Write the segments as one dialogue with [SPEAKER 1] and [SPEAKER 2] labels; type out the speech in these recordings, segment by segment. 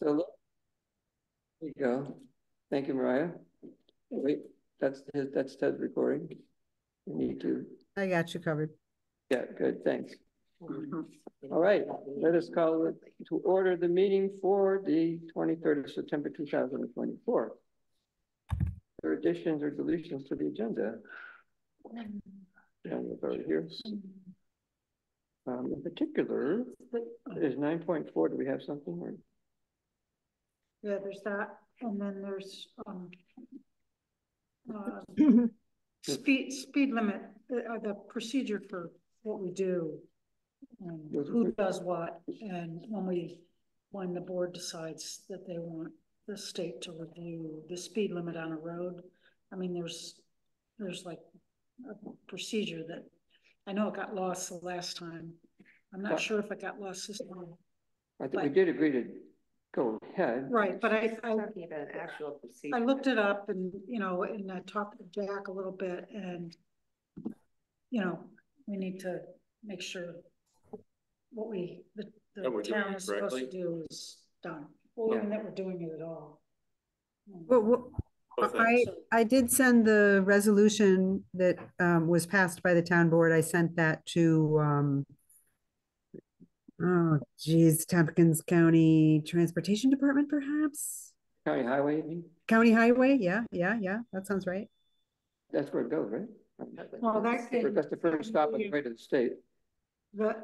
[SPEAKER 1] So there you go. Thank you, Mariah. Wait, that's Ted's recording. We need to.
[SPEAKER 2] I got you covered.
[SPEAKER 1] Yeah, good, thanks. All right, let us call it to order the meeting for the 23rd of September 2024. There are additions or deletions to the agenda. And we've already here. In particular, is 9.4. Do we have something? Or?
[SPEAKER 3] Yeah, there's that, and then there's speed limit, the procedure for what we do, who does what, and when the board decides that they want the state to review the speed limit on a road. I mean, there's like a procedure that I know it got lost the last time. I'm not sure if it got lost this time.
[SPEAKER 1] I think we did agree to go ahead.
[SPEAKER 3] Right, but I
[SPEAKER 4] talking about an actual procedure.
[SPEAKER 3] I looked it up, and and I talked to Jack a little bit, and we need to make sure what the town is supposed to do is done. Well, even that we're doing it at all.
[SPEAKER 2] Well, I did send the resolution that was passed by the town board. I sent that to oh geez, Tompkins County Transportation Department, perhaps.
[SPEAKER 1] County Highway, you mean?
[SPEAKER 2] County Highway, yeah, that sounds right.
[SPEAKER 1] That's where it goes, right?
[SPEAKER 3] Well,
[SPEAKER 1] that's the first stop on the way to the state.
[SPEAKER 3] The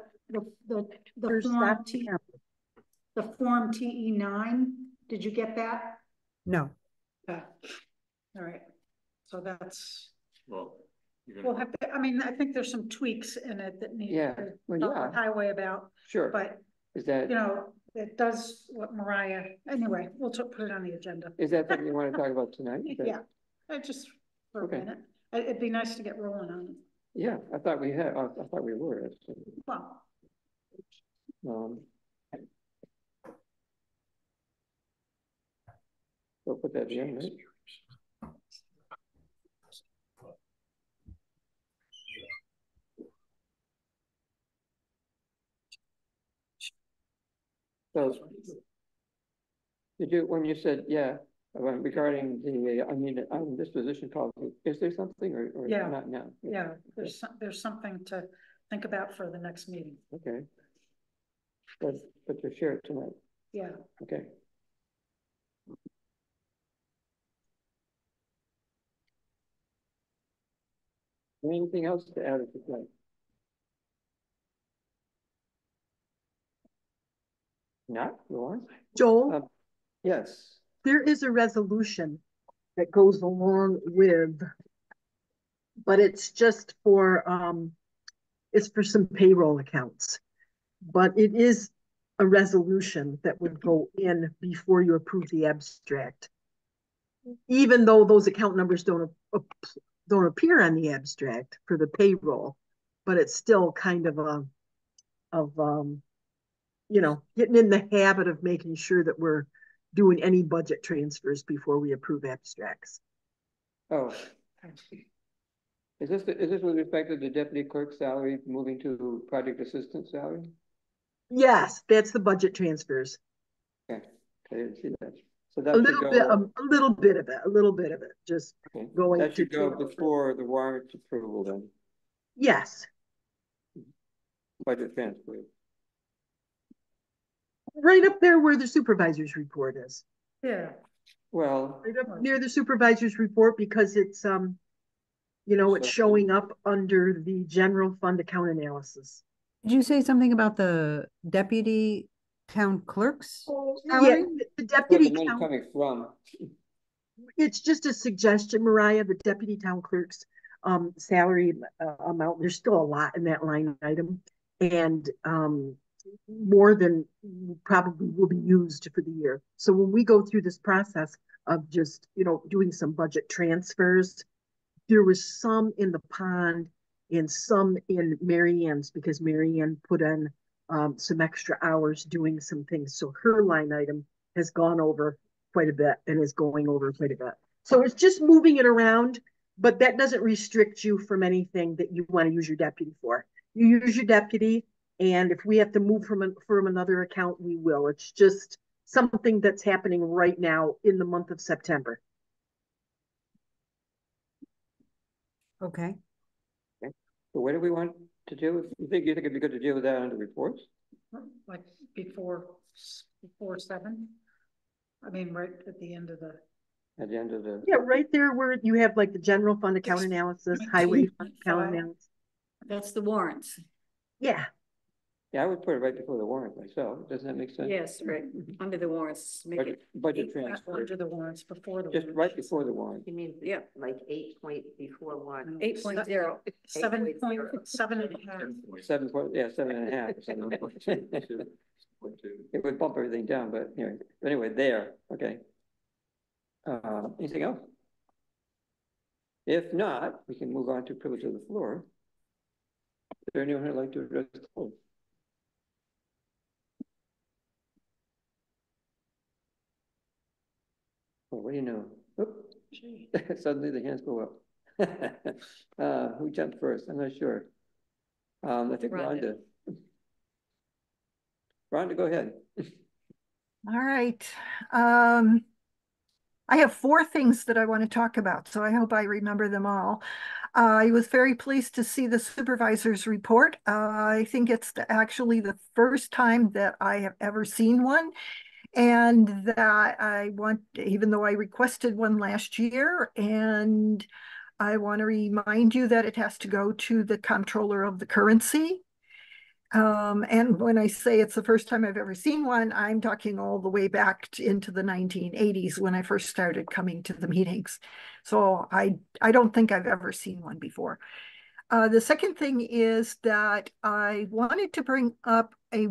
[SPEAKER 3] form TE9. Did you get that?
[SPEAKER 2] No.
[SPEAKER 3] Okay. All right. So that's
[SPEAKER 5] well.
[SPEAKER 3] We'll have to. I mean, I think there's some tweaks in it that need to talk with highway about.
[SPEAKER 1] Sure.
[SPEAKER 3] But
[SPEAKER 1] is that
[SPEAKER 3] it does what Mariah. Anyway, we'll put it on the agenda.
[SPEAKER 1] Is that something you want to talk about tonight?
[SPEAKER 3] Yeah. Just for a minute. It'd be nice to get rolling on it.
[SPEAKER 1] Yeah, I thought we had. I thought we were.
[SPEAKER 3] Well.
[SPEAKER 1] We'll put that in, right? So, did you, when you said, regarding the disposition policy, is there something or not now?
[SPEAKER 3] Yeah, there's something to think about for the next meeting.
[SPEAKER 1] Okay. But you'll share it tonight.
[SPEAKER 3] Yeah.
[SPEAKER 1] Okay. Anything else to add at this point? Not, Lauren?
[SPEAKER 6] Joel?
[SPEAKER 1] Yes.
[SPEAKER 6] There is a resolution that goes along with, but it's just for, it's for some payroll accounts. But it is a resolution that would go in before you approve the abstract. Even though those account numbers don't appear on the abstract for the payroll, but it's still kind of getting in the habit of making sure that we're doing any budget transfers before we approve abstracts.
[SPEAKER 1] Oh, is this with respect to the deputy clerk salary moving to project assistant salary?
[SPEAKER 6] Yes, that's the budget transfers.
[SPEAKER 1] Okay, I didn't see that. So that
[SPEAKER 6] a little bit of it, just going.
[SPEAKER 1] That should go before the warrant approval then.
[SPEAKER 6] Yes.
[SPEAKER 1] Budget transfer.
[SPEAKER 6] Right up there where the supervisor's report is.
[SPEAKER 3] Yeah.
[SPEAKER 1] Well,
[SPEAKER 6] right up near the supervisor's report, because it's it's showing up under the general fund account analysis.
[SPEAKER 2] Did you say something about the deputy town clerks?
[SPEAKER 6] Yeah, the deputy
[SPEAKER 1] town coming from.
[SPEAKER 6] It's just a suggestion, Mariah. The deputy town clerk's salary amount. There's still a lot in that line item, and more than probably will be used for the year. So when we go through this process of just doing some budget transfers, there was some in the pond and some in Mary Ann's, because Mary Ann put in some extra hours doing some things. So her line item has gone over quite a bit and is going over quite a bit. So it's just moving it around, but that doesn't restrict you from anything that you want to use your deputy for. You use your deputy, and if we have to move from another account, we will. It's just something that's happening right now in the month of September.
[SPEAKER 2] Okay.
[SPEAKER 1] So what do we want to do? You think it'd be good to deal with that under reports?
[SPEAKER 3] Like before 7? I mean, right at the end of the.
[SPEAKER 1] At the end of the.
[SPEAKER 6] Yeah, right there where you have like the general fund account analysis, highway fund account analysis.
[SPEAKER 5] That's the warrants.
[SPEAKER 6] Yeah,
[SPEAKER 1] Yeah, I would put it right before the warrant myself. Doesn't that make sense?
[SPEAKER 5] Yes, right, under the warrants, make it.
[SPEAKER 1] Budget transfer,
[SPEAKER 3] Under the warrants, before the.
[SPEAKER 1] just
[SPEAKER 3] warrants.
[SPEAKER 1] right before the warrant.
[SPEAKER 4] You mean,
[SPEAKER 5] Yeah.
[SPEAKER 4] like 8 point before one?
[SPEAKER 5] 8.0.
[SPEAKER 3] 7.7.5.
[SPEAKER 1] 7 point, yeah, 7.5. or something. It would bump everything down, but anyway, there, okay. Anything else? If not, we can move on to privilege of the floor. Is there anyone who'd like to address the floor? Oh, what do you know? Oop. Suddenly the hands go up. Who jumped first? I'm not sure. I think Rhonda. Rhonda, go ahead.
[SPEAKER 7] All right. I have 4 things that I want to talk about, so I hope I remember them all. I was very pleased to see the supervisor's report. I think it's actually the first time that I have ever seen one, and that I want, even though I requested one last year, and I want to remind you that it has to go to the comptroller of the currency. And when I say it's the first time I've ever seen one, I'm talking all the way back into the 1980s when I first started coming to the meetings. So I don't think I've ever seen one before. The second thing is that I wanted to bring up a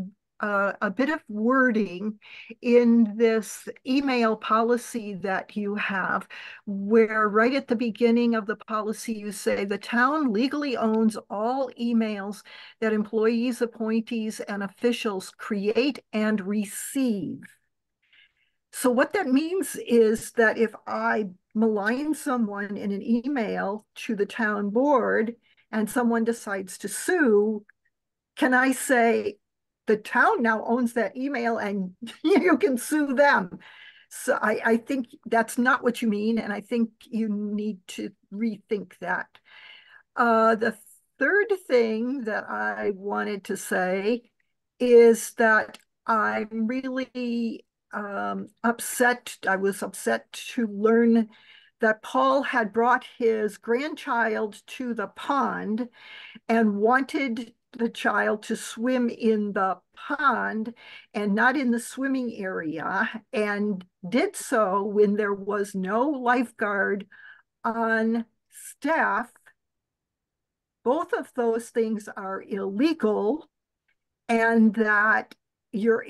[SPEAKER 7] bit of wording in this email policy that you have, where right at the beginning of the policy, you say the town legally owns all emails that employees, appointees, and officials create and receive. So what that means is that if I malign someone in an email to the town board and someone decides to sue, can I say, the town now owns that email and you can sue them? So I think that's not what you mean, and I think you need to rethink that. The third thing that I wanted to say is that I'm really upset. I was upset to learn that Paul had brought his grandchild to the pond and wanted the child to swim in the pond and not in the swimming area, and did so when there was no lifeguard on staff. Both of those things are illegal, and that you're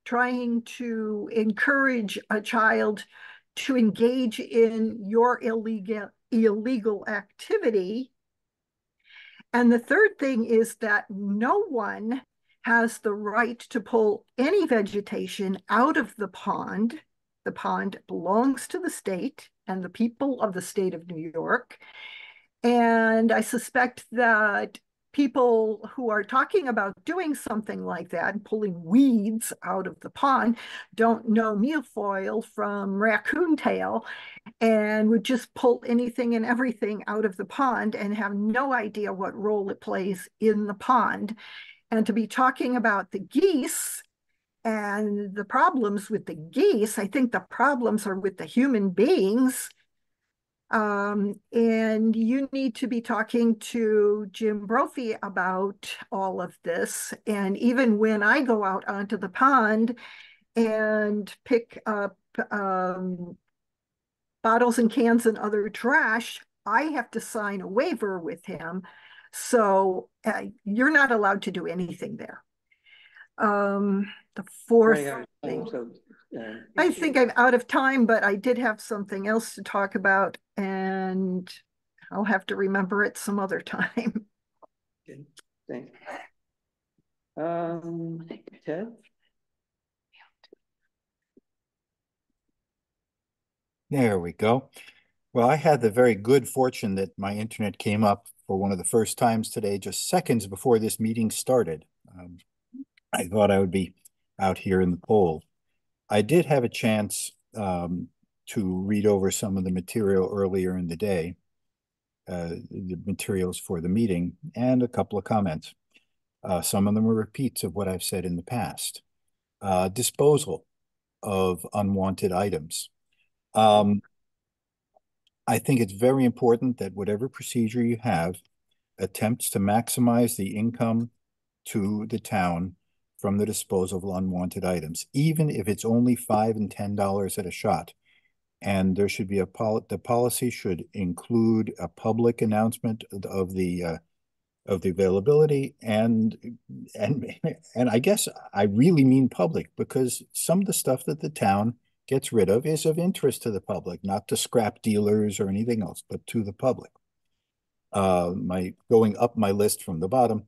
[SPEAKER 7] trying to encourage a child to engage in your illegal activity. And the third thing is that no one has the right to pull any vegetation out of the pond. The pond belongs to the state and the people of the state of New York. And I suspect that people who are talking about doing something like that, pulling weeds out of the pond, don't know milfoil from raccoon tail, and would just pull anything and everything out of the pond and have no idea what role it plays in the pond. And to be talking about the geese and the problems with the geese, I think the problems are with the human beings. And you need to be talking to Jim Brophy about all of this. And even when I go out onto the pond and pick up bottles and cans and other trash, I have to sign a waiver with him. So you're not allowed to do anything there. The fourth thing, I think I'm out of time, but I did have something else to talk about, and I'll have to remember it some other time.
[SPEAKER 1] Okay, thanks. Ted?
[SPEAKER 8] There we go. Well, I had the very good fortune that my internet came up for one of the first times today, just seconds before this meeting started. I thought I would be out here in the cold. I did have a chance to read over some of the material earlier in the day, the materials for the meeting, and a couple of comments. Some of them are repeats of what I've said in the past. Disposal of unwanted items. I think it's very important that whatever procedure you have attempts to maximize the income to the town from the disposal of unwanted items, even if it's only $5 and $10 at a shot. And there should be the policy should include a public announcement of the availability and I guess I really mean public, because some of the stuff that the town gets rid of is of interest to the public, not to scrap dealers or anything else, but to the public. Going up my list from the bottom,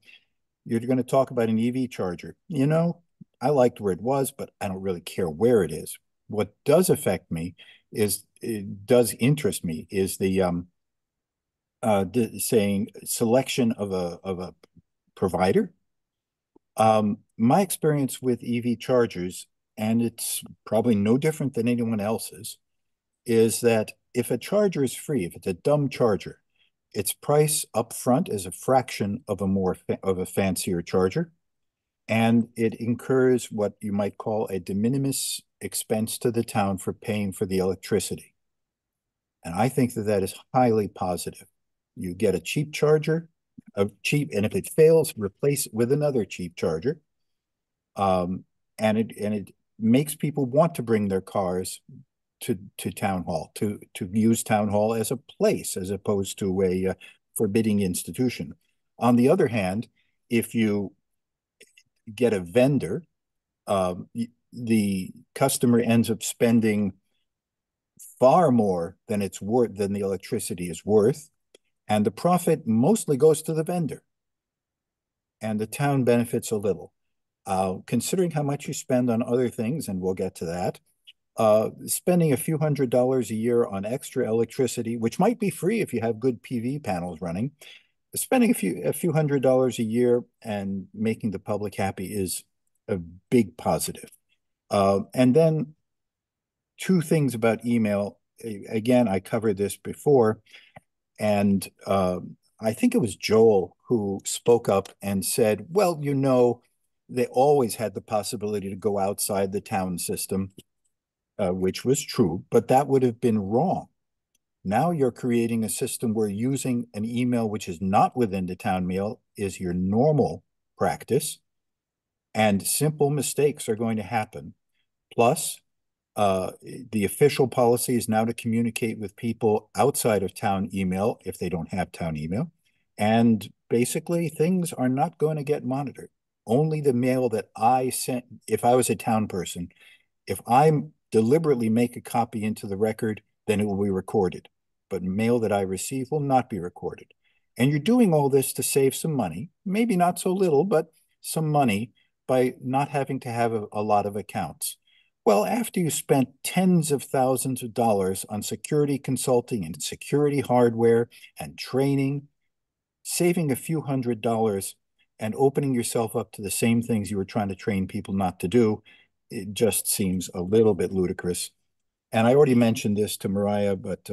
[SPEAKER 8] you're going to talk about an EV charger. You know, I liked where it was, but I don't really care where it is. What does affect me is, it does interest me, is the saying selection of a provider. My experience with EV chargers, and it's probably no different than anyone else's, is that if a charger is free, if it's a dumb charger, its price up front is a fraction of a fancier charger, and it incurs what you might call a de minimis expense to the town for paying for the electricity. And I think that is highly positive. You get a cheap charger, and if it fails, replace it with another cheap charger. And it makes people want to bring their cars to town hall, to use town hall as a place, as opposed to a forbidding institution. On the other hand, if you get a vendor, the customer ends up spending far more than it's worth, than the electricity is worth, and the profit mostly goes to the vendor, and the town benefits a little. Considering how much you spend on other things, and we'll get to that, spending a few $100s a year on extra electricity, which might be free if you have good PV panels running, spending a few $100s a year and making the public happy is a big positive. And then two things about email. Again, I covered this before, and I think it was Joel who spoke up and said, well, you know, they always had the possibility to go outside the town system, which was true, but that would have been wrong. Now you're creating a system where using an email which is not within the town mail is your normal practice, and simple mistakes are going to happen. Plus, the official policy is now to communicate with people outside of town email if they don't have town email. And basically, things are not going to get monitored. Only the mail that I sent, if I was a town person, if I deliberately make a copy into the record, then it will be recorded. But mail that I receive will not be recorded. And you're doing all this to save some money, maybe not so little, but some money, by not having to have a lot of accounts. Well, after you spent tens of thousands of dollars on security consulting and security hardware and training, saving a few $100s and opening yourself up to the same things you were trying to train people not to do, it just seems a little bit ludicrous. And I already mentioned this to Mariah, but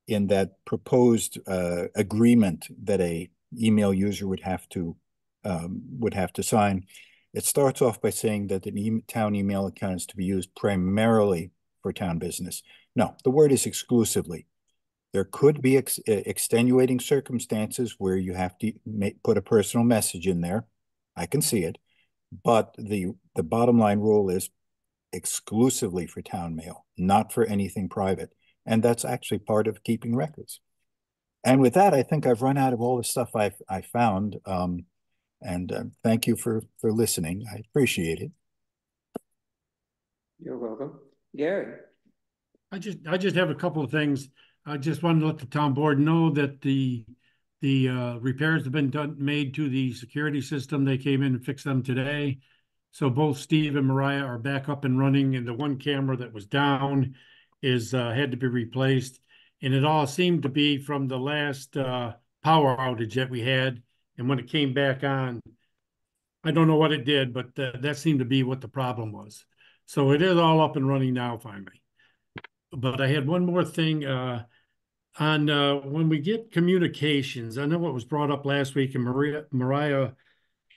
[SPEAKER 8] in that proposed agreement that a email user would have to sign, it starts off by saying that the town email account is to be used primarily for town business. No, the word is exclusively. There could be extenuating circumstances where you have to put a personal message in there. I can see it. But the bottom line rule is exclusively for town mail, not for anything private. And that's actually part of keeping records. And with that, I think I've run out of all the stuff I found. Thank you for listening. I appreciate it.
[SPEAKER 1] You're welcome. Gary?
[SPEAKER 9] I just have a couple of things. I just wanted to let the town board know that the repairs have been made to the security system. They came in and fixed them today. So both Steve and Mariah are back up and running, and the one camera that was down had to be replaced. And it all seemed to be from the last power outage that we had. And when it came back on, I don't know what it did, but that seemed to be what the problem was. So it is all up and running now finally. But I had one more thing, on, when we get communications, I know it was brought up last week and Mariah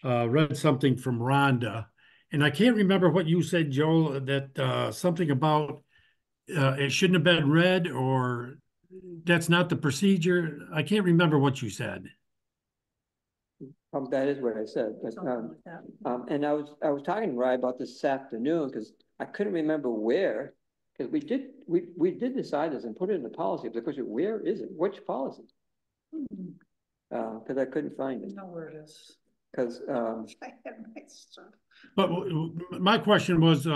[SPEAKER 9] read something from Rhonda. And I can't remember what you said, Joel, that, something about, it shouldn't have been read, or that's not the procedure. I can't remember what you said.
[SPEAKER 1] That is what I said, but,
[SPEAKER 3] Something like that.
[SPEAKER 1] and I was talking to Ryan about this afternoon, because I couldn't remember where, because we did decide this and put it in the policy, but the question, where is it? Which policy? Because I couldn't find
[SPEAKER 3] I
[SPEAKER 1] it,
[SPEAKER 3] know where it is.
[SPEAKER 1] because,
[SPEAKER 3] I had my stuff.
[SPEAKER 9] But my question was,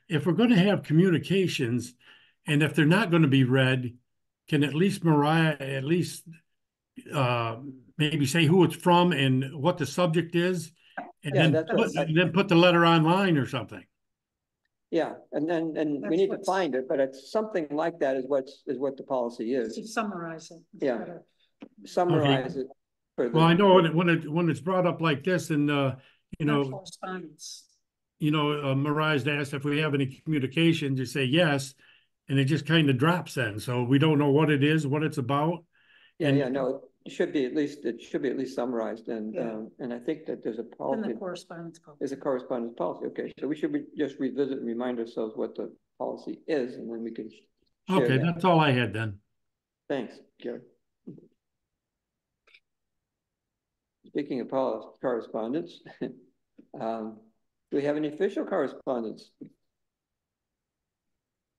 [SPEAKER 9] if we're going to have communications, and if they're not going to be read, can at least Mariah maybe say who it's from and what the subject is, and
[SPEAKER 1] Yeah,
[SPEAKER 9] then
[SPEAKER 1] that's what
[SPEAKER 9] then put the letter online or something.
[SPEAKER 1] yeah, and we
[SPEAKER 3] That's
[SPEAKER 1] need to
[SPEAKER 3] what's-
[SPEAKER 1] find it, but it's something like that is what the policy is.
[SPEAKER 3] To summarize it.
[SPEAKER 1] Yeah.
[SPEAKER 3] instead of-
[SPEAKER 1] Summarize it. for the-
[SPEAKER 9] Well, I know when it's brought up like this, and you know,
[SPEAKER 3] Correspondence.
[SPEAKER 9] Mariah's asked if we have any communication, to say yes, and it just kind of drops then, so we don't know what it is, what it's about.
[SPEAKER 1] Yeah, no, it should be at least summarized, and
[SPEAKER 3] Yeah.
[SPEAKER 1] and I think that there's a
[SPEAKER 3] In the
[SPEAKER 1] policy,
[SPEAKER 3] correspondence. policy.
[SPEAKER 1] there's a correspondence policy, okay, so we should just revisit and remind ourselves what the policy is, and then we can share
[SPEAKER 9] Okay,
[SPEAKER 1] that.
[SPEAKER 9] that's all I had then.
[SPEAKER 1] Thanks, Gary. Speaking of correspondence, do we have any official correspondence?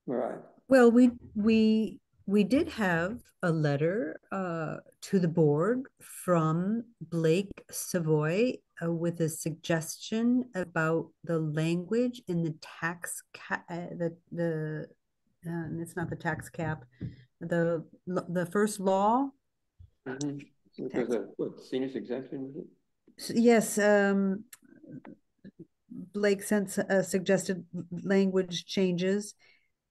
[SPEAKER 1] Mariah?
[SPEAKER 2] Well, we did have a letter to the board from Blake Savoy with a suggestion about the language in the tax it's not the tax cap, the first law.
[SPEAKER 1] Because of what, seniors exemption, was it?
[SPEAKER 2] Yes, Blake suggested language changes.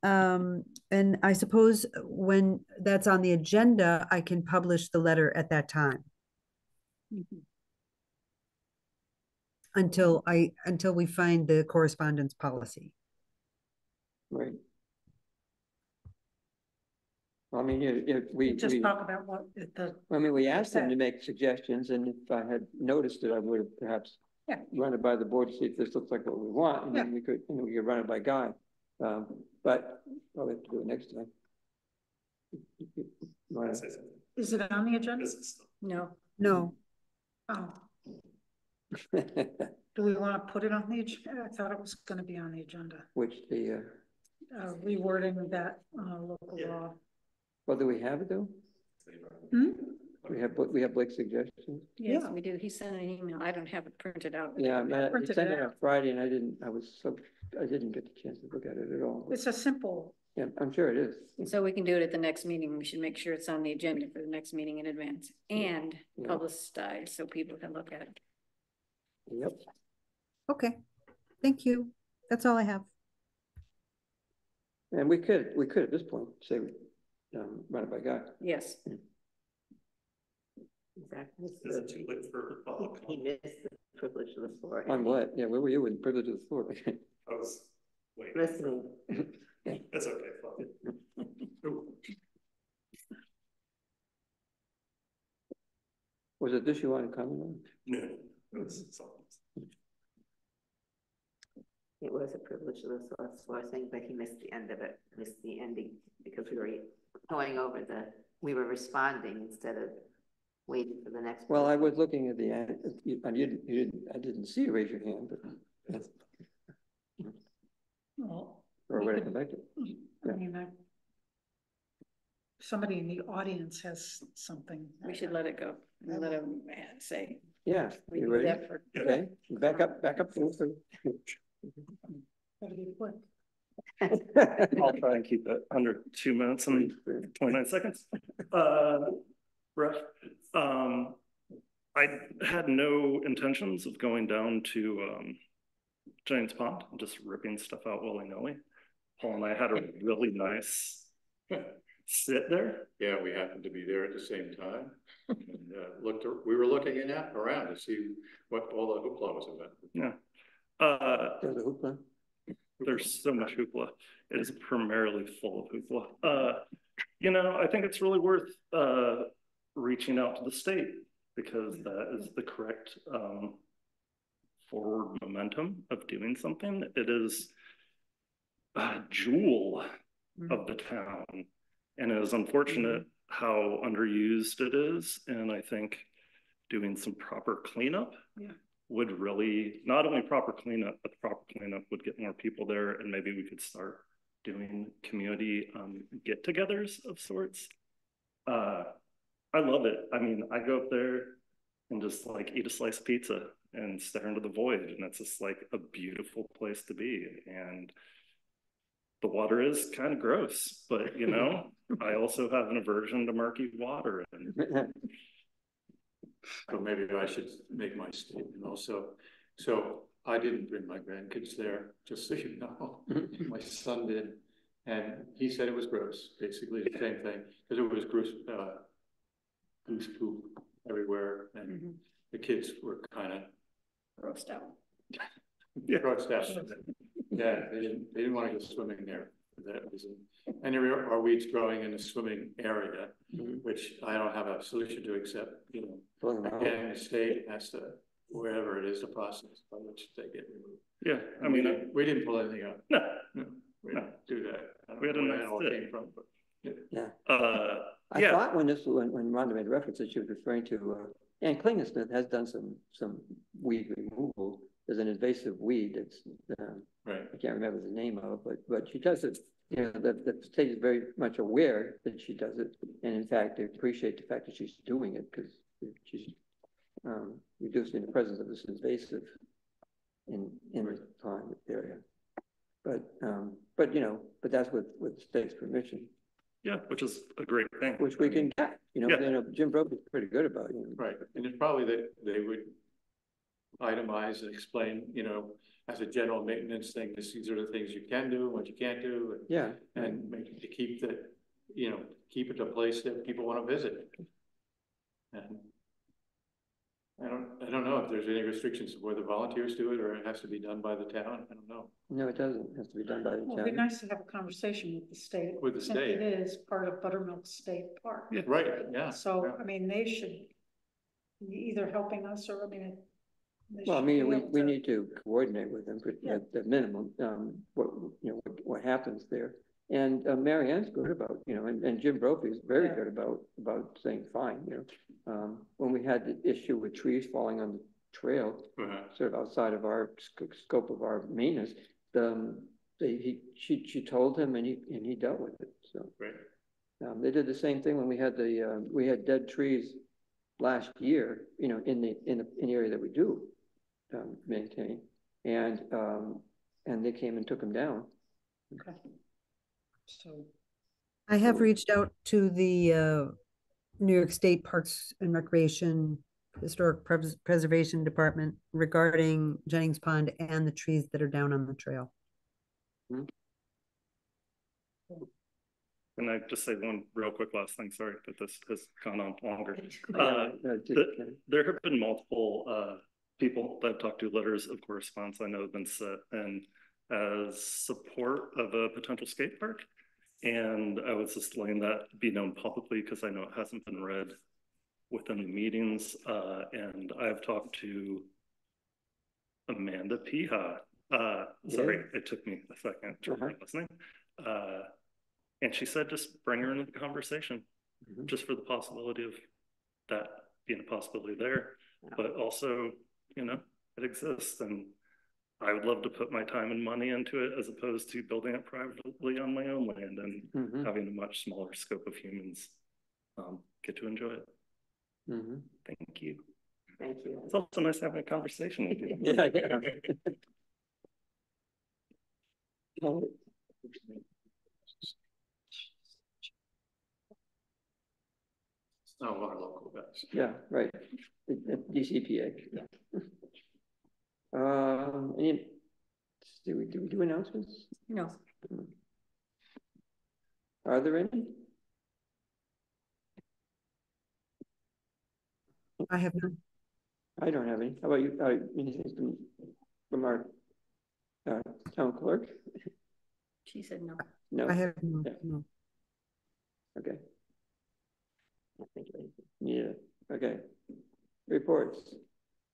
[SPEAKER 2] And I suppose when that's on the agenda, I can publish the letter at that time. Until we find the correspondence policy.
[SPEAKER 1] Right. Well, I mean, we
[SPEAKER 3] Just talk about what the.
[SPEAKER 1] I mean, we asked them to make suggestions, and if I had noticed it, I would have perhaps
[SPEAKER 3] Yeah.
[SPEAKER 1] run it by the board to see if this looks like what we want, and then we could run it by Guy. But I'll have to do it next time.
[SPEAKER 3] Is it on the agenda?
[SPEAKER 5] No.
[SPEAKER 2] No,
[SPEAKER 3] Oh, do we want to put it on the agenda? I thought it was going to be on the agenda.
[SPEAKER 1] Which
[SPEAKER 3] Rewording that local law.
[SPEAKER 1] well, do we have it though?
[SPEAKER 3] Hmm?
[SPEAKER 1] We have Blake's suggestions?
[SPEAKER 5] Yes,
[SPEAKER 3] Yeah.
[SPEAKER 5] we do. He sent an email. I don't have it printed out.
[SPEAKER 1] Yeah, man, he
[SPEAKER 3] Printed
[SPEAKER 1] sent
[SPEAKER 3] it
[SPEAKER 1] it on
[SPEAKER 3] out.
[SPEAKER 1] Friday, and I didn't get the chance to look at it at all.
[SPEAKER 3] It's a simple,
[SPEAKER 1] Yeah, I'm sure it is.
[SPEAKER 5] So we can do it at the next meeting. We should make sure it's on the agenda for the next meeting in advance and
[SPEAKER 1] Yeah.
[SPEAKER 5] publicized so people can look at it.
[SPEAKER 1] Yep.
[SPEAKER 2] okay, thank you. That's all I have.
[SPEAKER 1] And we could at this point say, run it by Guy.
[SPEAKER 5] Yes.
[SPEAKER 4] Exactly.
[SPEAKER 10] Is it too late for public
[SPEAKER 4] He
[SPEAKER 10] comment?
[SPEAKER 4] missed the privilege of the floor.
[SPEAKER 1] On what? Yeah, where were you with privilege of the floor?
[SPEAKER 10] I was waiting.
[SPEAKER 4] Listening.
[SPEAKER 10] That's okay. Fine.
[SPEAKER 1] Was it this you wanted to comment on?
[SPEAKER 10] No, it was something.
[SPEAKER 4] It was a privilege of the floor thing, but he missed the end of it, missed the ending, because we were going over we were responding instead of waiting for the next.
[SPEAKER 1] Well, I was looking at the end. I didn't see you raise your hand, but.
[SPEAKER 3] well,
[SPEAKER 1] Or would I come back to it?
[SPEAKER 3] I mean, somebody in the audience has something.
[SPEAKER 5] We should let it go and let him say.
[SPEAKER 1] Yeah,
[SPEAKER 5] We
[SPEAKER 1] you
[SPEAKER 5] do
[SPEAKER 1] ready?
[SPEAKER 5] that for.
[SPEAKER 1] Okay, back up.
[SPEAKER 3] Gotta be quick.
[SPEAKER 10] I'll try and keep it under 2 minutes and 29 seconds. Rough. I had no intentions of going down to Giants Pond and just ripping stuff out willy-nilly. Paul and I had a really nice sit there.
[SPEAKER 11] Yeah, we happened to be there at the same time. And we were looking around to see what all the hoopla was about.
[SPEAKER 10] Yeah.
[SPEAKER 1] There's a hoopla.
[SPEAKER 10] There's so much hoopla. It is primarily full of hoopla. You know, I think it's really worth reaching out to the state, because that is the correct forward momentum of doing something. It is a jewel of the town, and it is unfortunate how underused it is. And I think doing some proper cleanup would really, not only proper cleanup, but the proper cleanup would get more people there, and maybe we could start doing community get-togethers of sorts. I love it. I mean, I go up there and just like eat a slice of pizza and stare into the void, and it's just like a beautiful place to be. And the water is kind of gross, but you know, I also have an aversion to murky water. And
[SPEAKER 11] so maybe I should make my statement also. So I didn't bring my grandkids there, just so you know. My son did, and he said it was gross, basically the same thing, because it was goose poop everywhere, and the kids were kind of
[SPEAKER 3] Grossed out.
[SPEAKER 11] grossed out. Yeah, they didn't want to go swimming there. That was and there are weeds growing in the swimming area, which I don't have a solution to, except, you know, again, the state has to, wherever it is, the process by which they get removed.
[SPEAKER 10] Yeah, I mean,
[SPEAKER 11] we didn't pull anything up.
[SPEAKER 10] No,
[SPEAKER 11] we didn't do that.
[SPEAKER 10] We had a nice day.
[SPEAKER 11] Came from, but,
[SPEAKER 1] I thought when Rhonda made reference that she was referring to, and Klingenstad has done some weed removal. There's an invasive weed that's
[SPEAKER 11] right.
[SPEAKER 1] I can't remember the name of, but she does it. You know, the state is very much aware that she does it, and in fact, they appreciate the fact that she's doing it, because she's reducing the presence of this invasive in the pond area. But you know, but that's with the state's permission.
[SPEAKER 10] Yeah, which is a great thing.
[SPEAKER 1] Which we can get. You know, Jim Broke is pretty good about it. You know?
[SPEAKER 11] Right, and it's probably that they would itemize and explain, you know, as a general maintenance thing, these are the things you can do, what you can't do. And make it to keep that, you know, keep it a place that people want to visit. And I don't know if there's any restrictions of whether volunteers do it or it has to be done by the town. I don't know.
[SPEAKER 1] No, it doesn't. It has to be done by the town.
[SPEAKER 3] It'd be nice to have a conversation with the state.
[SPEAKER 11] With the state.
[SPEAKER 3] It is part of Buttermilk State Park.
[SPEAKER 11] Yeah. Right, yeah.
[SPEAKER 3] So, I mean, they should be either helping us or, I mean,
[SPEAKER 1] well, I mean, we need to coordinate with them at the minimum, what happens there. And Mary Ann's good about, you know, and Jim Brophy is very good about saying fine, you know. When we had the issue with trees falling on the trail, sort of outside of our scope of our maintenance, she told him, and he dealt with it. So they did the same thing when we had we had dead trees last year, you know, in the area that we do maintain, and they came and took them down.
[SPEAKER 3] Okay. So
[SPEAKER 2] I have reached out to the New York State Parks and Recreation Historic Preservation Department regarding Jennings Pond and the trees that are down on the trail.
[SPEAKER 10] Can I just say one real quick last thing? Sorry that this has gone on longer. There have been multiple people that I've talked to, letters of correspondence I know have been sent and as support of a potential skate park. And I was just letting that be known publicly because I know it hasn't been read within the meetings. And I've talked to Amanda Piha. Sorry, it took me a second to remember listening. And she said, just bring her into the conversation, just for the possibility of that being a possibility there. But also, you know, it exists, and I would love to put my time and money into it as opposed to building it privately on my own land and having a much smaller scope of humans get to enjoy it. Thank you.
[SPEAKER 4] Thank you.
[SPEAKER 10] It's also nice having a conversation with you.
[SPEAKER 11] It's not a lot of local guys.
[SPEAKER 1] Yeah, right. DCPA. Do we do announcements?
[SPEAKER 5] No.
[SPEAKER 1] Are there any?
[SPEAKER 2] I have none.
[SPEAKER 1] I don't have any. How about you? Anything from Mark? Town clerk?
[SPEAKER 5] She said no.
[SPEAKER 1] No?
[SPEAKER 2] I have no,
[SPEAKER 1] Yeah.
[SPEAKER 2] no.
[SPEAKER 1] Okay. Yeah, okay. Reports.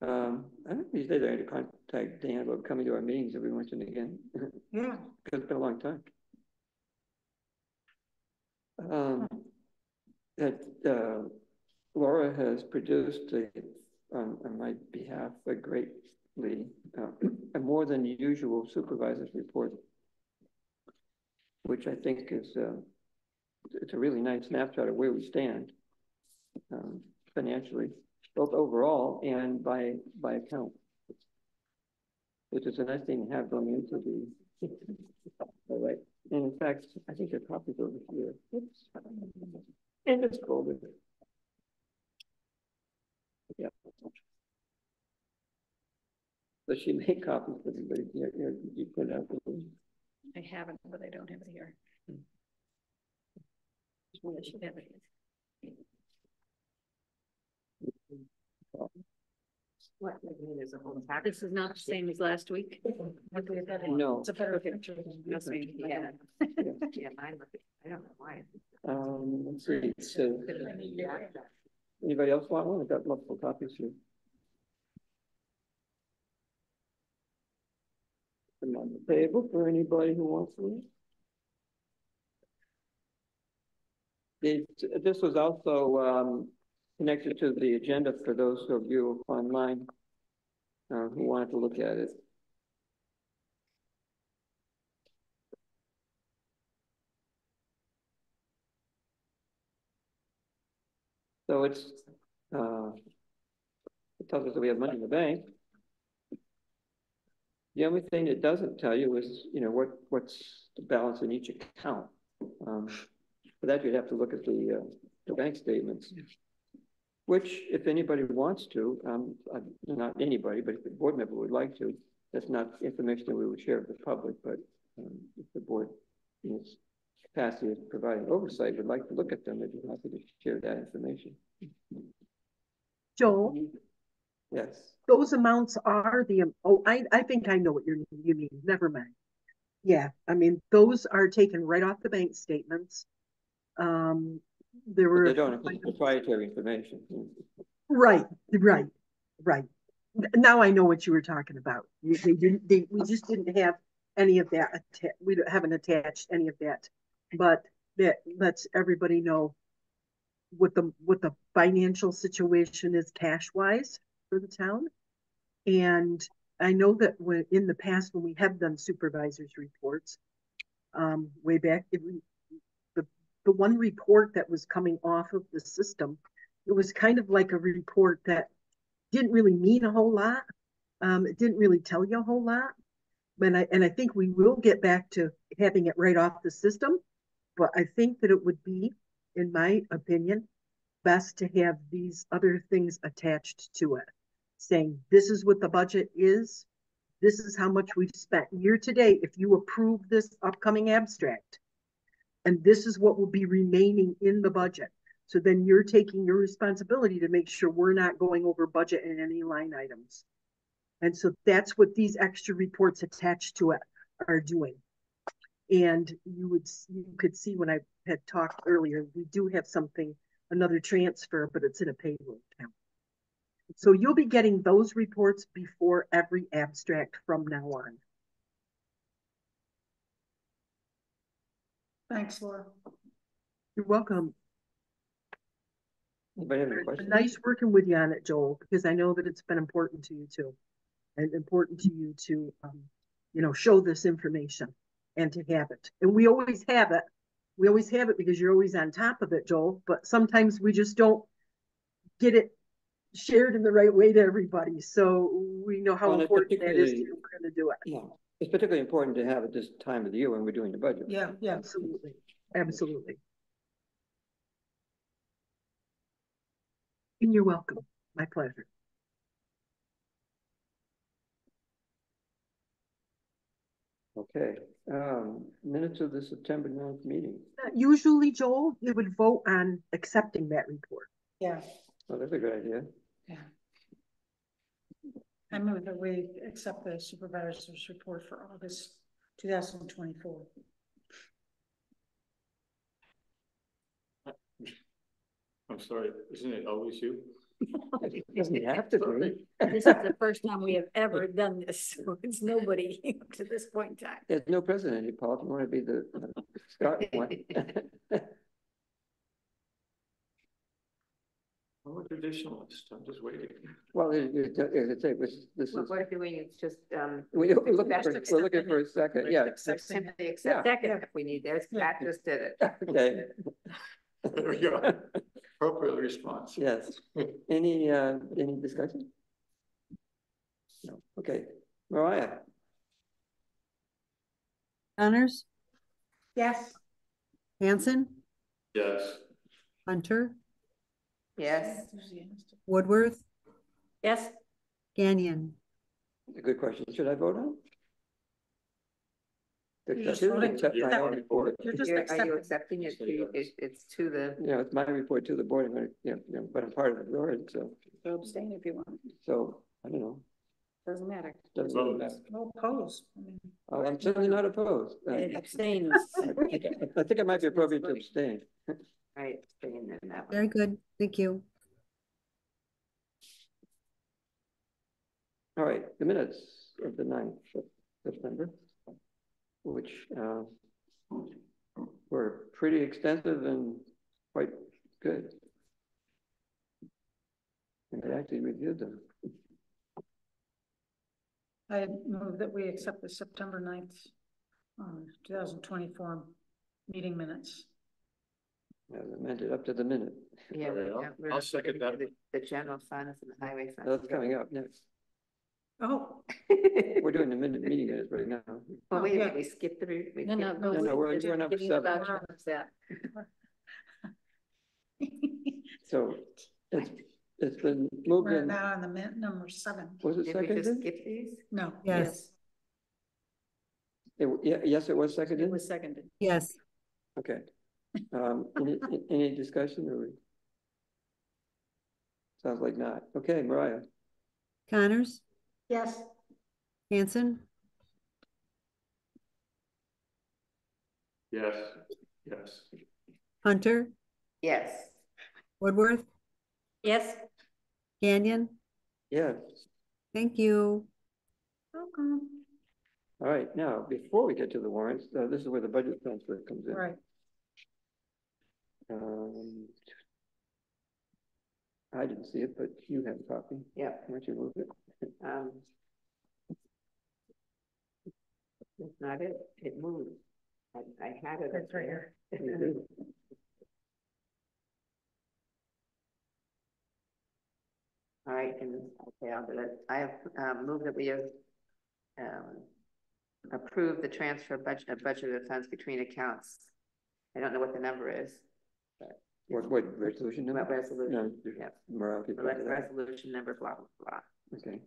[SPEAKER 1] I don't these days I had to contact Dan about coming to our meetings every once and again.
[SPEAKER 3] Yeah.
[SPEAKER 1] It's been a long time. That Laura has produced on my behalf a greatly a more than usual supervisor's report, which I think is it's a really nice snapshot of where we stand financially, both overall and by account, which is a nice thing to have going into the. All right, and in fact, I think there are copies over here. Oops. And it's folded. Yeah. So she made copies for everybody. You put it out.
[SPEAKER 5] I haven't, but I don't have it here. I should have it.
[SPEAKER 4] What? There's a whole pack.
[SPEAKER 5] This is not the same as last week.
[SPEAKER 1] No.
[SPEAKER 3] It's a better picture.
[SPEAKER 5] Must be,
[SPEAKER 4] Yeah. Yeah, mine look, I don't know why.
[SPEAKER 1] Let's see. So, anybody else want one? I've got multiple copies here. Them on the table for anybody who wants one. This was also connected to the agenda for those of you online who wanted to look at it. So it tells us that we have money in the bank. The only thing it doesn't tell you is, what's the balance in each account. For that, you'd have to look at the bank statements, which, if anybody wants to, not anybody, but if the board member would like to, that's not information that we would share with the public, but if the board, in its capacity of providing oversight, would like to look at them, I'd be happy to share that information.
[SPEAKER 6] Joel,
[SPEAKER 1] Yes.
[SPEAKER 6] those amounts are I think I know what you mean. Never mind. Yeah, I mean, those are taken right off the bank statements. There were.
[SPEAKER 1] They don't include proprietary information.
[SPEAKER 6] Right. Now I know what you were talking about. We just didn't have any of that. We haven't attached any of that, but that lets everybody know what the financial situation is cash wise for the town. And I know that in the past, when we have done supervisors reports, way back, the one report that was coming off of the system, it was kind of like a report that didn't really mean a whole lot. It didn't really tell you a whole lot. And I think we will get back to having it right off the system. But I think that it would be, in my opinion, best to have these other things attached to it, saying this is what the budget is. This is how much we've spent year to date if you approve this upcoming abstract. And this is what will be remaining in the budget. So then you're taking your responsibility to make sure we're not going over budget in any line items. And so that's what these extra reports attached to it are doing. And you could see when I had talked earlier, we do have another transfer, but it's in a payroll account. So you'll be getting those reports before every abstract from now on.
[SPEAKER 3] Thanks, Laura.
[SPEAKER 6] You're welcome.
[SPEAKER 1] Anybody have any questions?
[SPEAKER 6] Nice working with you on it, Joel, because I know that it's been important to you too, and important to you to, show this information and to have it. And we always have it. We always have it because you're always on top of it, Joel. But sometimes we just don't get it shared in the right way to everybody. So we know how important that is. We're going to do it.
[SPEAKER 1] Yeah, it's particularly important to have at this time of the year when we're doing the budget.
[SPEAKER 3] Yeah,
[SPEAKER 6] absolutely, absolutely. And you're welcome. My pleasure.
[SPEAKER 1] Okay, minutes of the September 9th meeting.
[SPEAKER 6] Usually, Joel, you would vote on accepting that report.
[SPEAKER 3] Yeah.
[SPEAKER 1] Oh, that's a good idea.
[SPEAKER 3] Yeah. I move that we accept the supervisor's report for August 2024.
[SPEAKER 11] I'm sorry, isn't it always you?
[SPEAKER 1] It doesn't have to be.
[SPEAKER 5] This is the first time we have ever done this, so it's nobody to this point in time.
[SPEAKER 1] There's no president, Paul, if you want to be the start one.
[SPEAKER 11] I'm a traditionalist, I'm just waiting.
[SPEAKER 1] Well, as I say, this is,
[SPEAKER 4] What we're doing is just,
[SPEAKER 1] we're looking for a second, yeah.
[SPEAKER 4] simply accept if we need, there's, that just did it.
[SPEAKER 1] Okay,
[SPEAKER 11] There we go. Appropriate response.
[SPEAKER 1] yes. Any discussion? No, okay. Mariah?
[SPEAKER 2] Connors,
[SPEAKER 3] Yes.
[SPEAKER 2] Hanson,
[SPEAKER 11] Yes.
[SPEAKER 2] Hunter,
[SPEAKER 4] Yes,
[SPEAKER 2] Woodworth,
[SPEAKER 5] Yes,
[SPEAKER 2] Gagnon.
[SPEAKER 1] A good question. Should I vote on it?
[SPEAKER 3] You're just
[SPEAKER 1] Accept
[SPEAKER 3] voting.
[SPEAKER 1] accept my own report.
[SPEAKER 3] You're just
[SPEAKER 4] are you
[SPEAKER 3] accepting.
[SPEAKER 4] accepting it? It's to the,
[SPEAKER 1] You know, it's my report to the board, I'm gonna, but I'm part of the board, so,
[SPEAKER 5] abstain if you want,
[SPEAKER 1] I don't know.
[SPEAKER 5] doesn't matter.
[SPEAKER 1] Doesn't really matter.
[SPEAKER 3] No pose. I mean,
[SPEAKER 1] I'm certainly not opposed.
[SPEAKER 5] Abstain.
[SPEAKER 1] I think it might be appropriate to abstain.
[SPEAKER 4] right, staying in that one.
[SPEAKER 2] Very good. Thank you.
[SPEAKER 1] All right, the minutes of the 9th of September, which were pretty extensive and quite good. And I actually reviewed them.
[SPEAKER 3] I move that we accept the September 9th, 2024 meeting minutes.
[SPEAKER 1] As amended up to the minute.
[SPEAKER 4] Yeah,
[SPEAKER 11] I'll second that.
[SPEAKER 4] The general funds and the highway funds.
[SPEAKER 1] That's coming up next.
[SPEAKER 3] Oh,
[SPEAKER 1] We're doing the meeting minutes right now.
[SPEAKER 4] Well, wait, a
[SPEAKER 3] Yeah.
[SPEAKER 4] minute, we skipped through. we
[SPEAKER 5] No, no,
[SPEAKER 4] skipped-
[SPEAKER 5] go.
[SPEAKER 1] No, we're
[SPEAKER 5] They're
[SPEAKER 1] number
[SPEAKER 5] getting
[SPEAKER 1] 7.
[SPEAKER 5] about that.
[SPEAKER 1] So it's been moved
[SPEAKER 3] we're
[SPEAKER 1] in.
[SPEAKER 3] now on the number 7.
[SPEAKER 1] Was it
[SPEAKER 4] Did we just
[SPEAKER 1] seconded?
[SPEAKER 4] skip these?
[SPEAKER 3] No.
[SPEAKER 2] Yes,
[SPEAKER 1] Yes, it was
[SPEAKER 5] It
[SPEAKER 1] seconded.
[SPEAKER 5] was seconded.
[SPEAKER 2] yes.
[SPEAKER 1] Okay. Any discussion or? Sounds like not. Okay, Mariah.
[SPEAKER 2] Connors,
[SPEAKER 3] Yes.
[SPEAKER 2] Hanson,
[SPEAKER 11] Yes. Yes.
[SPEAKER 2] Hunter,
[SPEAKER 4] Yes.
[SPEAKER 2] Woodworth,
[SPEAKER 5] Yes.
[SPEAKER 2] Gagnon.
[SPEAKER 1] Yes.
[SPEAKER 2] Thank you.
[SPEAKER 3] Welcome.
[SPEAKER 1] All right. Now, before we get to the warrants, this is where the budget transfer comes in.
[SPEAKER 3] Right.
[SPEAKER 1] I didn't see it, but you have a copy.
[SPEAKER 4] Yeah.
[SPEAKER 1] Why don't you move it?
[SPEAKER 4] That's not it. It moved. I had it.
[SPEAKER 3] It's right here.
[SPEAKER 4] All right, and okay, I'll do it. I have moved that we have approved the transfer of budgeted funds between accounts. I don't know what the number is.
[SPEAKER 1] What resolution number?
[SPEAKER 4] What resolution?
[SPEAKER 1] No,
[SPEAKER 4] Yep.
[SPEAKER 1] Mariah, can you put that?
[SPEAKER 4] Resolution number, blah, blah, blah.
[SPEAKER 1] Okay.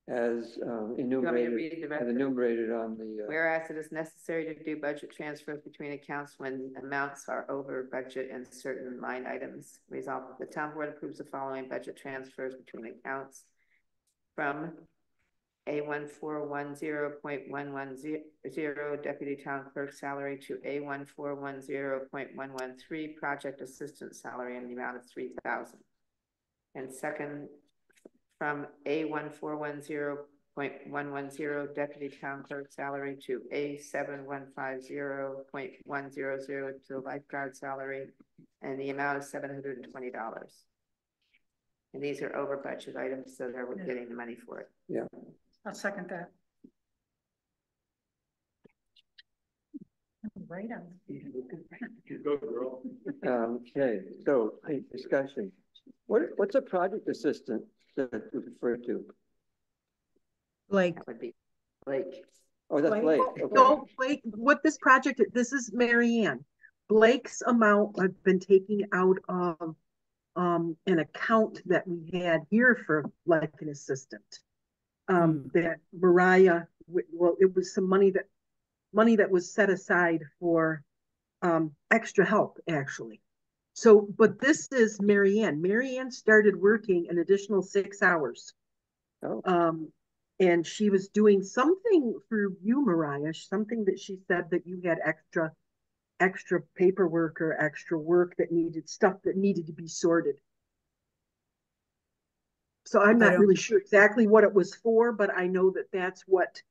[SPEAKER 1] As
[SPEAKER 4] You want me to
[SPEAKER 1] enumerated,
[SPEAKER 4] read the rest
[SPEAKER 1] as
[SPEAKER 4] of it?
[SPEAKER 1] enumerated on the.
[SPEAKER 4] Whereas it is necessary to do budget transfers between accounts when amounts are over budget and certain line items. Resolved that the town board approves the following budget transfers between accounts from A1410.110 deputy town clerk salary to A1410.113 project assistant salary in the amount of $3,000. And second, from A1410.110 deputy town clerk salary to A7150.100 to the lifeguard salary and the amount of $720. And these are over budget items, so we're getting the money for it.
[SPEAKER 1] Yeah.
[SPEAKER 3] I'll second that. Right on.
[SPEAKER 11] You go, girl.
[SPEAKER 1] Okay, so a discussion. What's a project assistant that we refer to?
[SPEAKER 2] Blake,
[SPEAKER 4] That would be Blake.
[SPEAKER 1] Oh, that's Blake. Okay.
[SPEAKER 6] No, Blake, what this project, this is Mary Ann. Blake's amount I've been taking out of an account that we had here for like an assistant. That Mariah, well, it was some money that was set aside for extra help, actually. So, but this is Mary Ann. Mary Ann started working an additional 6 hours.
[SPEAKER 1] Oh,
[SPEAKER 6] And she was doing something for you, Mariah, something that she said that you had extra paperwork or extra work that needed stuff that needed to be sorted. So I'm not really sure exactly what it was for, but I know that that's what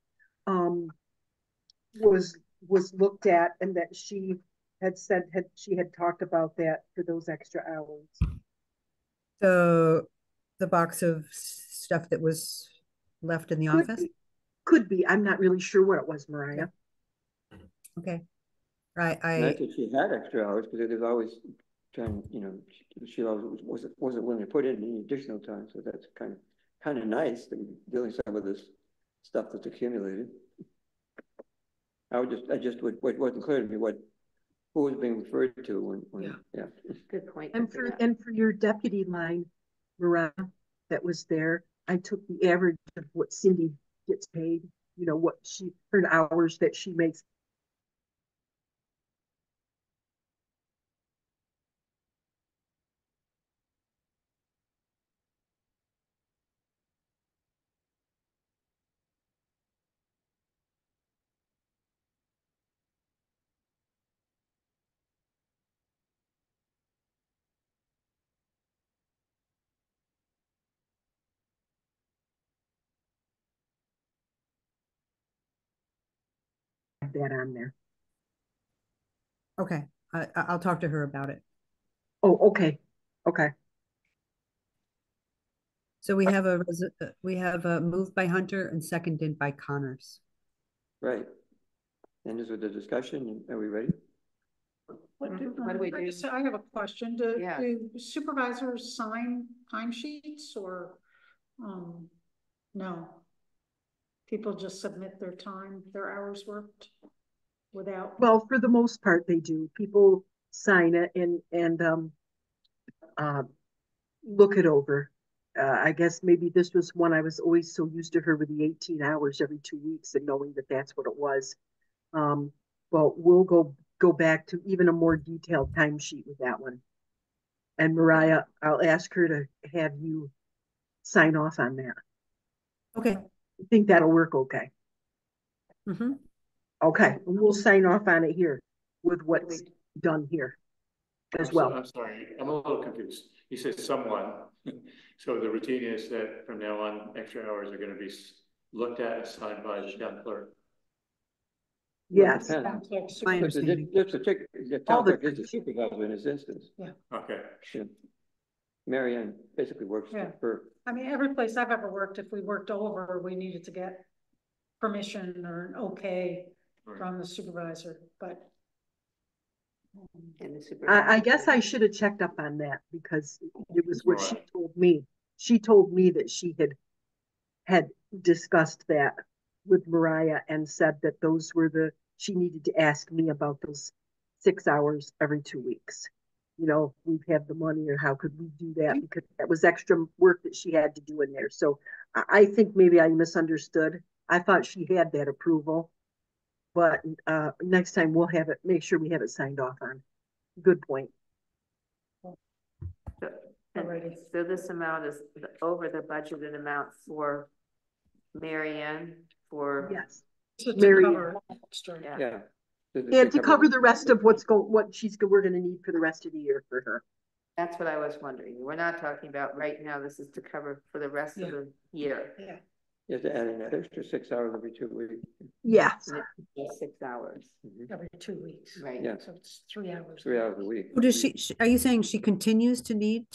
[SPEAKER 6] was looked at, and that she had said she had talked about that for those extra hours.
[SPEAKER 2] The box of stuff that was left in the office?
[SPEAKER 6] Could be. I'm not really sure what it was, Mariah.
[SPEAKER 2] Okay. Right.
[SPEAKER 1] I thought she had extra hours because there's always trying, you know, she always wasn't willing to put in any additional time. So that's kind of nice that we're dealing some of this stuff that's accumulated. I just wasn't clear to me who was being referred to when yeah.
[SPEAKER 4] Good point.
[SPEAKER 6] And for your deputy line, Mariah, that was there, I took the average of what Cindy gets paid, you know, what her hours that she makes. That on there.
[SPEAKER 2] Okay. I'll talk to her about it.
[SPEAKER 6] Oh, okay. Okay.
[SPEAKER 2] So we have a move by Hunter and seconded by Connors.
[SPEAKER 1] Right. And this was the discussion. Are we ready?
[SPEAKER 4] What do we do?
[SPEAKER 3] I have a question. Do supervisors sign timesheets or, no? People just submit their time, their hours worked without?
[SPEAKER 6] Well, for the most part, they do. People sign it and look it over. I guess maybe this was one I was always so used to her with the 18 hours every 2 weeks and knowing that that's what it was. But we'll go back to even a more detailed timesheet with that one. And Mariah, I'll ask her to have you sign off on that.
[SPEAKER 2] Okay.
[SPEAKER 6] I think that'll work okay.
[SPEAKER 2] Mm-hmm.
[SPEAKER 6] Okay, and we'll sign off on it here with what's done here as well.
[SPEAKER 11] I'm sorry, I'm a little confused. You said someone, so the routine is that from now on, extra hours are going to be looked at and signed by the town clerk.
[SPEAKER 6] Yes.
[SPEAKER 2] My understanding.
[SPEAKER 1] The town clerk is the supervisor in this instance.
[SPEAKER 3] Yeah.
[SPEAKER 11] Okay.
[SPEAKER 1] Yeah. Mary Ann basically works for.
[SPEAKER 3] I mean, every place I've ever worked, if we worked over, we needed to get permission or an okay from the supervisor, but.
[SPEAKER 6] I guess I should have checked up on that because it was what she told me. She told me that she had discussed that with Mariah and said that those were she needed to ask me about those 6 hours every 2 weeks. You know, we'd have the money or how could we do that because that was extra work that she had to do in there. So I think maybe I misunderstood. I thought she had that approval, but next time we'll have it, make sure we have it signed off on. Good point.
[SPEAKER 4] So this amount is over the budgeted amount for Mary Ann for.
[SPEAKER 6] Yes.
[SPEAKER 3] Mary.
[SPEAKER 1] Yeah.
[SPEAKER 6] And to cover the rest of we're going to need for the rest of the year for her.
[SPEAKER 4] That's what I was wondering. We're not talking about right now. This is to cover for the rest of the year.
[SPEAKER 3] Yeah.
[SPEAKER 1] You have to add in that extra 6 hours every 2 weeks.
[SPEAKER 6] Yes.
[SPEAKER 4] 6 hours.
[SPEAKER 3] Every 2 weeks.
[SPEAKER 4] Right.
[SPEAKER 1] Yeah.
[SPEAKER 3] So it's 3 hours.
[SPEAKER 1] 3 hours a week.
[SPEAKER 2] Well, does are you saying she continues to need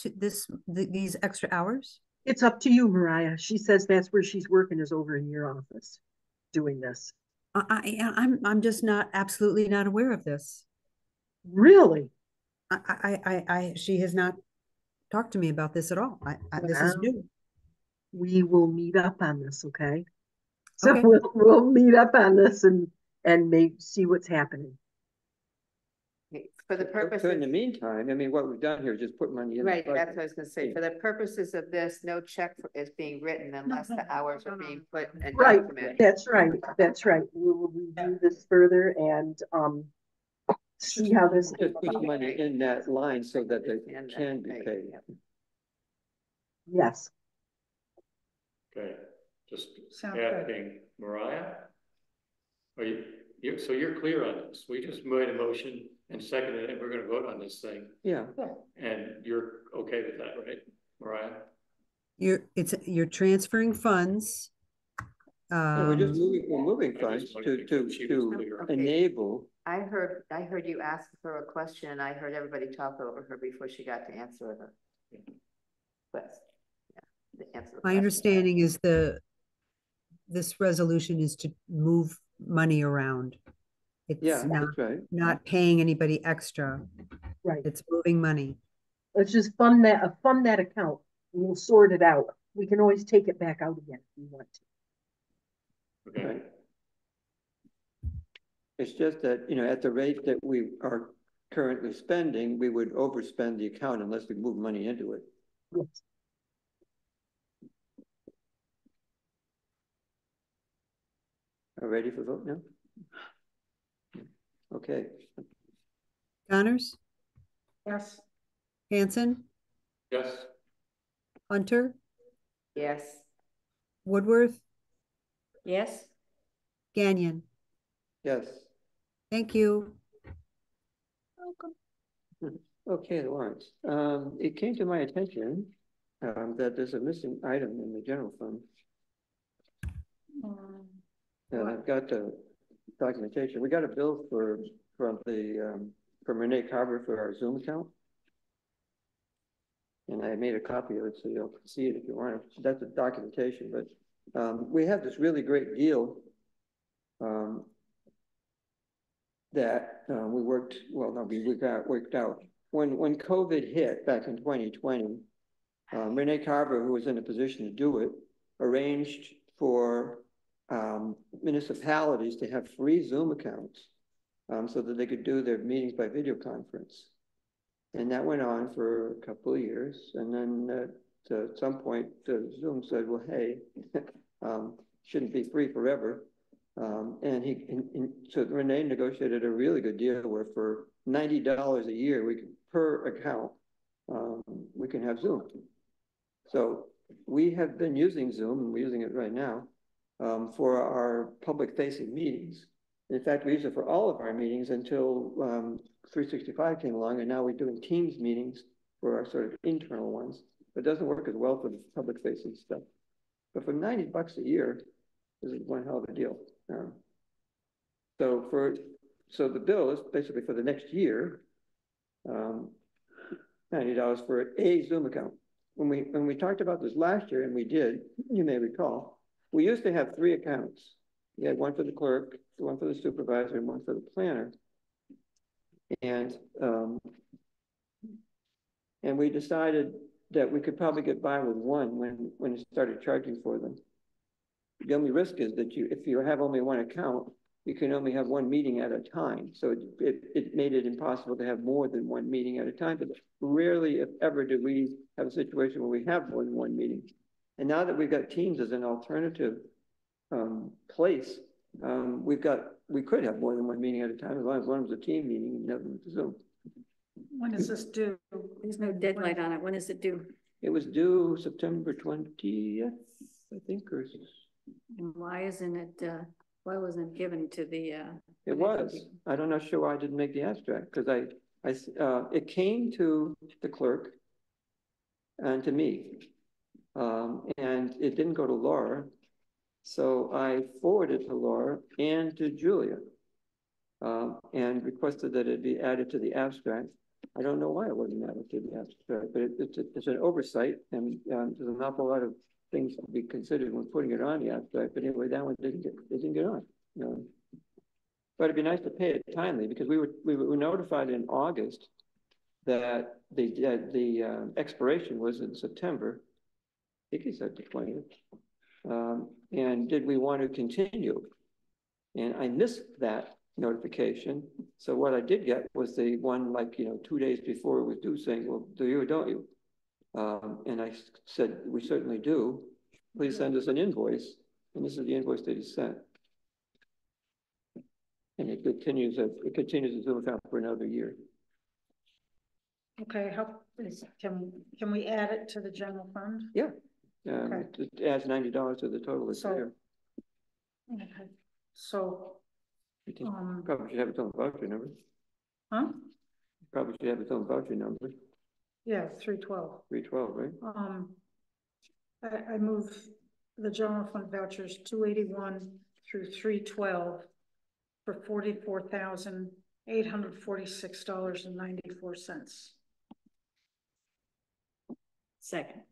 [SPEAKER 2] these extra hours?
[SPEAKER 6] It's up to you, Mariah. She says that's where she's working is over in your office doing this.
[SPEAKER 2] I'm just absolutely not aware of this.
[SPEAKER 6] Really?
[SPEAKER 2] She has not talked to me about this at all. This is new.
[SPEAKER 6] We will meet up on this, okay? So okay. We'll meet up on this and see what's happening.
[SPEAKER 4] For the purpose
[SPEAKER 1] in the meantime, I mean, what we've done here is just put money in.
[SPEAKER 4] Right, that's what I was going to say. For the purposes of this, no check is being written unless the hours are being put and documented.
[SPEAKER 6] That's right. That's right. We will review this further and see how this.
[SPEAKER 1] Just put money in that line so that they can be paid.
[SPEAKER 6] Yes.
[SPEAKER 11] Okay, just
[SPEAKER 3] Sounds good.
[SPEAKER 11] asking Mariah. Are so you're clear on this? We just made a motion and seconded it, and we're gonna vote on this thing.
[SPEAKER 1] Yeah.
[SPEAKER 11] And you're okay with that, right, Mariah?
[SPEAKER 2] You're transferring funds.
[SPEAKER 1] Yeah, we're moving funds to enable.
[SPEAKER 4] I heard you ask her a question and I heard everybody talk over her before she got to answer the question. Yeah, the answer.
[SPEAKER 2] My understanding is this resolution is to move money around.
[SPEAKER 1] Yeah,
[SPEAKER 2] It's
[SPEAKER 1] that's right.
[SPEAKER 2] not paying anybody extra.
[SPEAKER 6] Right.
[SPEAKER 2] It's moving money.
[SPEAKER 6] Let's just fund that account. And we'll sort it out. We can always take it back out again if we want to.
[SPEAKER 11] Okay.
[SPEAKER 1] Right. It's just that, you know, at the rate that we are currently spending, we would overspend the account unless we move money into it.
[SPEAKER 6] Yes.
[SPEAKER 1] Are we ready for vote now? Okay.
[SPEAKER 2] Connors,
[SPEAKER 3] Yes.
[SPEAKER 2] Hanson,
[SPEAKER 11] Yes.
[SPEAKER 2] Hunter,
[SPEAKER 4] Yes.
[SPEAKER 2] Woodworth,
[SPEAKER 5] Yes,
[SPEAKER 2] Gagnon.
[SPEAKER 1] Yes.
[SPEAKER 2] Thank you.
[SPEAKER 1] Okay, Lawrence. It came to my attention that there's a missing item in the general fund. And I've got the documentation. We got a bill from Renee Carver for our Zoom account. And I made a copy of it so you'll see it if you want to. That's the documentation, but we have this really great deal that we got worked out. When COVID hit back in 2020, Renee Carver, who was in a position to do it, arranged for municipalities to have free Zoom accounts so that they could do their meetings by video conference. And that went on for a couple of years. And then at some point, Zoom said, well, hey, shouldn't be free forever. So Renee negotiated a really good deal where for $90 a year, per account, we can have Zoom. So we have been using Zoom, and we're using it right now for our public-facing meetings. In fact, we use it for all of our meetings until 365 came along, and now we're doing Teams meetings for our sort of internal ones. But it doesn't work as well for the public-facing stuff. But for $90 a year, this is one hell of a deal. So the bill is basically for the next year, $90 for a Zoom account. When we talked about this last year, and we did, you may recall, we used to have 3 accounts. We had one for the clerk, one for the supervisor, and one for the planner. And we decided that we could probably get by with one when it started charging for them. The only risk is that if you have only one account, you can only have one meeting at a time. So it made it impossible to have more than one meeting at a time. But rarely, if ever, do we have a situation where we have more than one meeting. And now that we've got Teams as an alternative place, we could have more than one meeting at a time as long as one was a team meeting and the other was Zoom.
[SPEAKER 3] When is this due?
[SPEAKER 5] there's no deadline on it. When is it due?
[SPEAKER 1] It was due September 20th, I think, or
[SPEAKER 5] And why isn't it, why wasn't it given to the,
[SPEAKER 1] it was. I don't know sure why I didn't make the abstract because it came to the clerk and to me, and it didn't go to Laura. So I forwarded to Laura and to Julia and requested that it be added to the abstract. I don't know why it wasn't added to the abstract, but it's an oversight, and there's an awful lot of things to be considered when putting it on the abstract. But anyway, that one didn't get on. But it'd be nice to pay it timely because we were notified in August that the expiration was in September. I think he said the 20th. And did we want to continue? And I missed that notification. So what I did get was the one 2 days before it was due saying, well, do you or don't you? And I said, we certainly do. Please send us an invoice. And this is the invoice that he sent. And it continues as Zoom account for another year.
[SPEAKER 3] Okay, can we add it to the general fund?
[SPEAKER 1] Yeah.
[SPEAKER 3] Okay.
[SPEAKER 1] It adds $90 to the total that's
[SPEAKER 3] So-
[SPEAKER 1] there.
[SPEAKER 3] Okay, so,
[SPEAKER 1] You probably should have its own voucher number.
[SPEAKER 3] huh?
[SPEAKER 1] Probably should have its own voucher number.
[SPEAKER 3] Yeah, 312.
[SPEAKER 1] 312, right?
[SPEAKER 3] I move the general fund vouchers 281 through 312 for $44,846.94.
[SPEAKER 5] Second.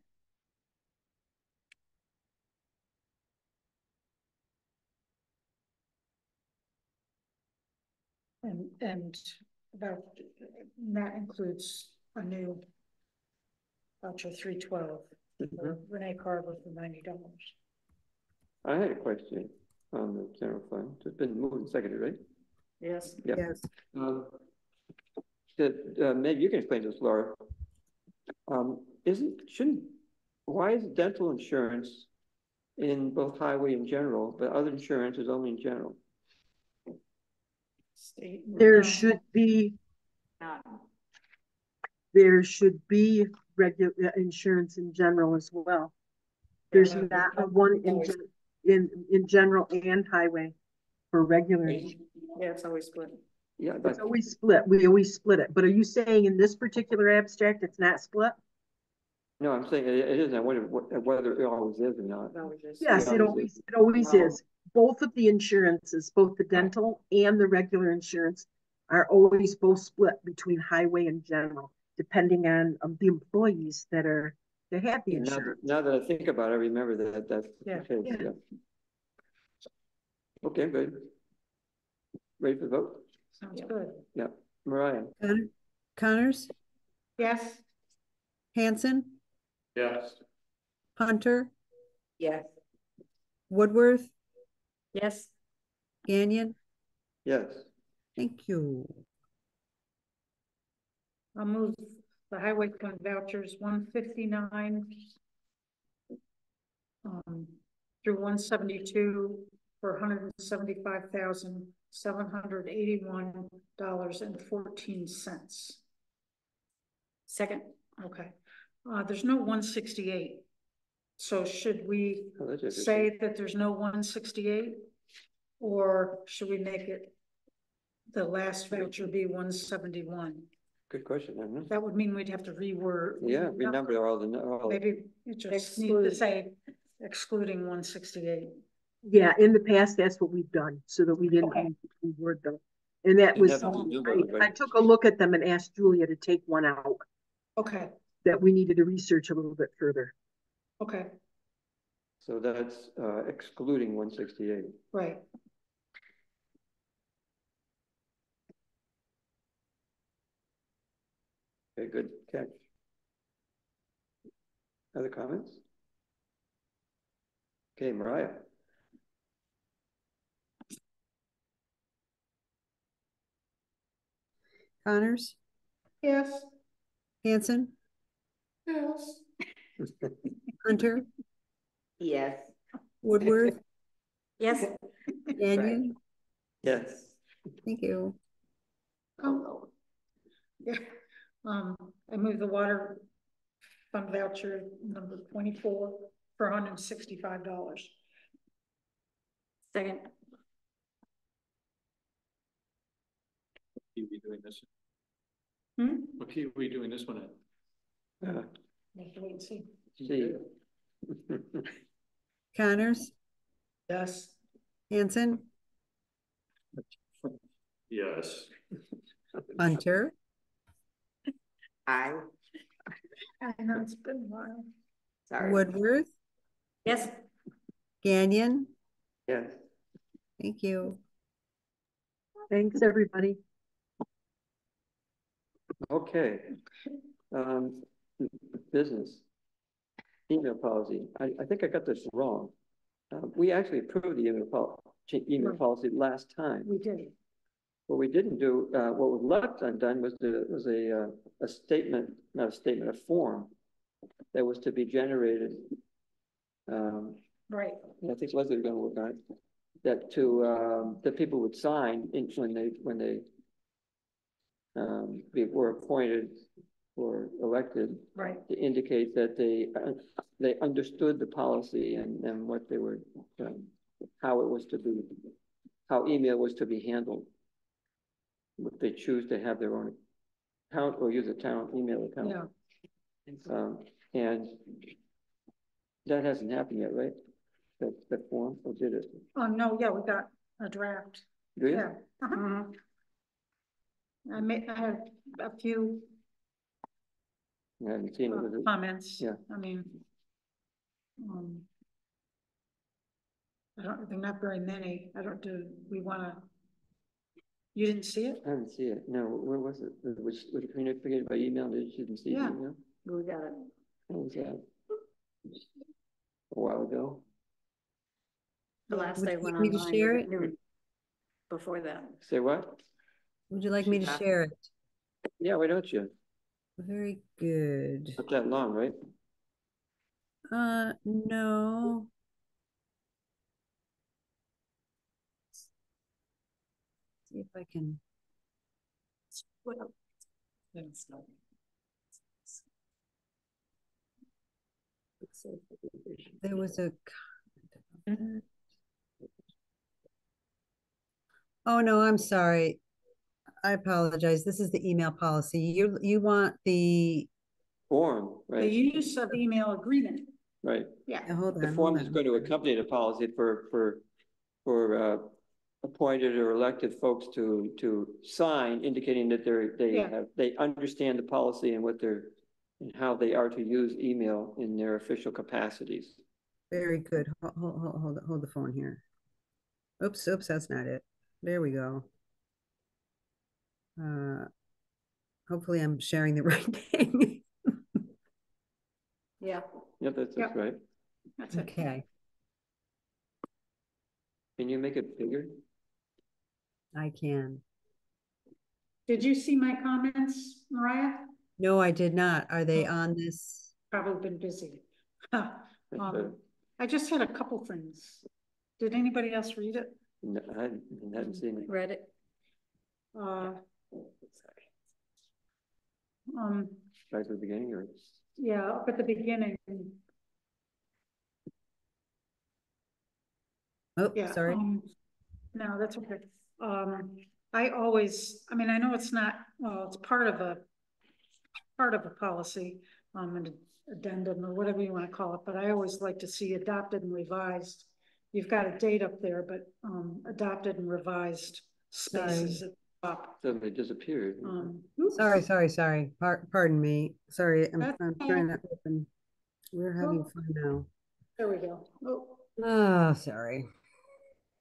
[SPEAKER 3] And that includes a new voucher 312, Renee Carver for $90.
[SPEAKER 1] I had a question on the general fund. It's been moved and seconded, right?
[SPEAKER 5] Yes.
[SPEAKER 1] Yeah.
[SPEAKER 2] Yes.
[SPEAKER 1] Maybe you can explain this, Laura. Why is dental insurance in both highway and general, but other insurance is only in general?
[SPEAKER 5] State.
[SPEAKER 6] There should be regular insurance in general as well. There's not a one in general and highway for regular.
[SPEAKER 5] Yeah, it's always split.
[SPEAKER 1] Yeah,
[SPEAKER 6] It's always split. We always split it. But are you saying in this particular abstract, it's not split?
[SPEAKER 1] no, I'm saying it isn't. I wonder whether it always is or not.
[SPEAKER 5] It always is.
[SPEAKER 6] Yes,
[SPEAKER 1] Yeah,
[SPEAKER 6] it always is. Both of the insurances, both the dental and the regular insurance, are always both split between highway and general, depending on the employees that have the insurance.
[SPEAKER 1] Now that I think about it, I remember that's the
[SPEAKER 3] Yeah.
[SPEAKER 1] case. Yeah. Okay, good. Ready for the vote?
[SPEAKER 3] Sounds good.
[SPEAKER 1] Yeah. Mariah?
[SPEAKER 2] Connors,
[SPEAKER 3] Yes.
[SPEAKER 2] Hanson,
[SPEAKER 11] Yes.
[SPEAKER 2] Hunter,
[SPEAKER 5] Yes.
[SPEAKER 2] Woodworth,
[SPEAKER 5] Yes.
[SPEAKER 2] Gagnon.
[SPEAKER 1] Yes.
[SPEAKER 2] Thank you.
[SPEAKER 3] I'll move the highway fund vouchers 159 through 172 for $175,781.14.
[SPEAKER 5] Second.
[SPEAKER 3] Okay. There's no 168. So should we
[SPEAKER 1] Oh, that's interesting.
[SPEAKER 3] say that there's no 168? Or should we make it the last voucher be 171?
[SPEAKER 1] Good question. I don't know.
[SPEAKER 3] That would mean we'd have to reword.
[SPEAKER 1] Yeah, remember all.
[SPEAKER 3] Maybe it just needs to say excluding 168.
[SPEAKER 6] Yeah, in the past, that's what we've done, so that we didn't reword them. And that
[SPEAKER 1] You
[SPEAKER 6] was,
[SPEAKER 1] never do that, right?
[SPEAKER 6] I took a look at them and asked Julia to take one out
[SPEAKER 3] Okay,
[SPEAKER 6] that we needed to research a little bit further.
[SPEAKER 3] okay,
[SPEAKER 1] So that's excluding 168.
[SPEAKER 3] right.
[SPEAKER 1] Okay, good catch. Other comments? Okay, Mariah.
[SPEAKER 2] Connors,
[SPEAKER 3] Yes.
[SPEAKER 2] Hanson,
[SPEAKER 3] Yes.
[SPEAKER 2] Hunter,
[SPEAKER 4] Yes.
[SPEAKER 2] Woodworth,
[SPEAKER 5] Yes.
[SPEAKER 2] Gagnon.
[SPEAKER 1] Yes.
[SPEAKER 2] Thank you.
[SPEAKER 3] Yeah. I move the water fund voucher number 24 for $165.
[SPEAKER 5] Second.
[SPEAKER 11] Keep we doing this?
[SPEAKER 3] Hmm?
[SPEAKER 11] What keep we doing this one in?
[SPEAKER 3] We have to wait and see.
[SPEAKER 1] See.
[SPEAKER 2] Connors,
[SPEAKER 3] Yes.
[SPEAKER 2] Hanson,
[SPEAKER 11] Yes.
[SPEAKER 2] Hunter,
[SPEAKER 4] I,
[SPEAKER 3] I know it's been a while.
[SPEAKER 4] sorry.
[SPEAKER 2] Woodworth,
[SPEAKER 5] Yes.
[SPEAKER 2] Gagnon.
[SPEAKER 1] Yes.
[SPEAKER 2] Thank you.
[SPEAKER 6] Thanks, everybody.
[SPEAKER 1] Okay. Business. Email policy. I think I got this wrong. We actually approved the email policy last time.
[SPEAKER 3] We did.
[SPEAKER 1] What we didn't do, what was left undone was a statement, not a statement, a form that was to be generated.
[SPEAKER 3] Right.
[SPEAKER 1] I think Leslie was going to work on it. that that people would sign when they were appointed or elected.
[SPEAKER 3] Right.
[SPEAKER 1] To indicate that they understood the policy and what they were, how it was to be, how email was to be handled. If they choose to have their own account or use a town email account.
[SPEAKER 3] Yeah.
[SPEAKER 1] And that hasn't happened yet, right? That form, or did it?
[SPEAKER 3] Oh, no, yeah, we got a draft.
[SPEAKER 1] Do you?
[SPEAKER 3] Yeah. Uh-huh. I have a few
[SPEAKER 1] I haven't seen it with it.
[SPEAKER 3] comments.
[SPEAKER 1] Yeah.
[SPEAKER 3] I mean, they're not very many. We wanna, you didn't see it?
[SPEAKER 1] I didn't see it. No, where was it? Was it communicated by email? Did you didn't see the
[SPEAKER 3] Yeah.
[SPEAKER 1] email?
[SPEAKER 5] We got it.
[SPEAKER 1] What was that? A while ago?
[SPEAKER 5] The last
[SPEAKER 2] Would
[SPEAKER 5] I
[SPEAKER 2] you
[SPEAKER 5] went
[SPEAKER 2] like me to
[SPEAKER 5] online
[SPEAKER 2] share
[SPEAKER 5] was
[SPEAKER 2] it?
[SPEAKER 5] at noon. Before that.
[SPEAKER 1] Say what?
[SPEAKER 2] Would you like me to share it?
[SPEAKER 1] Yeah, why don't you?
[SPEAKER 2] Very good.
[SPEAKER 1] Not that long, right?
[SPEAKER 2] No. See if I can. There was a. Oh, no, I'm sorry. I apologize. This is the email policy. You want the.
[SPEAKER 1] Form,
[SPEAKER 3] The
[SPEAKER 1] right?
[SPEAKER 3] use of email agreement.
[SPEAKER 1] Right.
[SPEAKER 3] Yeah.
[SPEAKER 2] Hold on.
[SPEAKER 1] The form is going to accompany the policy for appointed or elected folks to sign, indicating that they understand the policy and and how they are to use email in their official capacities.
[SPEAKER 2] Very good. Hold the phone here. Oops, that's not it. There we go. Hopefully I'm sharing the right thing.
[SPEAKER 5] Yeah.
[SPEAKER 1] Yep, that's right.
[SPEAKER 3] That's it.
[SPEAKER 2] Okay.
[SPEAKER 1] Can you make it bigger?
[SPEAKER 2] I can.
[SPEAKER 3] Did you see my comments, Mariah?
[SPEAKER 2] No, I did not. Are they on this?
[SPEAKER 3] Probably been busy. I just had a couple things. Did anybody else read it?
[SPEAKER 1] No, I hadn't seen it.
[SPEAKER 5] Read it.
[SPEAKER 1] Right at the beginning, or?
[SPEAKER 3] Yeah, up at the beginning.
[SPEAKER 2] Oh,
[SPEAKER 3] Yeah.
[SPEAKER 2] sorry.
[SPEAKER 3] No, that's okay. I mean, I know it's not, well, it's part of a policy, an addendum or whatever you want to call it, but I always like to see adopted and revised. You've got a date up there, but adopted and revised spaces at the top.
[SPEAKER 1] Suddenly disappeared.
[SPEAKER 2] Sorry. Pardon me. Sorry, I'm trying to open. We're having fun now.
[SPEAKER 3] There we go.
[SPEAKER 2] Oh, sorry.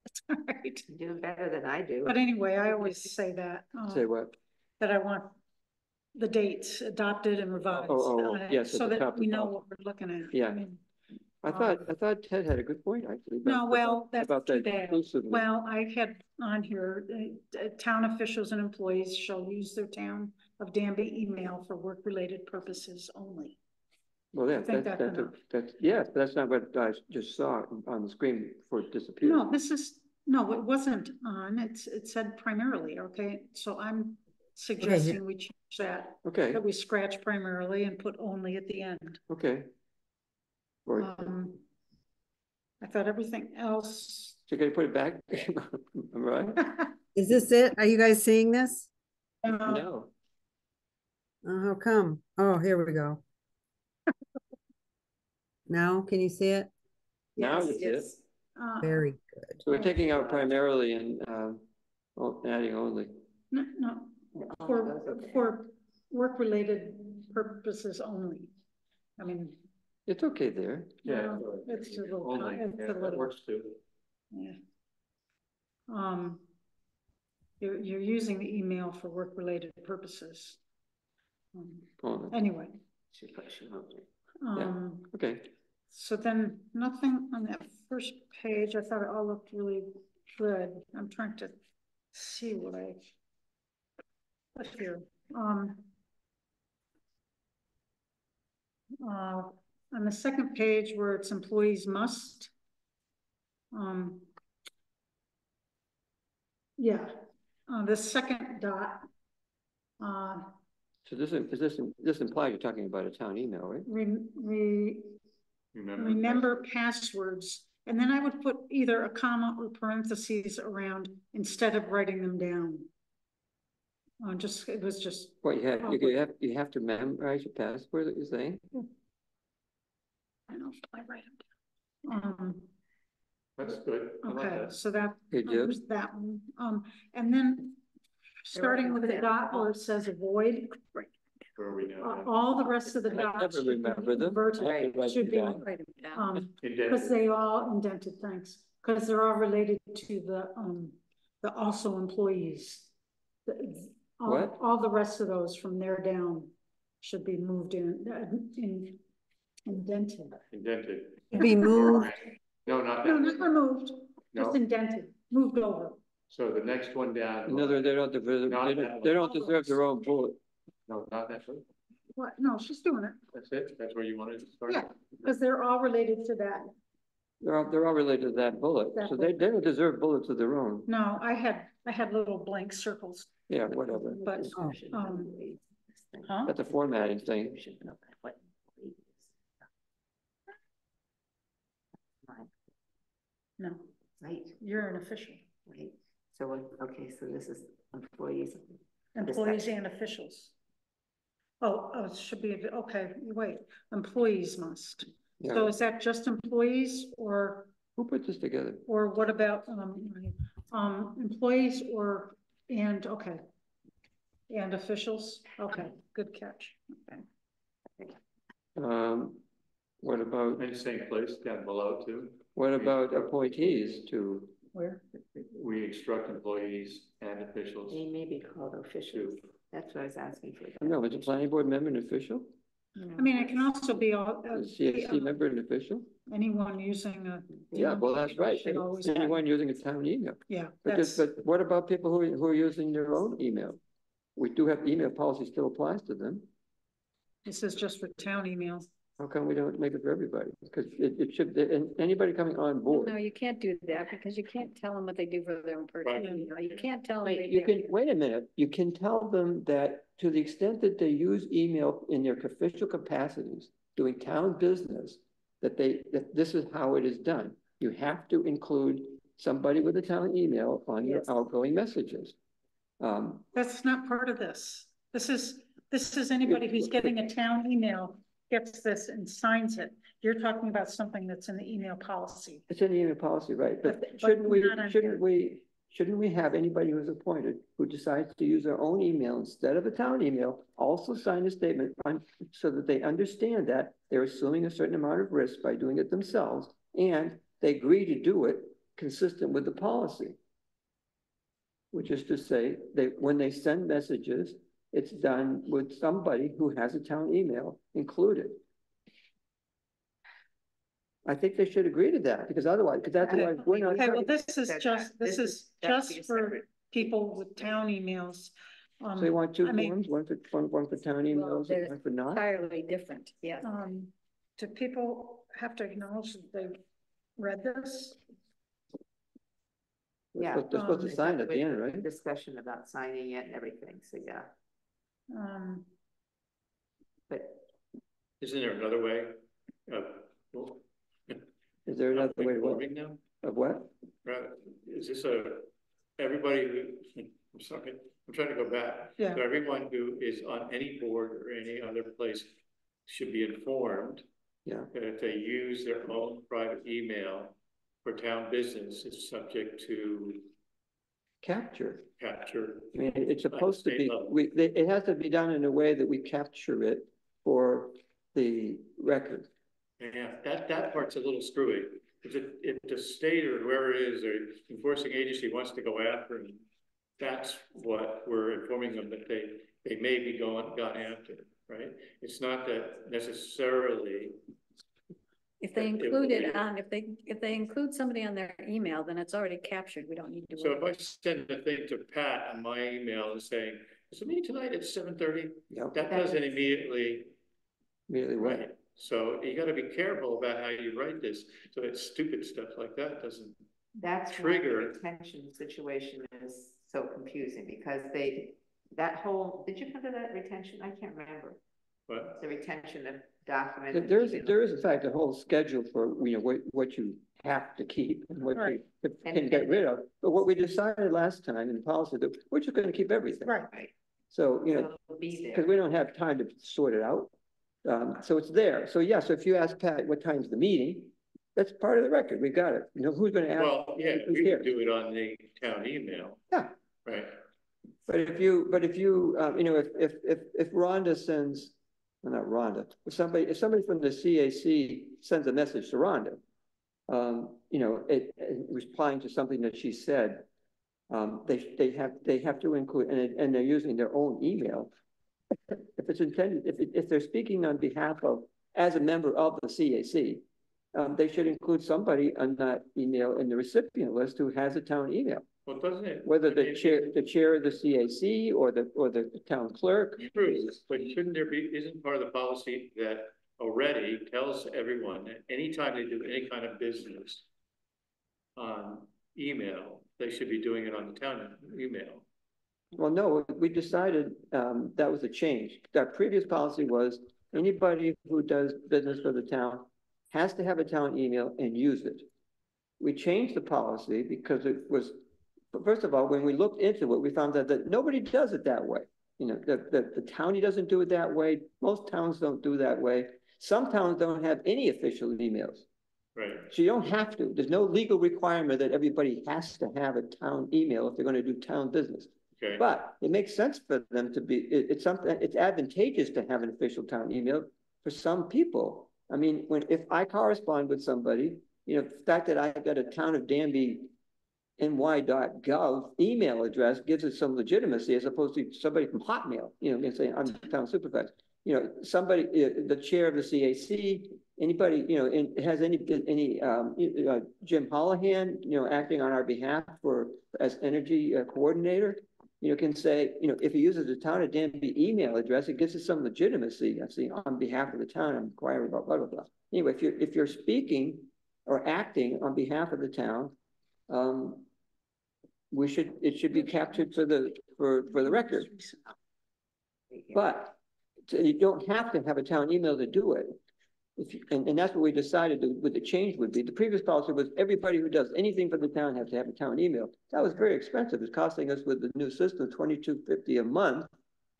[SPEAKER 3] That's all right.
[SPEAKER 4] You do better than I do.
[SPEAKER 3] But anyway, I always say that.
[SPEAKER 1] Say what?
[SPEAKER 3] That I want the dates adopted and revised.
[SPEAKER 1] Yes.
[SPEAKER 3] So that we know what we're looking at.
[SPEAKER 1] Yeah.
[SPEAKER 3] I mean,
[SPEAKER 1] I thought Ted had a good point, actually.
[SPEAKER 3] no, well, that's
[SPEAKER 1] about
[SPEAKER 3] too
[SPEAKER 1] that
[SPEAKER 3] bad.
[SPEAKER 1] inclusively.
[SPEAKER 3] Well, I had on here, town officials and employees shall use their town of Danby email for work-related purposes only.
[SPEAKER 1] Well, yeah, that's yes, but that's not what I just saw on the screen before it disappeared.
[SPEAKER 3] No, it wasn't on. It said primarily. Okay, so I'm suggesting we change that.
[SPEAKER 1] Okay.
[SPEAKER 3] That we scratch primarily and put only at the end.
[SPEAKER 1] Okay.
[SPEAKER 3] I thought everything else.
[SPEAKER 1] So you're gonna put it back, right?
[SPEAKER 2] Is this it? Are you guys seeing this?
[SPEAKER 1] No.
[SPEAKER 2] How come? Oh, here we go. Now, can you see it?
[SPEAKER 1] Now it's it.
[SPEAKER 2] Very good.
[SPEAKER 1] So we're taking out primarily and adding only.
[SPEAKER 3] No, for work-related purposes only. I mean.
[SPEAKER 1] It's okay there.
[SPEAKER 11] Yeah.
[SPEAKER 3] It's a little.
[SPEAKER 11] Only, that works too.
[SPEAKER 3] Yeah. You're using the email for work-related purposes. Anyway.
[SPEAKER 1] Okay.
[SPEAKER 3] So then nothing on that first page. I thought it all looked really good. I'm trying to see what I put here. On the second page where it's employees must, Yeah, the second dot.
[SPEAKER 1] So this implies you're talking about a town email, right?
[SPEAKER 3] Remember passwords, and then I would put either a comma or parentheses around instead of writing them down. It was just.
[SPEAKER 1] What you have to memorize your password that you're saying?
[SPEAKER 3] I don't know if I write them down.
[SPEAKER 11] That's good.
[SPEAKER 3] Okay, so that
[SPEAKER 1] was
[SPEAKER 3] that one. And then starting with the dot where it says avoid.
[SPEAKER 11] Where are we now?
[SPEAKER 3] All the rest of the dots
[SPEAKER 1] never remember them.
[SPEAKER 3] should be,
[SPEAKER 11] Indented.
[SPEAKER 3] because they all indented, thanks, because they're all related to the also employees.
[SPEAKER 1] What?
[SPEAKER 3] All the rest of those from there down should be moved indented.
[SPEAKER 11] Indented.
[SPEAKER 2] Be moved.
[SPEAKER 11] No, not
[SPEAKER 3] No,
[SPEAKER 11] that.
[SPEAKER 3] not removed,
[SPEAKER 11] No.
[SPEAKER 3] just indented, moved over.
[SPEAKER 11] So the next one down.
[SPEAKER 1] In other words, they don't deserve their own bullet.
[SPEAKER 11] No, not that one.
[SPEAKER 3] What? No, she's doing it.
[SPEAKER 11] That's it? That's where you wanted to start?
[SPEAKER 3] Yeah, because they're all related to that.
[SPEAKER 1] They're all related to that bullet, so they don't deserve bullets of their own.
[SPEAKER 3] No, I had little blank circles,
[SPEAKER 1] Yeah, whatever.
[SPEAKER 3] but, huh?
[SPEAKER 1] That's a formatting thing.
[SPEAKER 3] No,
[SPEAKER 4] Right,
[SPEAKER 3] you're an official.
[SPEAKER 4] right. So, okay, so this is employees.
[SPEAKER 3] Employees and officials. Oh, it should be, okay, wait, employees must.
[SPEAKER 1] Yeah.
[SPEAKER 3] So is that just employees or
[SPEAKER 1] Who put this together?
[SPEAKER 3] what about, employees and officials? Okay, good catch. Okay.
[SPEAKER 1] What about,
[SPEAKER 11] And same place down below too.
[SPEAKER 1] what about appointees to?
[SPEAKER 3] Where?
[SPEAKER 11] We instruct employees and officials.
[SPEAKER 4] They may be called officials. That's what I was asking for.
[SPEAKER 1] No, is a planning board member an official?
[SPEAKER 3] I mean, it can also be
[SPEAKER 1] Is CSC member an official?
[SPEAKER 3] anyone using a.
[SPEAKER 1] Yeah, well, that's right.
[SPEAKER 3] Should always
[SPEAKER 1] Anyone using a town email.
[SPEAKER 3] Yeah,
[SPEAKER 1] But what about people who are using their own email? We do have email policy still applies to them.
[SPEAKER 3] this is just for town emails.
[SPEAKER 1] How come we don't make it for everybody? Because it should, and anybody coming on board.
[SPEAKER 5] No, you can't do that because you can't tell them what they do for their own personal
[SPEAKER 11] Right.
[SPEAKER 5] email. You can't tell them.
[SPEAKER 1] You can, wait a minute, you can tell them that to the extent that they use email in their official capacities, doing town business, that this is how it is done. You have to include somebody with a town email on your outgoing messages.
[SPEAKER 3] That's not part of this. This is anybody who's getting a town email gets this and signs it. You're talking about something that's in the email policy.
[SPEAKER 1] It's in the email policy, right? But
[SPEAKER 3] But
[SPEAKER 1] shouldn't we have anybody who's appointed who decides to use their own email instead of a town email also sign a statement so that they understand that they're assuming a certain amount of risk by doing it themselves and they agree to do it consistent with the policy. Which is to say when they send messages, it's done with somebody who has a town email included. I think they should agree to that because otherwise, we're not.
[SPEAKER 3] Okay, well, this is just for people with town emails.
[SPEAKER 1] So you want two forms, one for town emails and one for not?
[SPEAKER 5] Entirely different, yeah.
[SPEAKER 3] Do people have to acknowledge that they've read this?
[SPEAKER 4] Yeah.
[SPEAKER 1] They're supposed to sign at the end, right?
[SPEAKER 4] Discussion about signing it and everything, so yeah. But
[SPEAKER 11] Isn't there another way of?
[SPEAKER 1] Is there another way
[SPEAKER 11] Now?
[SPEAKER 1] of what?
[SPEAKER 11] Right, is this everybody who, I'm sorry, I'm trying to go back.
[SPEAKER 3] Yeah.
[SPEAKER 11] So everyone who is on any board or any other place should be informed.
[SPEAKER 1] Yeah.
[SPEAKER 11] That if they use their own private email for town business, it's subject to
[SPEAKER 1] Capture.
[SPEAKER 11] capture.
[SPEAKER 1] I mean, it's supposed to be,
[SPEAKER 11] level.
[SPEAKER 1] it has to be done in a way that we capture it for the record.
[SPEAKER 11] Yeah, that part's a little screwy. If the state or whoever it is, or enforcing agency wants to go after them, that's what we're informing them that they may be gone after, right? It's not that necessarily.
[SPEAKER 5] If they include it on, if they include somebody on their email, then it's already captured. We don't need to.
[SPEAKER 11] So if I send a thing to Pat on my email and saying, "Is it me tonight at 7:30?"
[SPEAKER 1] Yep.
[SPEAKER 11] That doesn't immediately.
[SPEAKER 1] Immediately what?
[SPEAKER 11] Right. So you got to be careful about how you write this. So it's stupid stuff like that doesn't.
[SPEAKER 4] That's why the retention situation is so confusing, because that whole, did you come to that retention? I can't remember.
[SPEAKER 11] What?
[SPEAKER 4] The retention of documents.
[SPEAKER 1] There is in fact a whole schedule for, what you have to keep and what you can get rid of. But what we decided last time in the policy, that we're just gonna keep everything.
[SPEAKER 4] Right.
[SPEAKER 1] So,
[SPEAKER 4] So it'll be there.
[SPEAKER 1] because we don't have time to sort it out. So it's there. So yeah, so if you ask Pat, what time's the meeting? That's part of the record. We got it. Who's gonna ask?
[SPEAKER 11] Well, yeah, we could do it on the town email.
[SPEAKER 1] Yeah.
[SPEAKER 11] Right.
[SPEAKER 1] But if you, if Rhonda sends, well, not Rhonda, if somebody from the CAC sends a message to Rhonda, replying to something that she said, they have to include, and they're using their own email. If it's intended, if they're speaking on behalf of, as a member of the CAC, they should include somebody on that email in the recipient list who has a town email.
[SPEAKER 11] Well, doesn't it?
[SPEAKER 1] Whether the chair of the CAC or the town clerk.
[SPEAKER 11] True, but shouldn't there be, isn't part of the policy that already tells everyone that anytime they do any kind of business on email, they should be doing it on the town email?
[SPEAKER 1] Well, no, we decided that was a change. Our previous policy was anybody who does business for the town has to have a town email and use it. We changed the policy because it was, first of all, when we looked into it, we found out that nobody does it that way. The county doesn't do it that way. Most towns don't do that way. Some towns don't have any official emails.
[SPEAKER 11] Right. So
[SPEAKER 1] you don't have to. There's no legal requirement that everybody has to have a town email if they're going to do town business.
[SPEAKER 11] Okay.
[SPEAKER 1] But it makes sense for them to be, it's advantageous to have an official town email for some people. I mean, if I correspond with somebody, the fact that I've got a town of Danby ny.gov email address gives it some legitimacy as opposed to somebody from Hotmail, and say I'm the town supervisor. Somebody, the chair of the CAC, anybody, has any Jim Holohan, acting on our behalf as energy coordinator, can say, if he uses the town of Danby email address, it gives us some legitimacy. I see on behalf of the town, I'm inquiring about blah, blah, blah. Anyway, if you're speaking or acting on behalf of the town, it should be captured for the record. But you don't have to have a town email to do it. And that's what we decided what the change would be. The previous policy was everybody who does anything for the town has to have a town email. That was very expensive. It's costing us with the new system $22.50 a month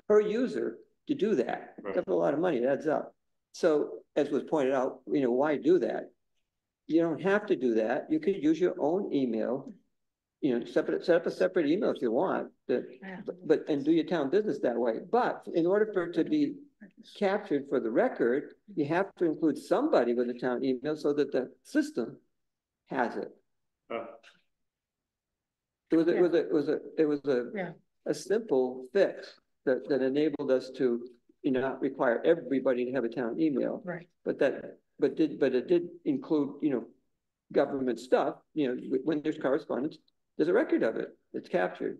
[SPEAKER 1] per user to do that. Right. That's a lot of money. It adds up. So as was pointed out, why do that? You don't have to do that. You could use your own email. Set up a separate email if you want, and do your town business that way. But in order for it to be captured for the record, you have to include somebody with a town email so that the system has it. It was a simple fix that enabled us to not require everybody to have a town email.
[SPEAKER 3] Right.
[SPEAKER 1] But it did include government stuff. When there's correspondence, there's a record of it. It's captured.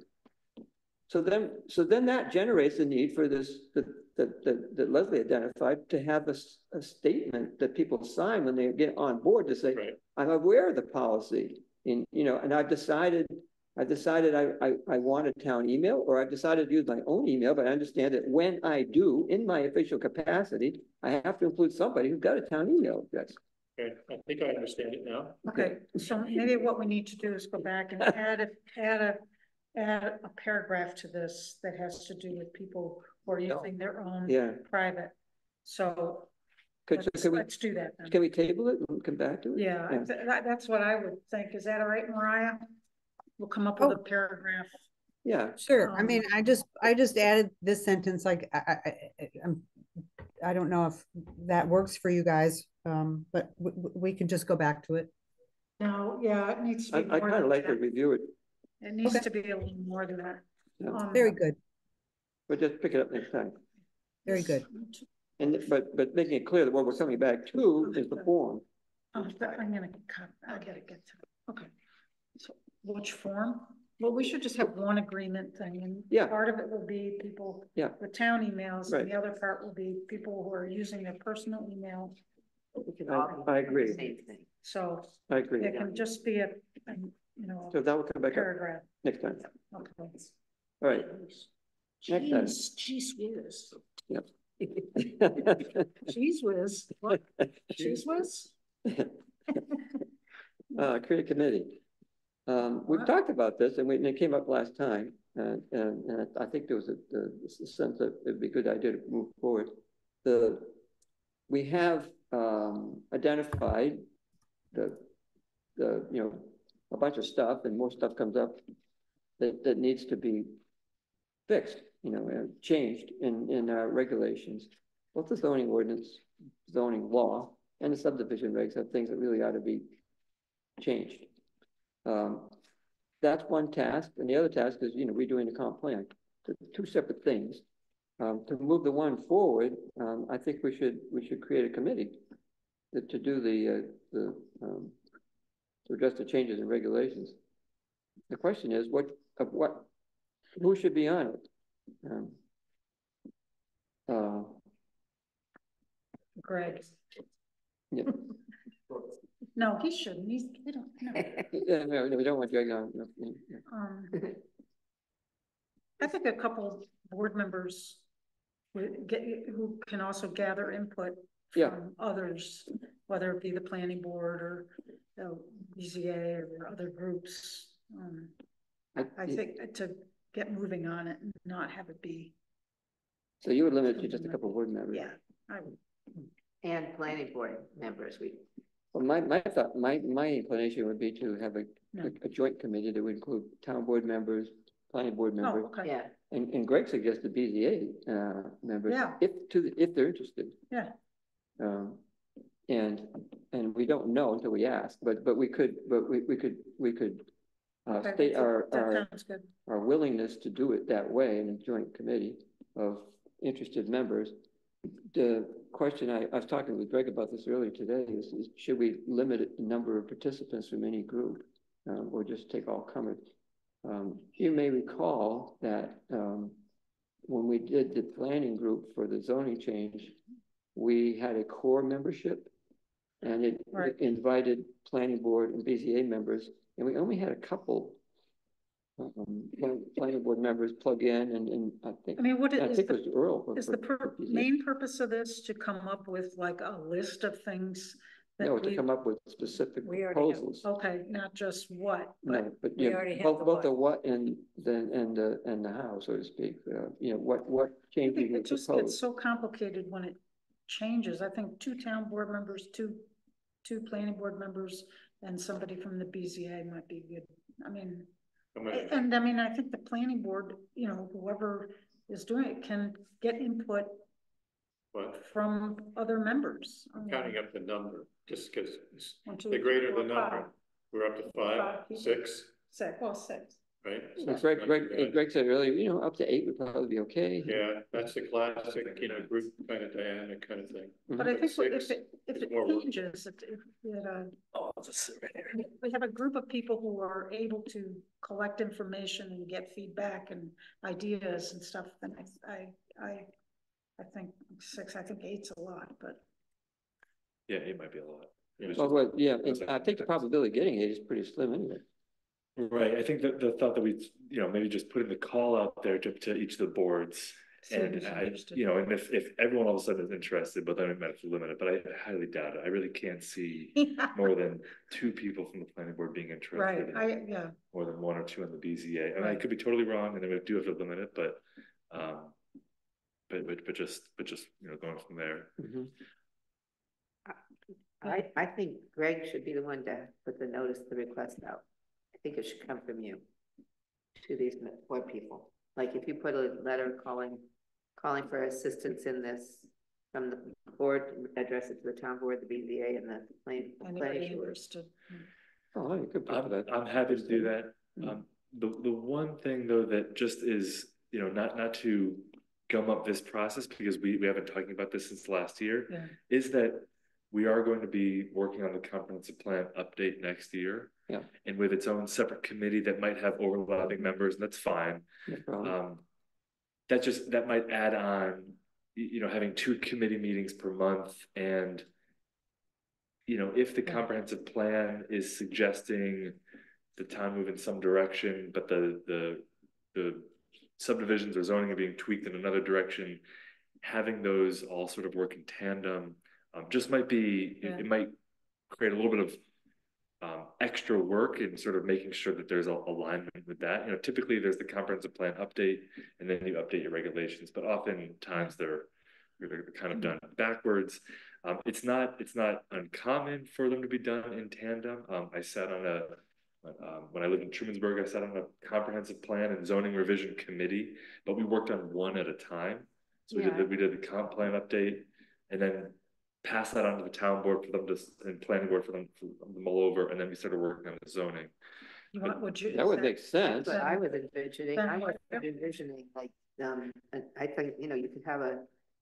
[SPEAKER 1] So then that generates the need for this that Leslie identified to have a statement that people sign when they get on board to say, right. I'm aware of the policy, and I've decided I want a town email, or I've decided to use my own email, but I understand that when I do in my official capacity, I have to include somebody who's got a town email address.
[SPEAKER 11] Okay, I think I understand it now.
[SPEAKER 3] Okay, so maybe what we need to do is go back and add a paragraph to this that has to do with people who are using their own private. So let's do that then.
[SPEAKER 1] Can we table it and come back to it?
[SPEAKER 3] Yeah. That's what I would think. Is that all right, Mariah? We'll come up with a paragraph.
[SPEAKER 1] Yeah,
[SPEAKER 2] sure. I mean, I just added this sentence. Like I don't know if that works for you guys, but we can just go back to it.
[SPEAKER 3] No, yeah, it needs to be.
[SPEAKER 1] I kind of like to review it.
[SPEAKER 3] It needs to be a little more than that.
[SPEAKER 1] Yeah.
[SPEAKER 2] Very good.
[SPEAKER 1] But just pick it up next time.
[SPEAKER 2] Very good.
[SPEAKER 1] And but making it clear that what we're coming back to is the form.
[SPEAKER 3] I'm gonna cut. I gotta get to it. Okay. So which form? Well, we should just have one agreement thing, and part of it will be people with town emails, and the other part will be people who are using their personal email.
[SPEAKER 1] I agree.
[SPEAKER 4] Same thing.
[SPEAKER 3] So
[SPEAKER 1] I agree.
[SPEAKER 3] it can just be you know,
[SPEAKER 1] So that will come back up
[SPEAKER 3] paragraph.
[SPEAKER 1] next time.
[SPEAKER 3] Okay.
[SPEAKER 1] All right. Next time.
[SPEAKER 3] Cheese whiz.
[SPEAKER 1] Yep.
[SPEAKER 3] Cheese whiz, what? Cheese whiz?
[SPEAKER 1] Create a committee. We've
[SPEAKER 3] What?
[SPEAKER 1] talked about this and it came up last time. And I think there was a sense that it'd be a good idea to move forward. We have identified the a bunch of stuff, and more stuff comes up that needs to be fixed, changed in our regulations. Both the zoning ordinance, zoning law, and the subdivision regs have things that really ought to be changed. That's one task, and the other task is, redoing the comp plan. Two separate things. To move the one forward, I think we should create a committee to do to address the changes in regulations. The question is, who should be on it?
[SPEAKER 3] Greg.
[SPEAKER 1] Yeah.
[SPEAKER 3] No, he shouldn't. We don't, no.
[SPEAKER 1] Yeah, no, we don't want to drag on.
[SPEAKER 3] I think a couple board members who can also gather input from others, whether it be the planning board or BZA or other groups. I think to get moving on it and not have it be.
[SPEAKER 1] So you would limit it to just a couple of board members?
[SPEAKER 3] Yeah, I would.
[SPEAKER 4] And planning board members,
[SPEAKER 1] Well, my inclination would be to have a joint committee that would include town board members, planning board members.
[SPEAKER 3] Oh, okay.
[SPEAKER 4] yeah.
[SPEAKER 1] And Greg suggested BZA members,
[SPEAKER 3] Yeah.
[SPEAKER 1] if they're interested.
[SPEAKER 3] Yeah.
[SPEAKER 1] And we don't know until we ask, but we could
[SPEAKER 3] Okay,
[SPEAKER 1] state
[SPEAKER 3] that sounds good.
[SPEAKER 1] our willingness to do it that way in a joint committee of interested members. The question I was talking with Greg about this earlier today is should we limit the number of participants from any group or just take all comers? You may recall that when we did the planning group for the zoning change, we had a core membership and it invited planning board and BZA members, and we only had a couple planning board members plug in, and I think, it was Earl.
[SPEAKER 3] Is the main purpose of this to come up with like a list of things?
[SPEAKER 1] No, to come up with specific proposals.
[SPEAKER 3] Okay, not just what.
[SPEAKER 1] No, but both the what and the how, so to speak. What changes
[SPEAKER 3] It just gets so complicated when it changes. I think 2 town board members, two planning board members, and somebody from the BZA might be good. I mean, I think the planning board, whoever is doing it can get input from other members.
[SPEAKER 11] I'm counting up the number just because the greater the number, we're up to 5, 6.
[SPEAKER 3] 6.
[SPEAKER 11] Right.
[SPEAKER 1] So Greg said earlier, up to 8 would probably be okay.
[SPEAKER 11] Yeah, that's the classic, group kind of dynamic kind of thing.
[SPEAKER 3] But I think if it changes, we have a group of people who are able to collect information and get feedback and ideas and stuff, then I think 6, I think 8's a lot, but.
[SPEAKER 11] Yeah, 8 might be a lot.
[SPEAKER 1] I think the probability of getting 8 is pretty slim anyway.
[SPEAKER 12] Right. I think that the thought that we, maybe just putting the call out there to each of the boards, and and if everyone all of a sudden is interested, but then it might have to limit it. But I highly doubt it. I really can't see more than 2 people from the planning board being interested.
[SPEAKER 3] Right.
[SPEAKER 12] More than 1 or 2 on the BZA, and I could be totally wrong, and then we do have to limit it, but just going from there.
[SPEAKER 1] Mm-hmm.
[SPEAKER 4] I think Greg should be the one to put the request out. I think it should come from you to these 4 people. Like if you put a letter calling for assistance in this from the board, address it to the town board, the BZA, and the planning board.
[SPEAKER 12] I'm happy to do that. The one thing though that just is, not to gum up this process, because we haven't talking about this since last year, is that we are going to be working on the comprehensive plan update next year.
[SPEAKER 1] Yeah.
[SPEAKER 12] And with its own separate committee that might have overlapping members, and that's fine.
[SPEAKER 1] No
[SPEAKER 12] that might add on, having 2 committee meetings per month. And, if the comprehensive plan is suggesting the town move in some direction, but the subdivisions or zoning are being tweaked in another direction, having those all sort of work in tandem, just might be, it might create a little bit of extra work in sort of making sure that there's alignment with that. You know, typically there's the comprehensive plan update and then you update your regulations, but oftentimes they're kind of done backwards. It's not uncommon for them to be done in tandem. I sat on when I lived in Trumansburg, I sat on a comprehensive plan and zoning revision committee, but we worked on one at a time. So we did the comp plan update and then pass that on to the town board for them to, and planning board for them to mull over, and then we started working on the zoning.
[SPEAKER 3] What would you?
[SPEAKER 1] That would make sense.
[SPEAKER 4] But I was envisioning, like, I think, you know, you could have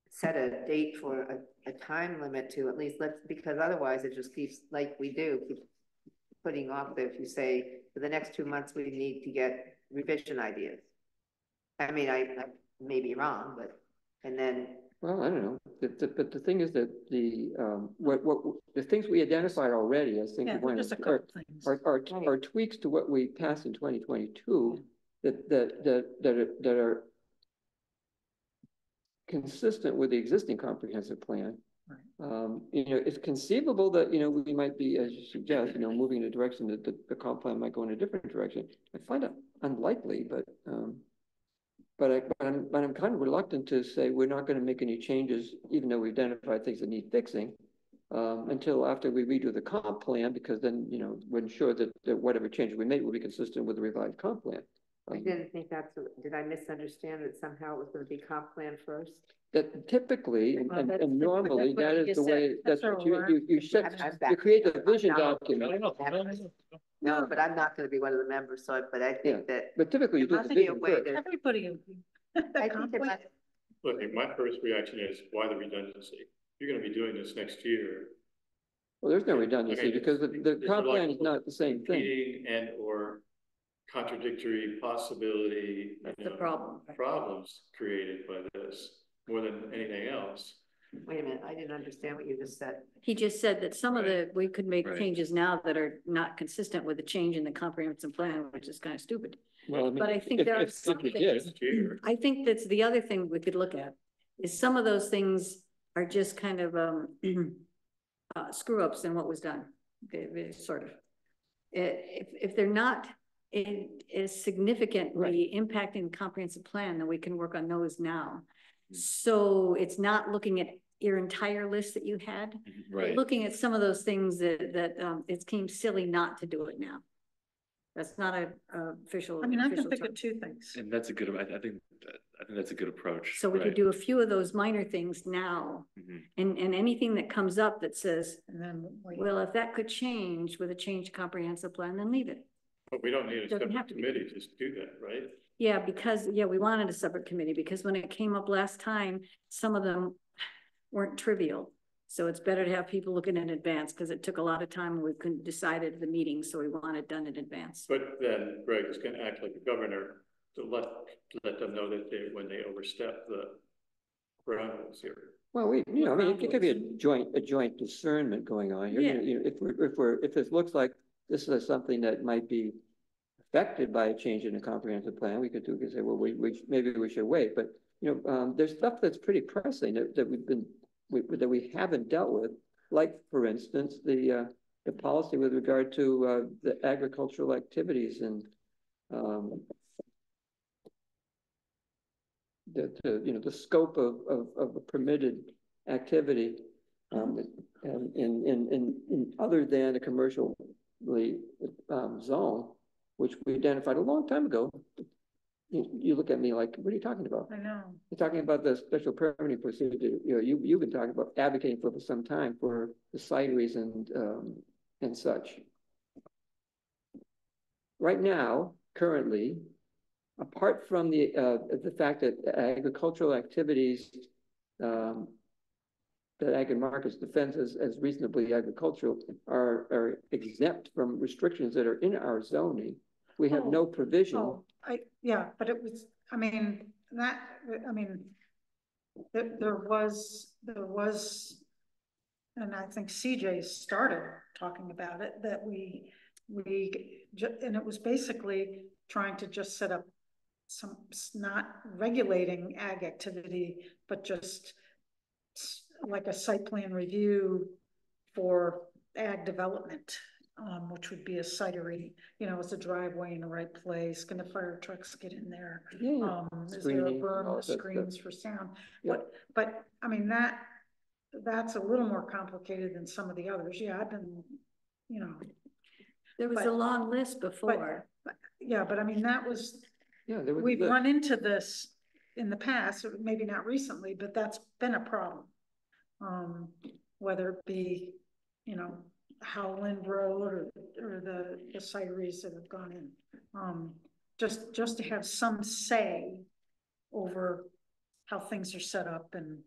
[SPEAKER 4] set a date for a time limit to at least because otherwise it just keeps, like we do, keep putting off. If you say for the next 2 months, we need to get revision ideas. I mean, I may be wrong, but, and then.
[SPEAKER 1] Well, I don't know, but the thing is that the things we identified already, I think, are tweaks to what we passed in 2022 that are consistent with the existing comprehensive plan. Right. You know, it's conceivable that, you know, we might be, as you suggest, you know, moving in a direction that the comp plan might go in a different direction. I find it unlikely, but I'm kind of reluctant to say we're not going to make any changes, even though we identified things that need fixing, until after we redo the comp plan, because then, you know, we're ensure that whatever changes we make will be consistent with the revised comp plan.
[SPEAKER 4] I didn't think did I misunderstand that somehow it was going to be comp plan first?
[SPEAKER 1] That typically and normally that is the way, that's what you create a vision document.
[SPEAKER 4] No, but I'm not going to be one of the members, so but I think that.
[SPEAKER 1] But typically you do the vision first.
[SPEAKER 3] Everybody.
[SPEAKER 11] Look, my first reaction is, why the redundancy? You're going to be doing this next year.
[SPEAKER 1] Well, there's no redundancy because the comp plan is not the same thing.
[SPEAKER 11] And or contradictory possibility.
[SPEAKER 5] That's the problem.
[SPEAKER 11] Problems created by this more than anything else.
[SPEAKER 4] Wait a minute, I didn't understand what you just said.
[SPEAKER 5] He just said that some of we could make changes now that are not consistent with the change in the comprehensive plan, which is kind of stupid.
[SPEAKER 1] Well, I mean,
[SPEAKER 5] but I think there are some things, I think that's the other thing we could look at is some of those things are just kind of screw ups in what was done. They sort of, if they're not is significantly impacting the comprehensive plan, then we can work on those now. So it's not looking at your entire list that you had, but looking at some of those things that it seems silly not to do it now. That's not a official.
[SPEAKER 3] I mean, I can think of two things.
[SPEAKER 12] And that's a good, I think that's a good approach.
[SPEAKER 5] So we could do a few of those minor things now, and anything that comes up that says, and then well, if that could change with a change comprehensive plan, then leave it.
[SPEAKER 11] But we don't need a separate committee to do that, right?
[SPEAKER 5] Yeah, because we wanted a separate committee because when it came up last time, some of them weren't trivial. So it's better to have people looking in advance because it took a lot of time and we couldn't decide at the meeting, so we want it done in advance.
[SPEAKER 11] But then Greg is going to act like a governor to let them know that when they overstep the ground rules here.
[SPEAKER 1] Well, I mean, it could be a joint discernment going on here.
[SPEAKER 5] Yeah.
[SPEAKER 1] You know, if it looks like this is something that might be affected by a change in the comprehensive plan, we could say, well, maybe we should wait. But you know, there's stuff that's pretty pressing that we haven't dealt with, like for instance the policy with regard to the agricultural activities and the scope of a permitted activity in other than a commercially zone, which we identified a long time ago. You look at me like, what are you talking about?
[SPEAKER 3] I know.
[SPEAKER 1] You're talking about the special permitting procedure. You know, you've been talking about advocating for some time for the cideries and such. Right now, currently, apart from the fact that agricultural activities that Ag and Markets defends as reasonably agricultural are exempt from restrictions that are in our zoning. We have no provision.
[SPEAKER 3] But it was, there was, and I think CJ started talking about it, that we and it was basically trying to just set up some, not regulating ag activity, but just like a site plan review for ag development, which would be a citery, it's a driveway in the right place. Can the fire trucks get in there?
[SPEAKER 1] Yeah.
[SPEAKER 3] Is there a
[SPEAKER 1] Screening,
[SPEAKER 3] berm
[SPEAKER 1] all
[SPEAKER 3] with
[SPEAKER 1] that
[SPEAKER 3] screens
[SPEAKER 1] stuff.
[SPEAKER 3] for sound?
[SPEAKER 1] Yeah.
[SPEAKER 3] But I mean, that's a little more complicated than some of the others. Yeah, I've been,
[SPEAKER 5] There was a long list before.
[SPEAKER 3] but I mean, that was,
[SPEAKER 1] Yeah, there was.
[SPEAKER 3] we've run into this in the past, maybe not recently, but that's been a problem. Whether it be, Howland Road or the citeries that have gone in. Just to have some say over how things are set up and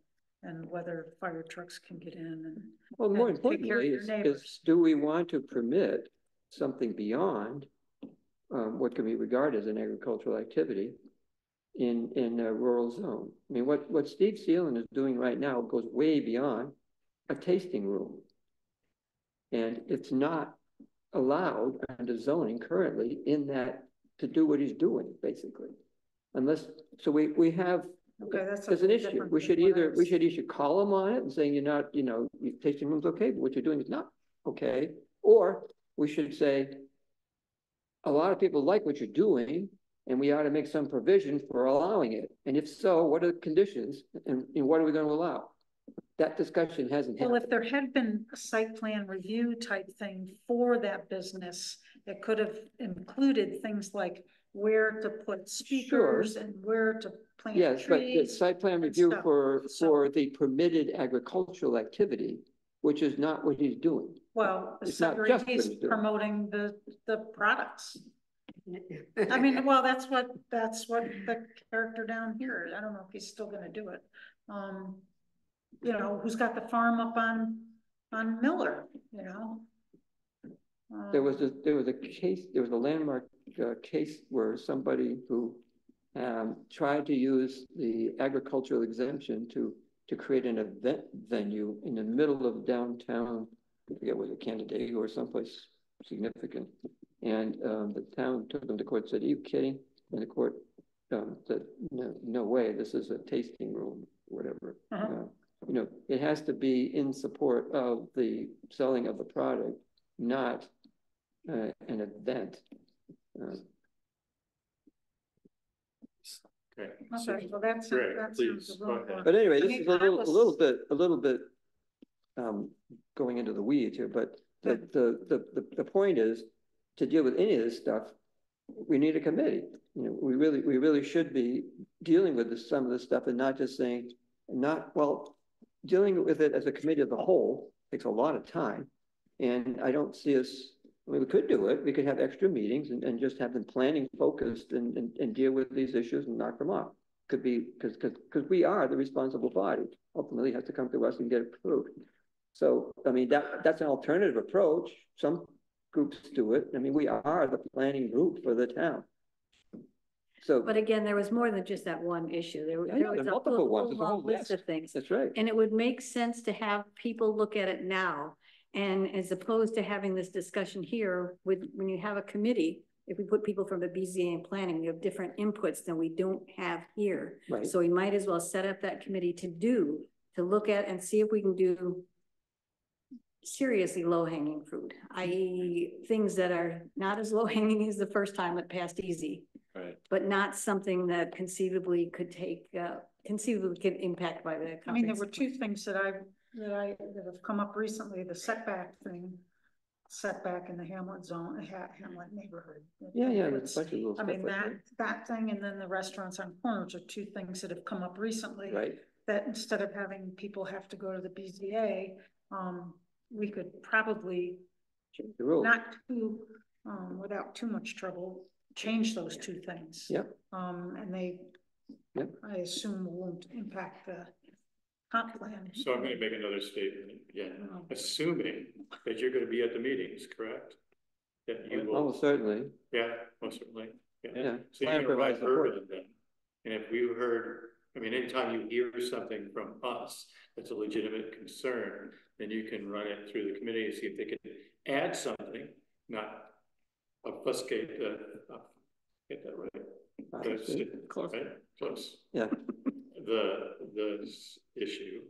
[SPEAKER 3] whether fire trucks can get in and
[SPEAKER 1] Well, more
[SPEAKER 3] and take care of
[SPEAKER 1] importantly,
[SPEAKER 3] your neighbors.
[SPEAKER 1] is do we want to permit something beyond what can be regarded as an agricultural activity in a rural zone? I mean, what Steve Seelan is doing right now goes way beyond a tasting room. And it's not allowed under zoning currently in that to do what he's doing, basically. Unless, so we have,
[SPEAKER 3] Okay, that's
[SPEAKER 1] there's an issue. We should either call him on it and saying you're not, your tasting room's okay, but what you're doing is not okay. Or we should say, a lot of people like what you're doing and we ought to make some provision for allowing it. And if so, what are the conditions and what are we going to allow? That discussion hasn't happened.
[SPEAKER 3] Well, if there had been a site plan review type thing for that business, it could have included things like where to put speakers and where to plant
[SPEAKER 1] yes, but the
[SPEAKER 3] trees.
[SPEAKER 1] site plan review for
[SPEAKER 3] So-
[SPEAKER 1] the permitted agricultural activity, which is not what he's doing.
[SPEAKER 3] Well,
[SPEAKER 1] It's not just what
[SPEAKER 3] he's
[SPEAKER 1] he's doing.
[SPEAKER 3] promoting the products. I mean, well, that's what the character down here, I don't know if he's still gonna do it. Who's got the farm up on Miller,
[SPEAKER 1] There was a case, there was a landmark case where somebody who tried to use the agricultural exemption to create an event venue in the middle of downtown, I forget was it Canandaigua or someplace significant. And the town took them to court, said, are you kidding? And the court said, no way, this is a tasting room, whatever. It has to be in support of the selling of the product, not an event.
[SPEAKER 3] Okay, well, that sounds a little more.
[SPEAKER 1] But anyway, this
[SPEAKER 3] I mean,
[SPEAKER 1] is a little bit going into the weeds here, but the point is to deal with any of this stuff, we need a committee. We really should be dealing with some of this stuff and not just saying, dealing with it as a committee of the whole takes a lot of time. And I don't see us, we could do it. We could have extra meetings and just have them planning focused and deal with these issues and knock them off. Could be because we are the responsible body. Ultimately, it has to come to us and get approved. So, I mean, that's an alternative approach. Some groups do it. I mean, we are the planning group for the town. So,
[SPEAKER 5] but again, there was more than just that one issue. There was
[SPEAKER 1] multiple ones.
[SPEAKER 5] a
[SPEAKER 1] There's a whole
[SPEAKER 5] long list of things.
[SPEAKER 1] That's right.
[SPEAKER 5] And it would make sense to have people look at it now. And as opposed to having this discussion here when you have a committee, if we put people from the BZA and planning, we have different inputs than we don't have here.
[SPEAKER 1] Right.
[SPEAKER 5] So we might as well set up that committee to look at and see if we can do seriously low-hanging fruit, i.e. things that are not as low-hanging as the first time it passed easy.
[SPEAKER 12] Right.
[SPEAKER 5] But not something that conceivably could impact by the.
[SPEAKER 3] I mean, there were two things that have come up recently, the setback in the Hamlet zone, Hamlet neighborhood.
[SPEAKER 1] Yeah, there's a bunch of little
[SPEAKER 3] I mean,
[SPEAKER 1] stuff
[SPEAKER 3] that thing, and then the restaurants on corners are two things that have come up recently.
[SPEAKER 1] Right.
[SPEAKER 3] That instead of having people have to go to the BZA, we could probably not too, without too much trouble, change those two things.
[SPEAKER 1] Yep.
[SPEAKER 3] And I assume won't impact the comp plan.
[SPEAKER 11] So I'm going to make another statement again, assuming that you're going to be at the meetings, correct? That you will.
[SPEAKER 1] Almost certainly.
[SPEAKER 11] Yeah, most certainly.
[SPEAKER 1] Yeah.
[SPEAKER 11] So you're going to write verbatim then. And if we heard, anytime you hear something from us that's a legitimate concern, then you can run it through the committee and see if they can add something, not obfuscate get that right.
[SPEAKER 1] Close.
[SPEAKER 11] Right? Close.
[SPEAKER 1] Yeah.
[SPEAKER 11] The issue.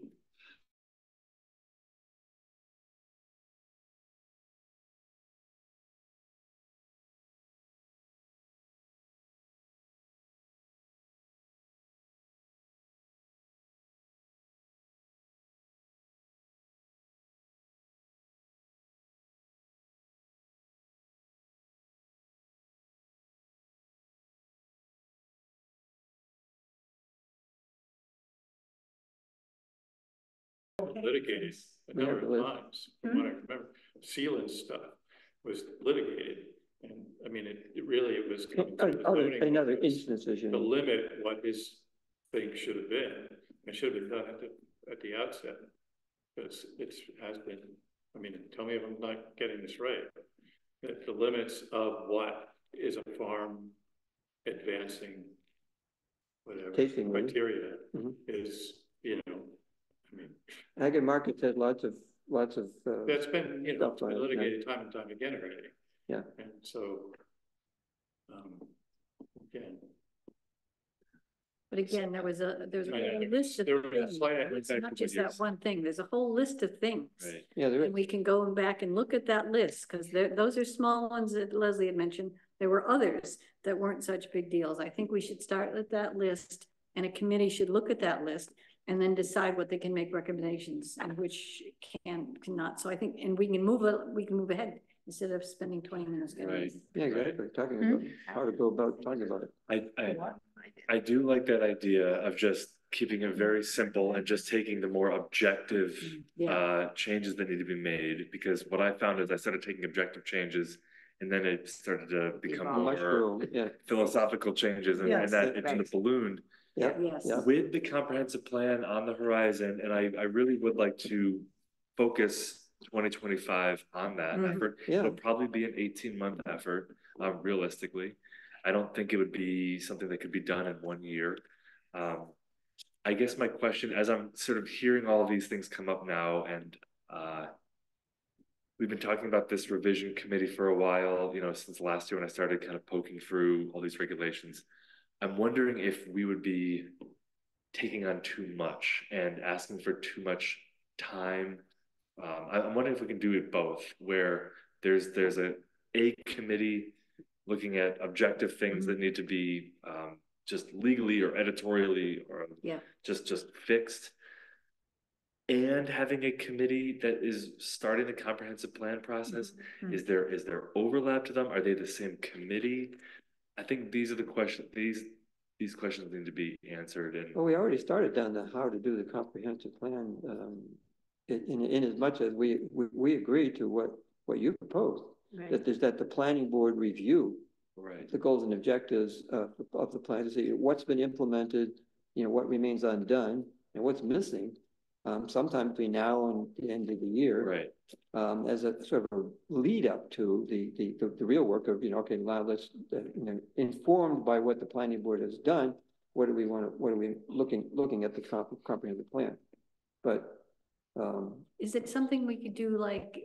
[SPEAKER 11] Litigated a number of times, from what I remember. Sealant stuff was litigated, and I mean, it really was coming to the zoning
[SPEAKER 1] Another
[SPEAKER 11] office
[SPEAKER 1] instances, you
[SPEAKER 11] to
[SPEAKER 1] know.
[SPEAKER 11] limit what his thing should have been. It should have been done at the outset, because it has been. I mean, tell me if I'm not getting this right. That the limits of what is a farm advancing, whatever
[SPEAKER 1] Tasting room.
[SPEAKER 11] criteria is, you know. I mean,
[SPEAKER 1] Ag and Markets has lots of.
[SPEAKER 11] That's been, you know,
[SPEAKER 1] stuff
[SPEAKER 11] litigated time and time again already.
[SPEAKER 1] Yeah.
[SPEAKER 11] And so, again.
[SPEAKER 5] But again, there's a
[SPEAKER 11] Yeah.
[SPEAKER 5] list of
[SPEAKER 11] There was a
[SPEAKER 5] things.
[SPEAKER 11] slight-
[SPEAKER 5] It's not just that one thing. There's a whole list of things.
[SPEAKER 12] Right.
[SPEAKER 1] Yeah, there
[SPEAKER 5] And we can go back and look at that list, because those are small ones that Leslie had mentioned. There were others that weren't such big deals. I think we should start with that list, and a committee should look at that list and then decide what they can make recommendations and which cannot. So I think, and we can move ahead instead of spending 20 minutes.
[SPEAKER 12] Right.
[SPEAKER 1] Yeah, exactly. Talking about how to go about talking about it.
[SPEAKER 12] I do like that idea of just keeping it very simple and just taking the more objective changes that need to be made, because what I found is I started taking objective changes and then it started to become more philosophical changes, and that it's the balloon.
[SPEAKER 1] Yeah.
[SPEAKER 5] Yes.
[SPEAKER 12] With the comprehensive plan on the horizon, and I really would like to focus 2025 on that effort. It'll probably be an 18-month effort, realistically. I don't think it would be something that could be done in 1 year. I guess my question, as I'm sort of hearing all of these things come up now, and we've been talking about this revision committee for a while, you know, since last year when I started kind of poking through all these regulations. I'm wondering if we would be taking on too much and asking for too much time. I'm wondering if we can do it both, where there's a committee looking at objective things that need to be just legally or editorially or just fixed, and having a committee that is starting the comprehensive plan process. Is there overlap to them? Are they the same committee? I think these are the questions. These questions need to be answered. And
[SPEAKER 1] well, we already started down the how to do the comprehensive plan. In as much as we agree to what you proposed, that there's the planning board review the goals and objectives of the plan to see what's been implemented, you know, what remains undone, and what's missing. Sometime between now and the end of the year, as a sort of a lead up to the real work of, you know, okay, now let's, you know, informed by what the planning board has done, what are we looking at the comprehensive plan. But
[SPEAKER 5] is it something we could do, like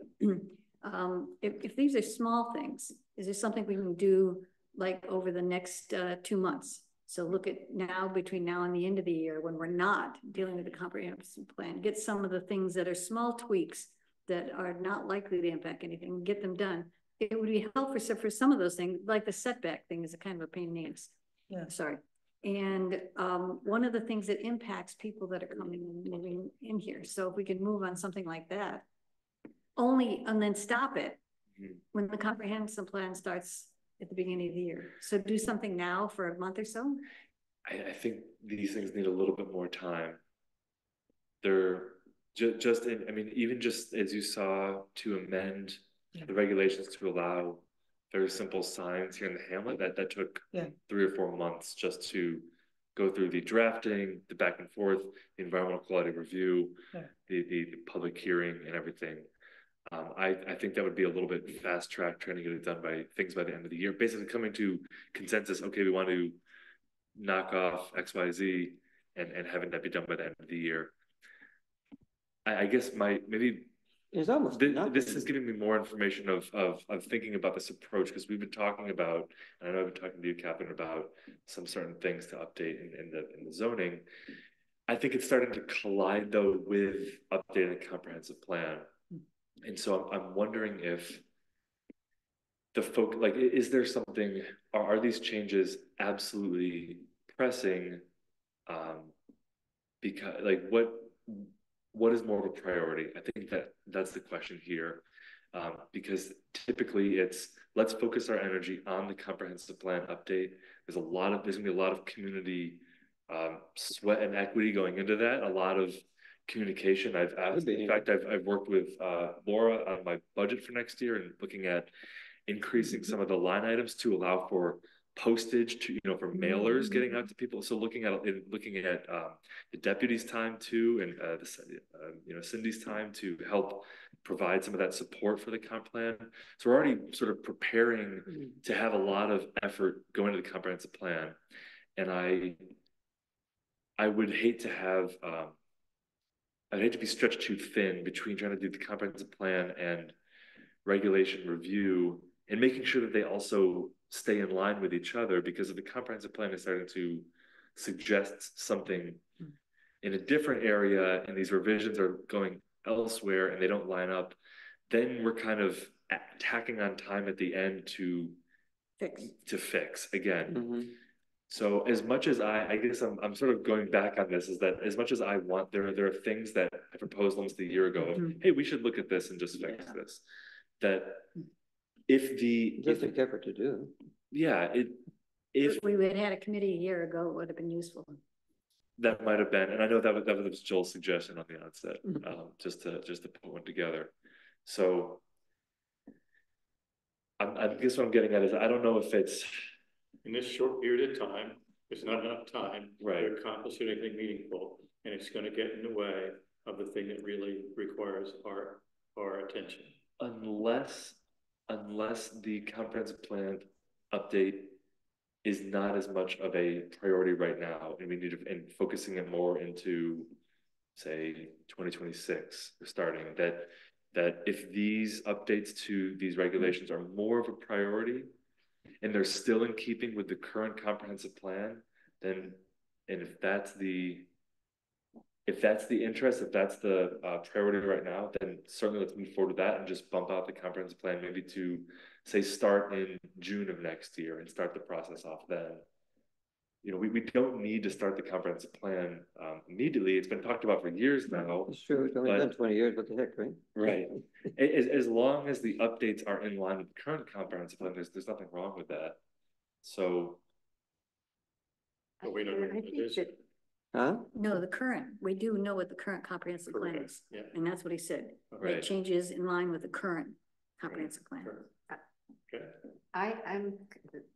[SPEAKER 5] if these are small things, is there something we can do like over the next 2 months? So look at now, between now and the end of the year, when we're not dealing with the comprehensive plan, get some of the things that are small tweaks that are not likely to impact anything, get them done. It would be helpful for some of those things, like the setback thing is a kind of a pain in the ass. Yeah. Sorry. And one of the things that impacts people that are coming and moving in here. So if we could move on something like that, and then stop it when the comprehensive plan starts at the beginning of the year. So do something now for a month or so.
[SPEAKER 12] I think these things need a little bit more time. They're I mean, even just as you saw, to amend the regulations to allow very simple signs here in the hamlet, that took 3 or 4 months just to go through the drafting, the back and forth, the environmental quality review, the public hearing and everything. I think that would be a little bit fast track, trying to get it done by the end of the year, basically coming to consensus. Okay, we want to knock off XYZ and having that be done by the end of the year. I guess maybe
[SPEAKER 1] It's almost
[SPEAKER 12] this
[SPEAKER 1] nothing.
[SPEAKER 12] is giving me more information of thinking about this approach, because we've been talking about, and I know I've been talking to you, Catherine, about some certain things to update in the zoning. I think it's starting to collide though with updating the comprehensive plan. And so I'm wondering if like, is there something, are these changes absolutely pressing? Because like, what is more of a priority? I think that's the question here. Because typically it's, let's focus our energy on the comprehensive plan update. There's gonna be a lot of community sweat and equity going into that, a lot of communication. In fact, I've worked with Laura on my budget for next year and looking at increasing some of the line items to allow for postage to, for mailers getting out to people. So looking at the deputy's time too, and Cindy's time to help provide some of that support for the comp plan. So we're already sort of preparing to have a lot of effort go into the comprehensive plan. And I would hate to have, I'd hate to be stretched too thin between trying to do the comprehensive plan and regulation review, and making sure that they also stay in line with each other, because if the comprehensive plan is starting to suggest something in a different area and these revisions are going elsewhere and they don't line up, then we're kind of tacking on time at the end to fix again. So as much as I guess I'm sort of going back on this, is that as much as I want, there are things that I proposed almost a year ago of, hey, we should look at this and just fix this. That if
[SPEAKER 1] just take effort to do.
[SPEAKER 5] Yeah, if we had had a committee a year ago, it would have been useful.
[SPEAKER 12] That might have been, and I know that was Joel's suggestion on the outset, just to put one together. So I guess what I'm getting at is, I don't know if it's
[SPEAKER 11] in this short period of time, it's not enough time
[SPEAKER 12] right
[SPEAKER 11] to accomplish anything meaningful, and it's going to get in the way of the thing that really requires our attention. Unless the comprehensive plan update is not as much of a priority right now, and we need to, and focusing it more into, say, 2026, starting that if these updates to these regulations are more of a priority and they're still in keeping with the current comprehensive plan, then, and if that's the interest, if that's the priority right now, then certainly let's move forward with that and just bump out the comprehensive plan, maybe to say start in June of next year and start the process off then. We don't need to start the comprehensive plan immediately. It's been talked about for years now.
[SPEAKER 1] It's true. It's only been 20 years. What the heck, right?
[SPEAKER 12] Right. As long as the updates are in line with the current comprehensive plan, there's nothing wrong with that. So.
[SPEAKER 11] But we don't know what it is.
[SPEAKER 5] Huh? No, the current, we do know what the current comprehensive plan is.
[SPEAKER 11] Yeah.
[SPEAKER 5] And that's what he said.
[SPEAKER 12] Right.
[SPEAKER 5] Make changes in line with the current comprehensive plan.
[SPEAKER 11] Okay.
[SPEAKER 4] I'm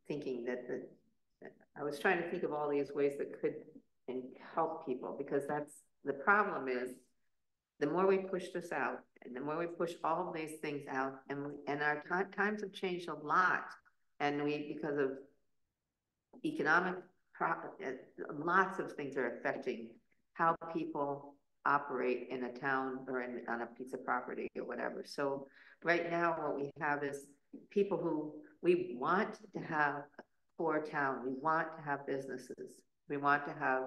[SPEAKER 4] thinking that I was trying to think of all these ways that could help people, because that's the problem is, the more we push this out and the more we push all of these things out, and our times have changed a lot, and because of economic lots of things are affecting how people operate in a town or on a piece of property or whatever. So right now what we have is people who, we want to have a poor town, we want to have businesses, we want to have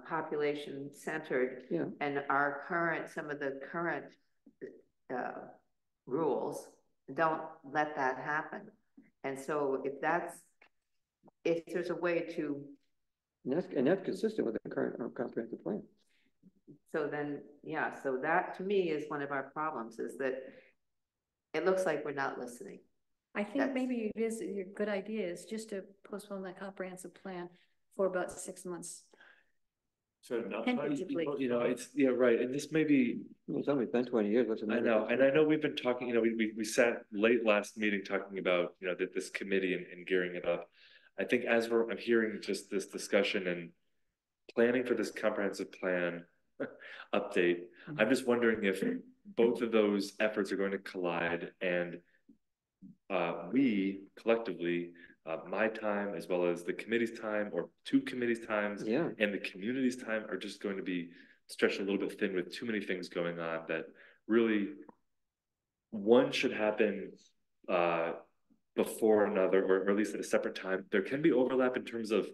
[SPEAKER 4] population centered, and some of the current rules don't let that happen. And so if there's a way to,
[SPEAKER 1] and that's consistent with the current comprehensive plan.
[SPEAKER 4] So then, so that to me is one of our problems, is that it looks like we're not listening.
[SPEAKER 5] I think maybe it is a good idea is just to postpone that comprehensive plan for about 6 months.
[SPEAKER 11] So enough
[SPEAKER 12] time, it's right. And this may be,
[SPEAKER 1] it's only been 20 years. What's the matter?
[SPEAKER 12] I know, and I know we've been talking. We sat late last meeting talking about this committee and gearing it up. I think as I'm hearing just this discussion and planning for this comprehensive plan update, I'm just wondering if both of those efforts are going to collide, and we collectively, my time as well as the committee's time, or two committees' times, and the community's time, are just going to be stretched a little bit thin with too many things going on that really one should happen before another, or at least at a separate time. There can be overlap in terms of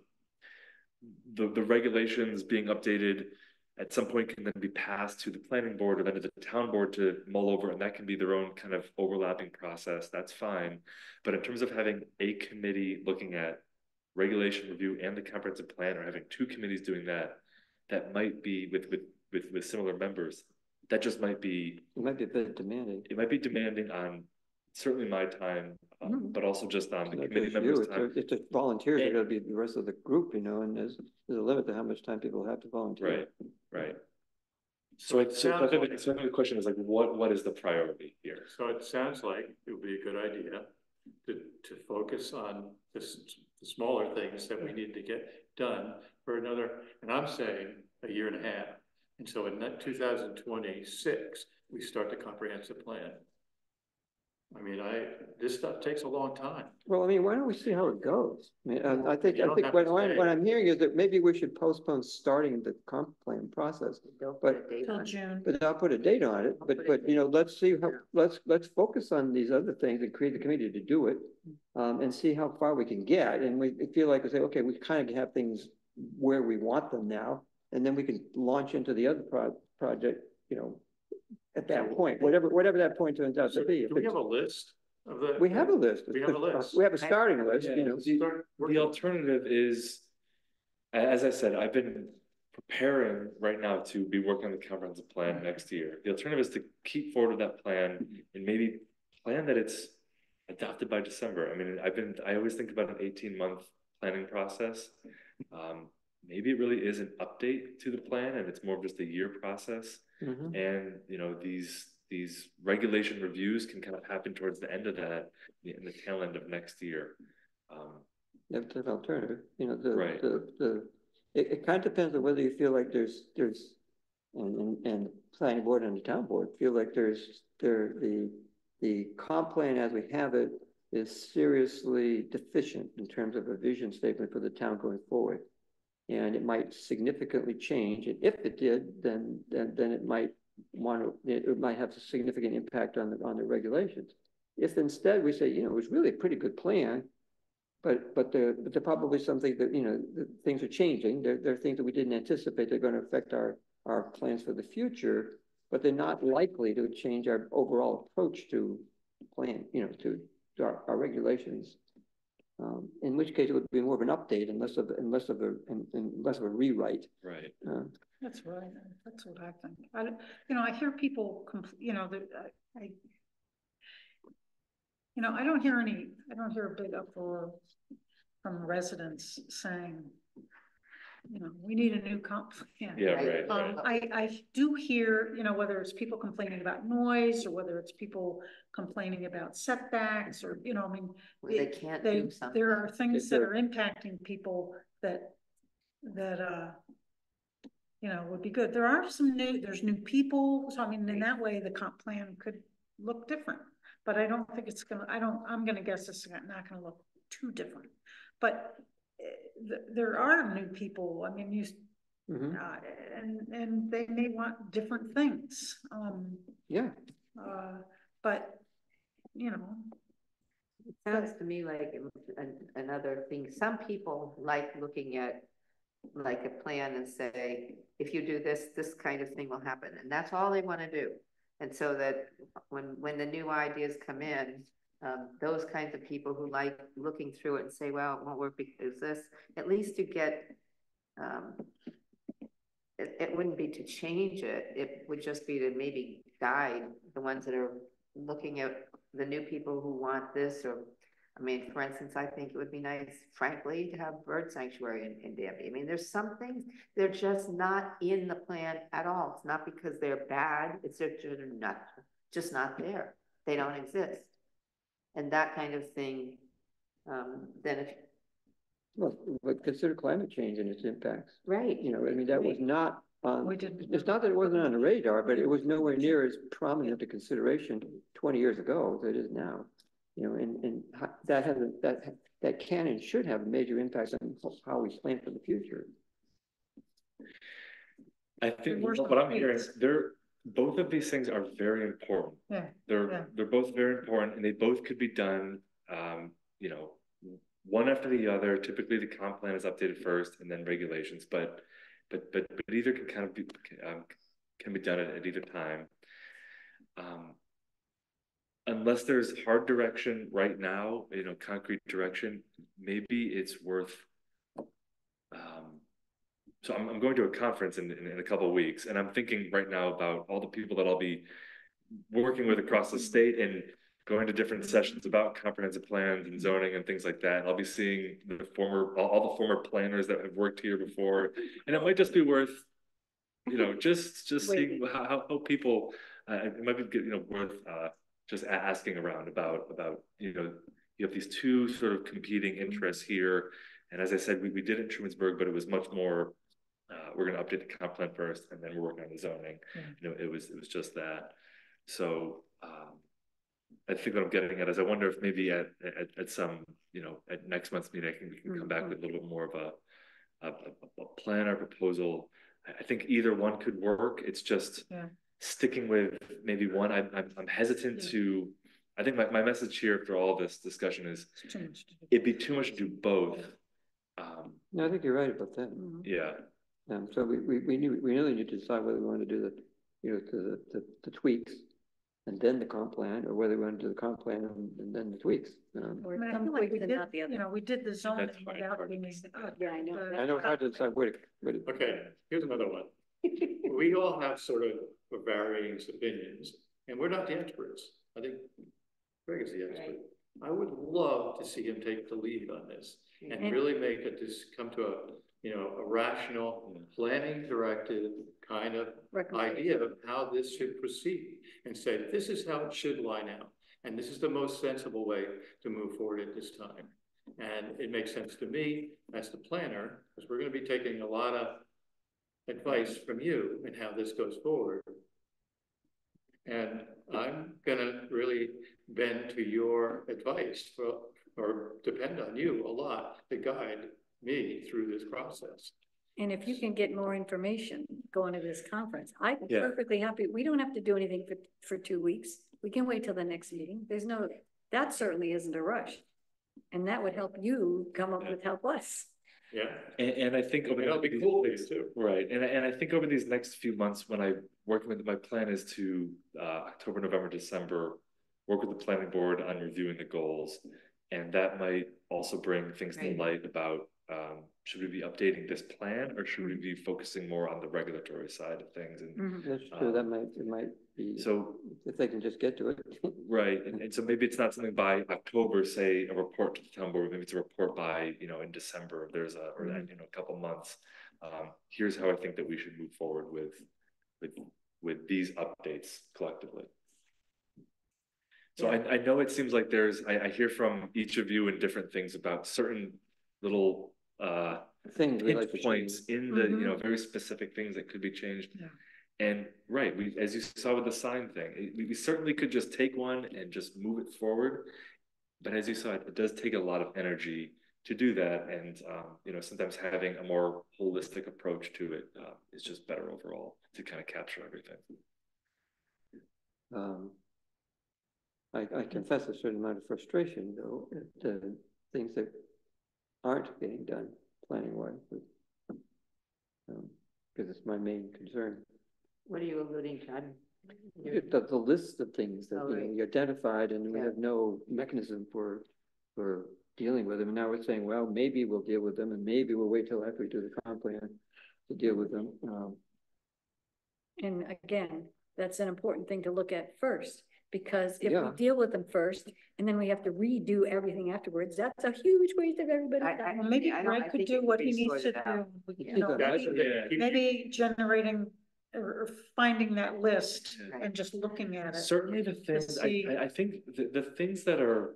[SPEAKER 12] the regulations being updated at some point can then be passed to the planning board or then to the town board to mull over, and that can be their own kind of overlapping process. That's fine. But in terms of having a committee looking at regulation review and the comprehensive plan, or having two committees doing that, that might be with similar members. That just might be.
[SPEAKER 1] It might be a bit demanding.
[SPEAKER 12] It might be demanding on certainly my time, but also just on the committee
[SPEAKER 1] It's
[SPEAKER 12] members'
[SPEAKER 1] you,
[SPEAKER 12] time.
[SPEAKER 1] it's the volunteers are going to be the rest of the group, you know, and there's a limit to how much time people have to volunteer.
[SPEAKER 12] Right. So I think the question is like, what is the priority here?
[SPEAKER 11] So it sounds like it would be a good idea to focus on the smaller things that we need to get done for another, and I'm saying a year and a half. And so in that 2026, we start the comprehensive plan. I mean, this stuff takes a long time.
[SPEAKER 1] Well, I mean, why don't we see how it goes? I mean, I think
[SPEAKER 11] what
[SPEAKER 1] I'm hearing is that maybe we should postpone starting the comp plan process. But
[SPEAKER 3] Till June.
[SPEAKER 1] But I'll put a date on it, but you know, let's see how, let's focus on these other things and create the committee to do it. And see how far we can get, and we feel like we say, okay, we kind of have things where we want them now, and then we can launch into the other project, you know, at that point, whatever that point turns out to be.
[SPEAKER 11] Do we have a list of the?
[SPEAKER 1] We have a list.
[SPEAKER 11] We have a list.
[SPEAKER 1] We have a starting list, you know.
[SPEAKER 12] The alternative is, as I said, I've been preparing right now to be working on the comprehensive plan next year. The alternative is to keep forward with that plan and maybe plan that it's adopted by December. I mean, I always think about an 18-month planning process. Maybe it really is an update to the plan and it's more of just a year process. And you know, these regulation reviews can kind of happen towards the end of that, in the tail end of next year.
[SPEAKER 1] That's an alternative, you know, it kind of depends on whether you feel like there's and the planning board and the town board feel like the comp plan as we have it is seriously deficient in terms of a vision statement for the town going forward. And it might significantly change. And if it did, then it might have a significant impact on the regulations. If instead we say, you know, it was really a pretty good plan, but there are probably some things that, you know, things are changing. There are things that we didn't anticipate. They're going to affect our plans for the future, but they're not likely to change our overall approach to plan, you know, to our regulations. In which case it would be more of an update and less of a rewrite.
[SPEAKER 12] Right.
[SPEAKER 3] That's right. That's what I think. I hear people, you know, I don't hear a big uproar from residents saying, you know, we need a new comp plan.
[SPEAKER 12] Yeah, right.
[SPEAKER 3] I do hear, you know, whether it's people complaining about noise or whether it's people complaining about setbacks or, you know, I mean,
[SPEAKER 4] they can't do something.
[SPEAKER 3] There are things that are impacting people that you know, would be good. There are there's new people. So I mean, in that way, the comp plan could look different, but I don't think it's gonna, I'm gonna guess it's not gonna look too different, but there are new people. I mean, and they may want different things. But you know,
[SPEAKER 4] it sounds to me like another thing. Some people like looking at like a plan and say, if you do this, this kind of thing will happen, and that's all they want to do. And so that when the new ideas come in, those kinds of people who like looking through it and say, well, it won't work because this, at least to get, it wouldn't be to change it. It would just be to maybe guide the ones that are looking at the new people who want this. Or, I mean, for instance, I think it would be nice, frankly, to have bird sanctuary in Danby. I mean, there's some things, they're just not in the plan at all. It's not because they're bad, it's just not there. They don't exist. And that kind of thing, then if...
[SPEAKER 1] Well, but consider climate change and its impacts.
[SPEAKER 4] Right.
[SPEAKER 1] You know, I mean, that was not it's not that it wasn't on the radar, but it was nowhere near as prominent a consideration 20 years ago as it is now. You know, and that can and should have a major impact on how we plan for the future.
[SPEAKER 12] I think what I'm hearing, both of these things are very important.
[SPEAKER 3] Yeah.
[SPEAKER 12] They're both very important, and they both could be done, you know, one after the other. Typically, the comp plan is updated first, and then regulations. But either can kind of be can be done at either time. Unless there's hard direction right now, you know, concrete direction, maybe it's worth. So I'm going to a conference in a couple of weeks, and I'm thinking right now about all the people that I'll be working with across the state and going to different sessions about comprehensive plans and zoning and things like that. I'll be seeing all the former planners that have worked here before, and it might just be worth, you know, just seeing how people. It might be, you know, worth just asking around about, you know, you have these two sort of competing interests here, and as I said, we did it in Trumansburg, but it was much more. We're going to update the comp plan first, and then we're working on the zoning. You know, it was just that. So I think what I'm getting at is I wonder if maybe at some, you know, at next month's meeting, we can come back with a little bit more of a plan or proposal. I think either one could work. It's just sticking with maybe one. I'm hesitant to. I think my message here after all this discussion is it'd be too much to do both.
[SPEAKER 1] No, I think you're right about that.
[SPEAKER 12] Yeah.
[SPEAKER 1] So we really need to decide whether we want to do the, you know, the tweaks and then the comp plan, or whether we want to do the comp plan and then the tweaks.
[SPEAKER 5] Or
[SPEAKER 3] I mean, I
[SPEAKER 5] some
[SPEAKER 3] feel like
[SPEAKER 5] tweaks
[SPEAKER 3] we
[SPEAKER 5] and
[SPEAKER 3] did,
[SPEAKER 5] not the other.
[SPEAKER 3] you know, we did the zoning
[SPEAKER 12] That's fine.
[SPEAKER 3] without being.
[SPEAKER 5] Yeah, I know.
[SPEAKER 1] I know how to decide where to.
[SPEAKER 11] Okay, here's another one. We all have sort of varying opinions, and we're not the experts. I think Greg is the expert. I would love to see him take the lead on this and really make it come to a, you know, a rational, planning directed kind of idea of how this should proceed, and say, this is how it should line out. And this is the most sensible way to move forward at this time. And it makes sense to me as the planner, because we're going to be taking a lot of advice from you and how this goes forward. And I'm going to really bend to your advice or depend on you a lot to guide me through this process.
[SPEAKER 5] And if you can get more information going to this conference, I'm perfectly happy. We don't have to do anything for 2 weeks. We can wait till the next meeting. That certainly isn't a rush. And that would help you come up with help us.
[SPEAKER 11] Yeah.
[SPEAKER 12] And I think
[SPEAKER 11] it'll be cool for you too.
[SPEAKER 12] Right. And I think over these next few months, when I working with, my plan is to October, November, December, work with the planning board on reviewing the goals. And that might also bring things to light about should we be updating this plan, or should we be focusing more on the regulatory side of things? And
[SPEAKER 1] that's true. That might be,
[SPEAKER 12] so if
[SPEAKER 1] they can just get to it.
[SPEAKER 12] Right. And so maybe it's not something by October, say a report to the town board, maybe it's a report by, you know, in December, there's or you know, a couple months. Here's how I think that we should move forward with these updates collectively. So I know it seems like I hear from each of you in different things about certain little
[SPEAKER 1] things
[SPEAKER 12] hint points in the, you know, very specific things that could be changed. And right, as you saw with the sign thing, we certainly could just take one and just move it forward. But as you saw, it does take a lot of energy to do that. And, you know, sometimes having a more holistic approach to it is just better overall to kind of capture everything.
[SPEAKER 1] I confess a certain amount of frustration, though, at the things that aren't getting done planning wise, because it's my main concern.
[SPEAKER 4] What are you alluding to?
[SPEAKER 1] The list of things that you know, we identified, and we have no mechanism for dealing with them. And now we're saying, well, maybe we'll deal with them, and maybe we'll wait till after we do the comp plan to deal with them.
[SPEAKER 5] And again, that's an important thing to look at first. Because if we deal with them first, and then we have to redo everything afterwards, that's a huge waste of everybody's time.
[SPEAKER 3] Well, maybe Greg could do what he needs to do. You know, maybe generating or finding that list and just looking at it.
[SPEAKER 12] Certainly the things, I think the things that are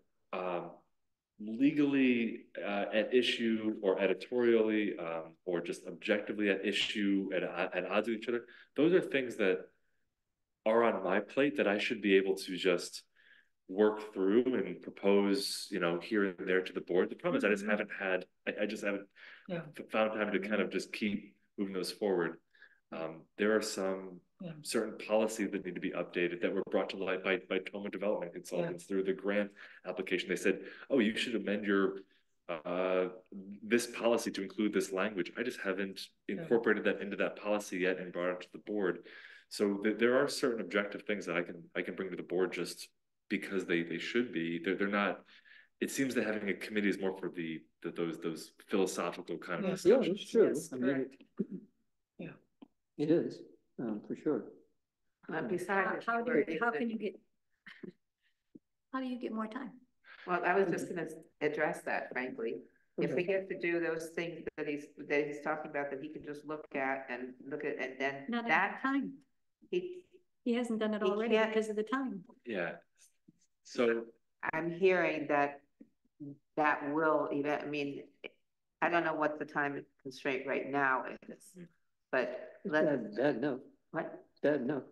[SPEAKER 12] legally at issue, or editorially, or just objectively at issue at odds with each other, those are things that are on my plate that I should be able to just work through and propose, you know, here and there to the board. The problem is I just haven't found time to kind of just keep moving those forward. There are some certain policies that need to be updated that were brought to light by Toma Development Consultants through the grant application. They said, oh, you should amend your this policy to include this language. I just haven't incorporated that into that policy yet and brought it to the board. So there are certain objective things that I can bring to the board just because they should be. They're not. It seems that having a committee is more for those philosophical kind of discussions.
[SPEAKER 1] Yeah, it's true.
[SPEAKER 3] Yes,
[SPEAKER 1] I mean, it is, for sure.
[SPEAKER 4] Besides,
[SPEAKER 5] How do you get more time?
[SPEAKER 4] well, I was just gonna address that, frankly. If we get to do those things that he's talking about, that he can just look at, and then
[SPEAKER 5] Not
[SPEAKER 4] that
[SPEAKER 5] enough time.
[SPEAKER 4] he,
[SPEAKER 5] He hasn't done it
[SPEAKER 4] He
[SPEAKER 5] already
[SPEAKER 4] can't-
[SPEAKER 5] because of the time.
[SPEAKER 12] Yeah. So
[SPEAKER 4] I'm hearing that will even, I mean, I don't know what the time constraint right now is, but
[SPEAKER 1] Bad enough,
[SPEAKER 4] what?
[SPEAKER 1] bad enough.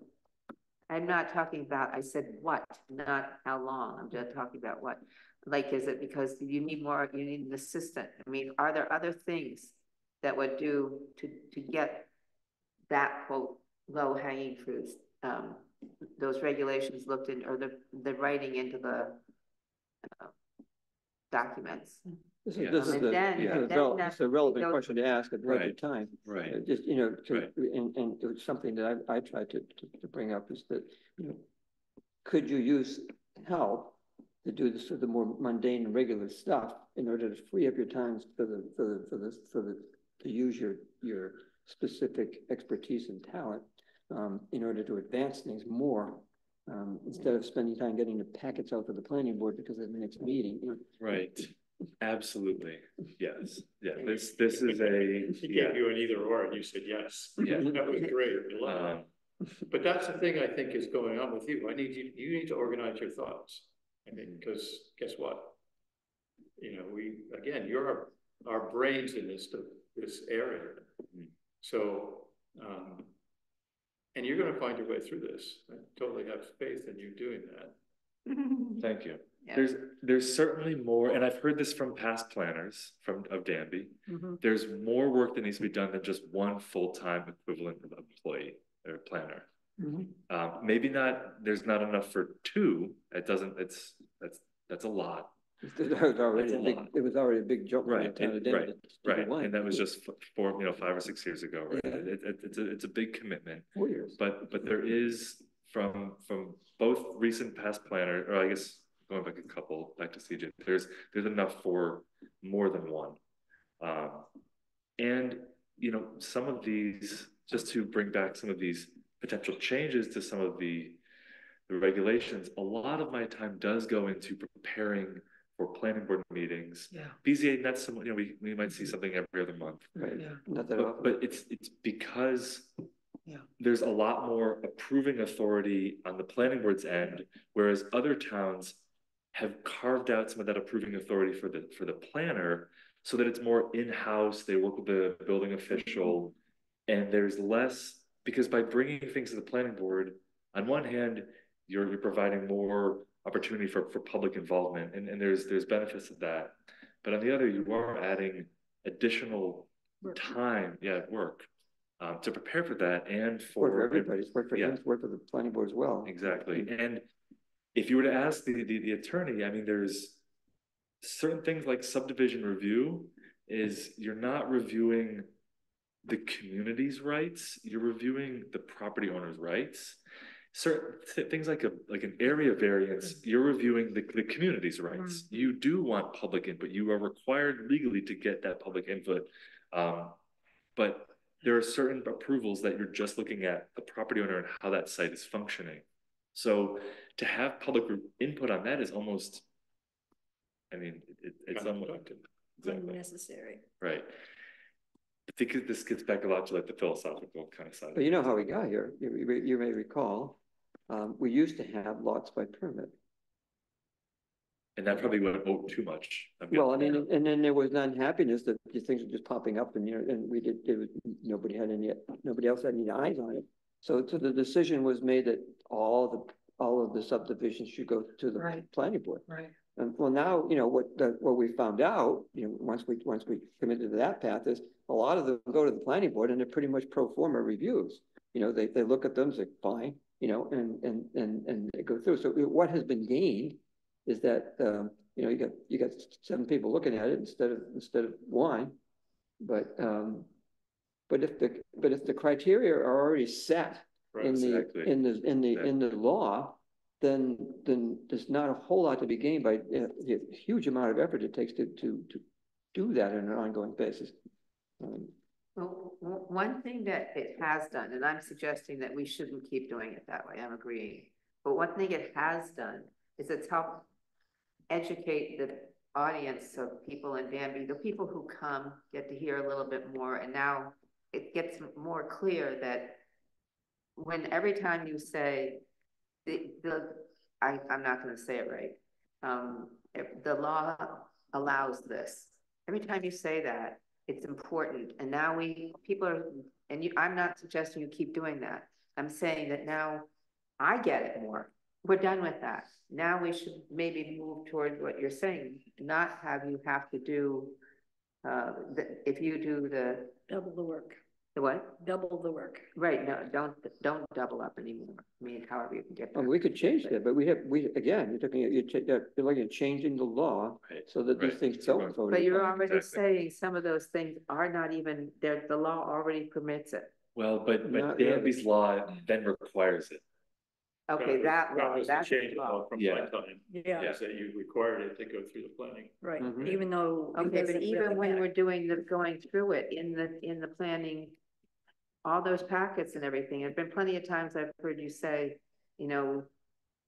[SPEAKER 4] I'm not talking about, I said what, not how long, I'm just talking about what. Like, is it because you need an assistant? I mean, are there other things that would do to get that quote low hanging fruits? Those regulations looked in, or the writing into the documents.
[SPEAKER 1] This
[SPEAKER 12] Yeah.
[SPEAKER 1] is
[SPEAKER 4] And then- and then
[SPEAKER 1] it's a relevant
[SPEAKER 4] goes-
[SPEAKER 1] question to ask at the right time.
[SPEAKER 12] right.
[SPEAKER 1] Just, and it was something that I tried to bring up is that, could you use help to do the sort of more mundane and regular stuff in order to free up your times to use your specific expertise and talent, in order to advance things more, instead of spending time getting the packets out to the planning board because of the next meeting.
[SPEAKER 12] Right. Absolutely. Yes. Yeah. This is a
[SPEAKER 11] He gave you an either or, and you said yes.
[SPEAKER 12] Yeah.
[SPEAKER 11] That was great. I love it. But that's the thing I think is going on with you. You need to organize your thoughts. I mean, because guess what? You're our brains in this area. So, and you're going to find your way through this. I totally have faith in you doing that.
[SPEAKER 12] Thank you.
[SPEAKER 4] Yeah.
[SPEAKER 12] There's certainly more, and I've heard this from past planners of Danby. There's more work that needs to be done than just one full-time equivalent of employee or planner. Maybe not. There's not enough for two. That's a lot.
[SPEAKER 1] It was already a big jump.
[SPEAKER 12] Right, and that was just 5 or 6 years ago. Right, it's a big commitment.
[SPEAKER 1] 4 years.
[SPEAKER 12] But there is from both recent past planner, or I guess going back a couple, back to CJ. There's enough for more than one, and some of these, just to bring back some of these potential changes to some of the regulations. A lot of my time does go into preparing for planning board meetings. BZA, that's some, we might see something every other month.
[SPEAKER 1] Right. Not that often.
[SPEAKER 12] But it's because there's a lot more approving authority on the planning board's end, whereas other towns have carved out some of that approving authority for the planner, so that it's more in-house. They work with the building official, and there's less, because by bringing things to the planning board, on one hand, you're providing more opportunity for public involvement, and there's benefits of that. But on the other, you are adding additional time, work, to prepare for that, and for
[SPEAKER 1] everybody. It's work for him, it's work for the planning board as well.
[SPEAKER 12] Exactly. And if you were to ask the attorney, I mean, there's certain things like subdivision review is you're not reviewing the community's rights, you're reviewing the property owner's rights. Certain things like an area variance, you're reviewing the community's rights. You do want public input. You are required legally to get that public input. But there are certain approvals that you're just looking at the property owner and how that site is functioning. So to have public input on that is almost, I mean, it's
[SPEAKER 5] Unnecessary.
[SPEAKER 12] Right. I think this gets back a lot to like the philosophical kind of side.
[SPEAKER 1] But you know how we got here. You may recall, we used to have lots by permit.
[SPEAKER 12] And that probably went too much.
[SPEAKER 1] Well, I mean, and then there was unhappiness that these things were just popping up, and nobody else had any eyes on it. So the decision was made that all of the subdivisions should go to the planning board.
[SPEAKER 3] Right.
[SPEAKER 1] And well, now, what we found out, once we committed to that path is a lot of them go to the planning board and they're pretty much pro forma reviews. They look at them, say, fine, and they go through. So what has been gained is that, you got 7 people looking at it instead of 1. But if the criteria are already set in the law, then there's not a whole lot to be gained by the huge amount of effort it takes to do that on an ongoing basis.
[SPEAKER 4] Well, one thing that it has done, and I'm suggesting that we shouldn't keep doing it that way, I'm agreeing. But one thing it has done is it's helped educate the audience of people in Danby. The people who come get to hear a little bit more, and now it gets more clear that every time you say I'm not going to say it right. If the law allows this. Every time you say that, it's important. And now I'm not suggesting you keep doing that. I'm saying that now I get it more. We're done with that. Now we should maybe move toward what you're saying, not have to do, if you do the
[SPEAKER 5] Double the work.
[SPEAKER 4] The what?
[SPEAKER 5] Double the work.
[SPEAKER 4] Right. No, don't double up anymore. I mean, however you can get that.
[SPEAKER 1] We could change that, but again, you're looking at changing the law so that these things don't vote.
[SPEAKER 4] But you're already saying some of those things are not even there. The law already permits it.
[SPEAKER 12] Well, but Danby's law then requires it.
[SPEAKER 4] Okay, that's
[SPEAKER 11] change law from my time.
[SPEAKER 5] Yeah.
[SPEAKER 11] Is that you required it to go through the planning.
[SPEAKER 5] Right.
[SPEAKER 1] Mhm.
[SPEAKER 5] Even though.
[SPEAKER 4] okay, but even when we're going through it in the planning, all those packets and everything, there've been plenty of times I've heard you say, and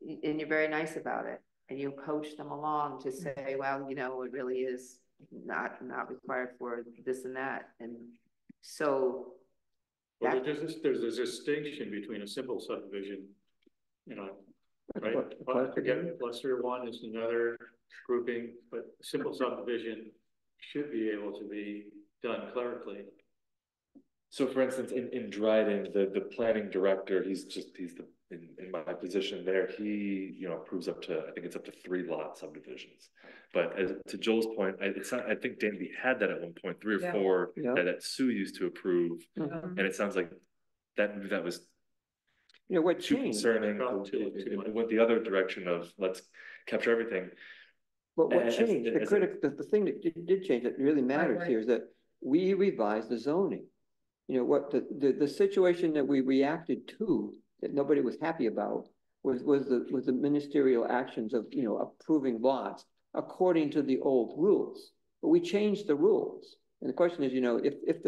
[SPEAKER 4] you're very nice about it, and you coach them along to say, well, it really is not required for this and that, and so.
[SPEAKER 11] Well, there's a distinction between a simple subdivision, right? Again, cluster 1 is another grouping, but simple subdivision should be able to be done clerically.
[SPEAKER 12] So for instance, in Dryden, the planning director, in my position there, he, approves up to, I think it's up to 3 lot subdivisions. But to Joel's point, I think Danby had that at one point, 3 or 4 that Sue used to approve. And it sounds like that was
[SPEAKER 1] what
[SPEAKER 12] too
[SPEAKER 1] changed?
[SPEAKER 12] concerning. It went the other direction of let's capture everything.
[SPEAKER 1] But what changed? The thing that did change that really matters here is that we revised the zoning. What the situation that we reacted to that nobody was happy about was the ministerial actions of approving lots according to the old rules. But we changed the rules. And the question is, if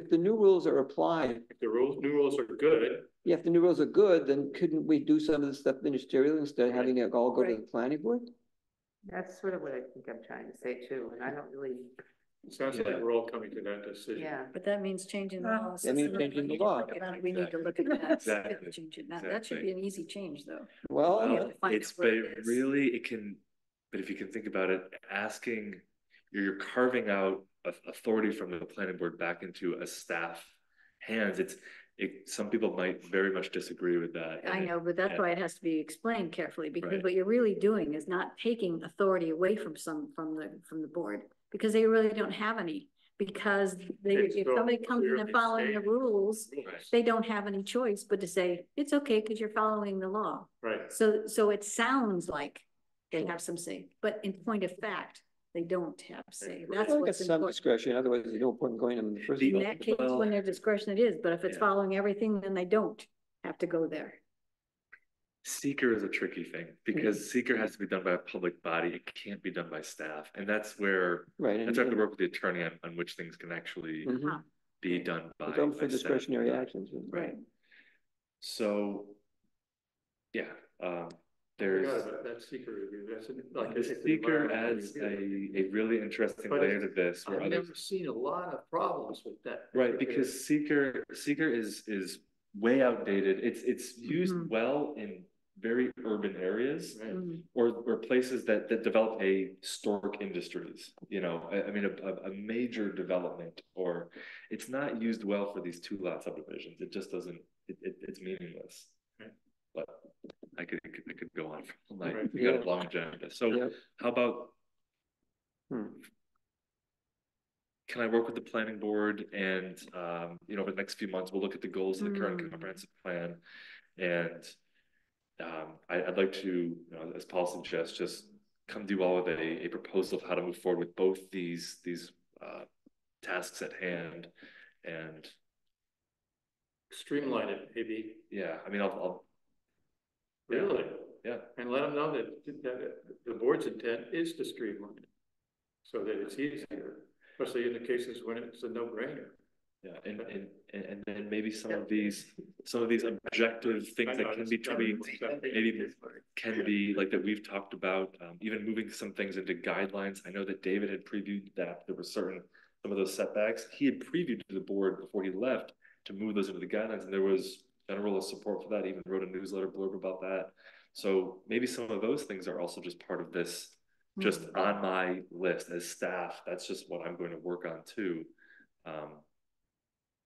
[SPEAKER 1] the new rules are applied,
[SPEAKER 11] if the new rules are good.
[SPEAKER 1] Yeah, if the new rules are good, then couldn't we do some of the stuff ministerial instead of having it all go to the planning board?
[SPEAKER 4] That's sort of what I think I'm trying to say too, and I don't really.
[SPEAKER 11] It sounds like we're all coming to that decision.
[SPEAKER 4] Yeah.
[SPEAKER 5] But that means changing the law.
[SPEAKER 1] That means changing the law.
[SPEAKER 5] We need to look at that.
[SPEAKER 12] Exactly.
[SPEAKER 5] Change it. Now, that should be an easy change, though.
[SPEAKER 1] Well,
[SPEAKER 5] But
[SPEAKER 12] if you can think about it, you're carving out authority from the planning board back into a staff hands. Some people might very much disagree with that.
[SPEAKER 5] I know, but that's why it has to be explained carefully, because what you're really doing is not taking authority away from the board, because they really don't have any. Because if somebody comes in and following the rules, they don't have any choice but to say, it's okay because you're following the law.
[SPEAKER 11] Right.
[SPEAKER 5] So it sounds like they have some say, but in point of fact, they don't have say. That's what's
[SPEAKER 1] some
[SPEAKER 5] important.
[SPEAKER 1] discretion, otherwise there's no point in going in the first
[SPEAKER 5] In
[SPEAKER 1] place.
[SPEAKER 5] that case, when their discretion it is, but if it's following everything, then they don't have to go there.
[SPEAKER 12] Seeker is a tricky thing because seeker has to be done by a public body. It can't be done by staff. And that's where I have to work with the attorney on which things can actually be done by.
[SPEAKER 1] Done for discretionary actions.
[SPEAKER 5] Right.
[SPEAKER 12] So, there's
[SPEAKER 11] that seeker review.
[SPEAKER 12] seeker adds a really interesting layer to this.
[SPEAKER 11] I've never seen a lot of problems with that.
[SPEAKER 12] Right, because seeker is way outdated. It's used well in very urban areas, or places that develop a stork industries. A major development, or it's not used well for these 2 lot subdivisions. It just doesn't. It's meaningless. But I could go on for all night.
[SPEAKER 11] Right.
[SPEAKER 12] We got a long agenda. So
[SPEAKER 1] Yep.
[SPEAKER 12] how about,
[SPEAKER 1] Hmm.
[SPEAKER 12] can I work with the planning board and, you know, over the next few months, we'll look at the goals of the current comprehensive plan. And I'd like to, you know, as Paul suggests, just come to you all with a proposal of how to move forward with both these tasks at hand. And
[SPEAKER 11] Streamline it, maybe.
[SPEAKER 12] yeah, I mean, I'll
[SPEAKER 11] Really?
[SPEAKER 12] yeah.
[SPEAKER 11] And let them know that the board's intent is to streamline it so that it's easier, especially in the cases when it's a no-brainer.
[SPEAKER 12] Yeah, and then maybe some of these objective things that can be tweaked, maybe can be like that we've talked about, even moving some things into guidelines. I know that David had previewed that there were some of those setbacks. He had previewed to the board before he left to move those into the guidelines, and there was general support for that. Even wrote a newsletter blurb about that. So maybe some of those things are also just part of this, just on my list as staff. That's just what I'm going to work on too.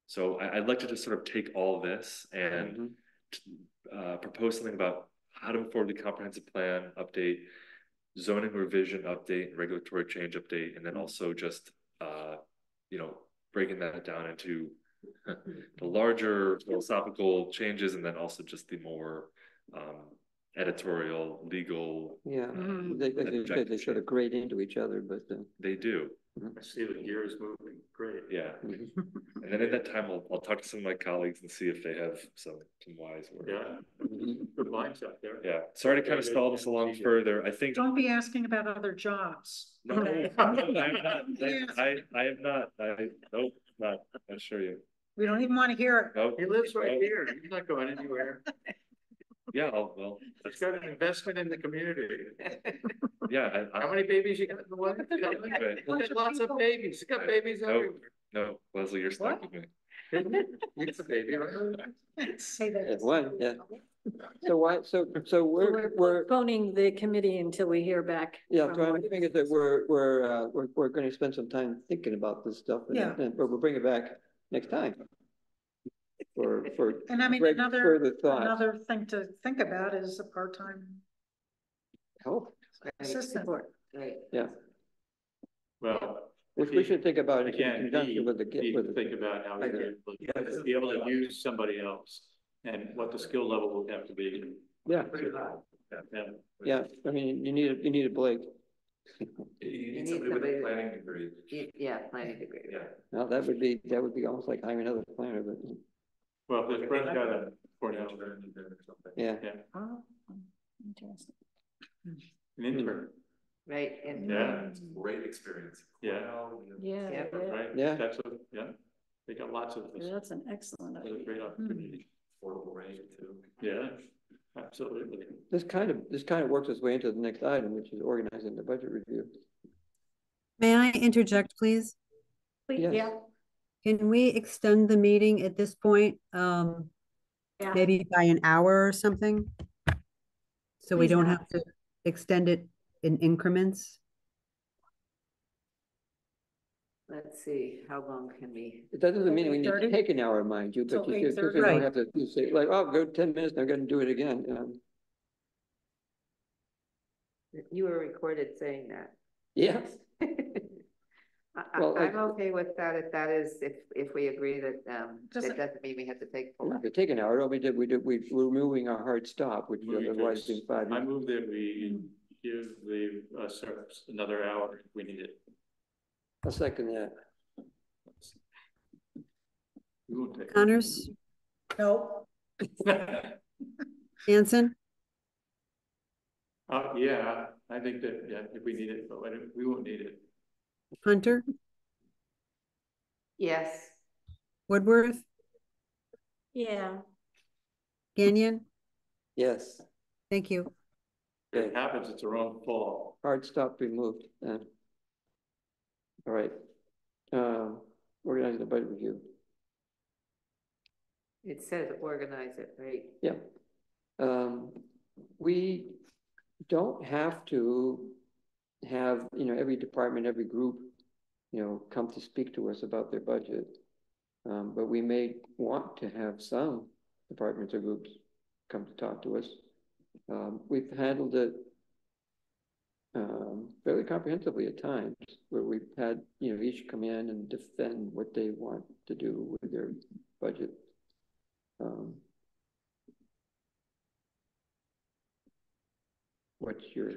[SPEAKER 12] So I'd like to just sort of take all this and propose something about how to move forward the comprehensive plan update, zoning revision update, and regulatory change update, and then also just, you know, breaking that down into the larger philosophical changes, and then also just the more editorial, legal.
[SPEAKER 1] Yeah, they sort of grade into each other, but
[SPEAKER 12] they do.
[SPEAKER 11] I see the gears moving. Great.
[SPEAKER 12] Yeah. And then in that time, I'll talk to some of my colleagues and see if they have some wise words.
[SPEAKER 11] Yeah. Good minds out there.
[SPEAKER 12] Yeah. Sorry to kind of stall this along further. I think.
[SPEAKER 3] Don't be asking about other jobs.
[SPEAKER 12] No,
[SPEAKER 3] Okay?
[SPEAKER 12] I have not. Nope, not. I assure you.
[SPEAKER 3] We don't even want to hear it.
[SPEAKER 12] Nope.
[SPEAKER 11] He lives right here. He's not going anywhere.
[SPEAKER 12] Yeah, well.
[SPEAKER 11] He's got an investment in the community.
[SPEAKER 12] Yeah.
[SPEAKER 11] How many babies you got in the wife? Lots of babies. You got babies everywhere.
[SPEAKER 12] No, Leslie, you're stuck with me.
[SPEAKER 11] It's a baby, right?
[SPEAKER 3] Say that.
[SPEAKER 1] yeah, one, yeah. So why? So we're
[SPEAKER 5] Postponing the committee until we hear back.
[SPEAKER 1] yeah.
[SPEAKER 5] from
[SPEAKER 1] So I'm
[SPEAKER 5] what-
[SPEAKER 1] thinking that we're going to spend some time thinking about this stuff,
[SPEAKER 3] Yeah.
[SPEAKER 1] but we'll bring it back next time for
[SPEAKER 3] And I mean,
[SPEAKER 1] further thought.
[SPEAKER 3] another thing to think about is a part-time
[SPEAKER 1] Help.
[SPEAKER 3] assistant.
[SPEAKER 4] Right.
[SPEAKER 1] Yeah.
[SPEAKER 11] Well,
[SPEAKER 1] Which we should think about in
[SPEAKER 11] again,
[SPEAKER 1] conjunction with the.
[SPEAKER 11] think about how we can be able to use somebody else and what the skill level would have to be.
[SPEAKER 1] Yeah,
[SPEAKER 11] Yeah.
[SPEAKER 1] yeah. I mean, you need a Blake.
[SPEAKER 12] You
[SPEAKER 4] need somebody with a
[SPEAKER 12] planning degree.
[SPEAKER 4] Yeah, planning degree.
[SPEAKER 12] Yeah.
[SPEAKER 1] Now that would be almost like hiring another planner, but
[SPEAKER 11] Well, this friend got a Cornell,
[SPEAKER 1] yeah.
[SPEAKER 5] Oh, interesting.
[SPEAKER 11] an intern.
[SPEAKER 4] Right, and.
[SPEAKER 11] Yeah.
[SPEAKER 12] Great experience.
[SPEAKER 11] Yeah.
[SPEAKER 5] Yeah,
[SPEAKER 4] Yeah.
[SPEAKER 5] yeah.
[SPEAKER 11] Right?
[SPEAKER 1] Yeah.
[SPEAKER 11] That's what, yeah. They got lots of this.
[SPEAKER 5] That's an excellent
[SPEAKER 11] What a
[SPEAKER 5] idea.
[SPEAKER 11] great opportunity.
[SPEAKER 12] Affordable rate too.
[SPEAKER 11] Yeah, absolutely.
[SPEAKER 1] This kind of works its way into the next item, which is organizing the budget review.
[SPEAKER 2] May I interject, please?
[SPEAKER 1] Yes.
[SPEAKER 5] Yeah,
[SPEAKER 2] Can we extend the meeting at this point?
[SPEAKER 5] yeah.
[SPEAKER 2] Maybe by an hour or something? So we
[SPEAKER 5] Please
[SPEAKER 2] don't
[SPEAKER 5] do.
[SPEAKER 2] have to extend it in increments?
[SPEAKER 4] Let's see, how long can we?
[SPEAKER 1] It doesn't mean we need to
[SPEAKER 3] 8:30?
[SPEAKER 1] take an hour, mind you, but
[SPEAKER 3] Till
[SPEAKER 1] you
[SPEAKER 3] 8:30?
[SPEAKER 1] don't
[SPEAKER 2] Right.
[SPEAKER 1] have to you say like, oh, go 10 minutes, I'm gonna do it again.
[SPEAKER 4] You were recorded saying that.
[SPEAKER 1] Yeah, Well,
[SPEAKER 4] I'm okay with that, if we agree that,
[SPEAKER 3] Does
[SPEAKER 4] it
[SPEAKER 3] it-
[SPEAKER 4] doesn't mean we have to take
[SPEAKER 1] we're
[SPEAKER 4] full.
[SPEAKER 1] not gonna take an hour. All we're removing our hard stop, which would
[SPEAKER 11] Move
[SPEAKER 1] otherwise
[SPEAKER 11] this.
[SPEAKER 1] be 5
[SPEAKER 11] I
[SPEAKER 1] minutes.
[SPEAKER 11] move that we give the service another hour if we need it.
[SPEAKER 1] I'll second that.
[SPEAKER 11] We won't take it.
[SPEAKER 2] Connors,
[SPEAKER 3] No,
[SPEAKER 2] Hanson,
[SPEAKER 11] Yeah, I think that, yeah, if we need it, but we won't need it.
[SPEAKER 2] Hunter,
[SPEAKER 4] Yes,
[SPEAKER 2] Woodworth,
[SPEAKER 5] Yeah,
[SPEAKER 2] Gagnon?
[SPEAKER 1] Yes,
[SPEAKER 2] Thank you.
[SPEAKER 11] If it happens, it's our own fault.
[SPEAKER 1] hard stop removed. All right. Organizing the budget review.
[SPEAKER 4] it says organize it, right?
[SPEAKER 1] Yeah. We don't have to have, every department, every group, come to speak to us about their budget. But we may want to have some departments or groups come to talk to us. We've handled it fairly comprehensively at times, where we've had, each come in and defend what they want to do with their budget. What's your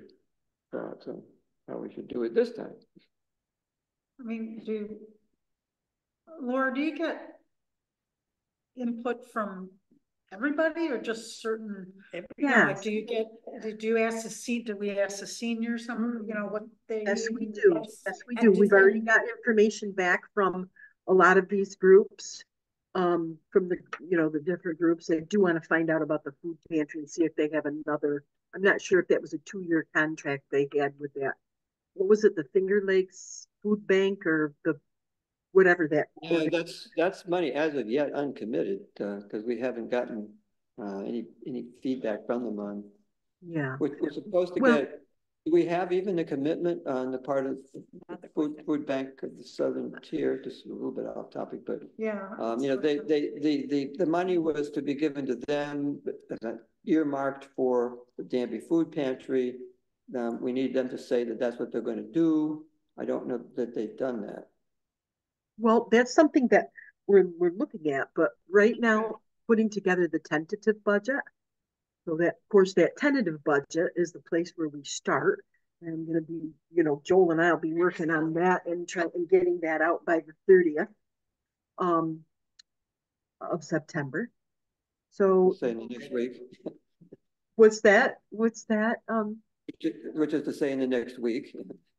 [SPEAKER 1] thoughts on how we should do it this time?
[SPEAKER 3] I mean, Laura, do you get input from everybody or just certain?
[SPEAKER 6] Yeah.
[SPEAKER 3] Like, did we ask the seniors something, what they?
[SPEAKER 6] Yes, we do. Yes, we do. We've already got information back from a lot of these groups, from the different groups. I do want to find out about the food pantry and see if they have another. I'm not sure if that was a 2-year contract they had with that. What was it, the Finger Lakes Food Bank or the whatever that?
[SPEAKER 1] Yeah, that's money as of yet uncommitted, because we haven't gotten any feedback from them on.
[SPEAKER 6] Yeah.
[SPEAKER 1] We're supposed to get. Do we have even a commitment on the part of the food bank of the Southern Tier? Just a little bit off topic, but
[SPEAKER 3] yeah,
[SPEAKER 1] the money was to be given to them, earmarked for the Danby Food Pantry. We need them to say that that's what they're going to do. I don't know that they've done that.
[SPEAKER 6] Well, that's something that we're looking at, but right now, putting together the tentative budget. So that, of course, that tentative budget is the place where we start. And I'm going to be, Joel and I will be working on that and getting that out by the 30th of September. So
[SPEAKER 1] say in the next week.
[SPEAKER 6] What's that? Which
[SPEAKER 1] is to say in the next week.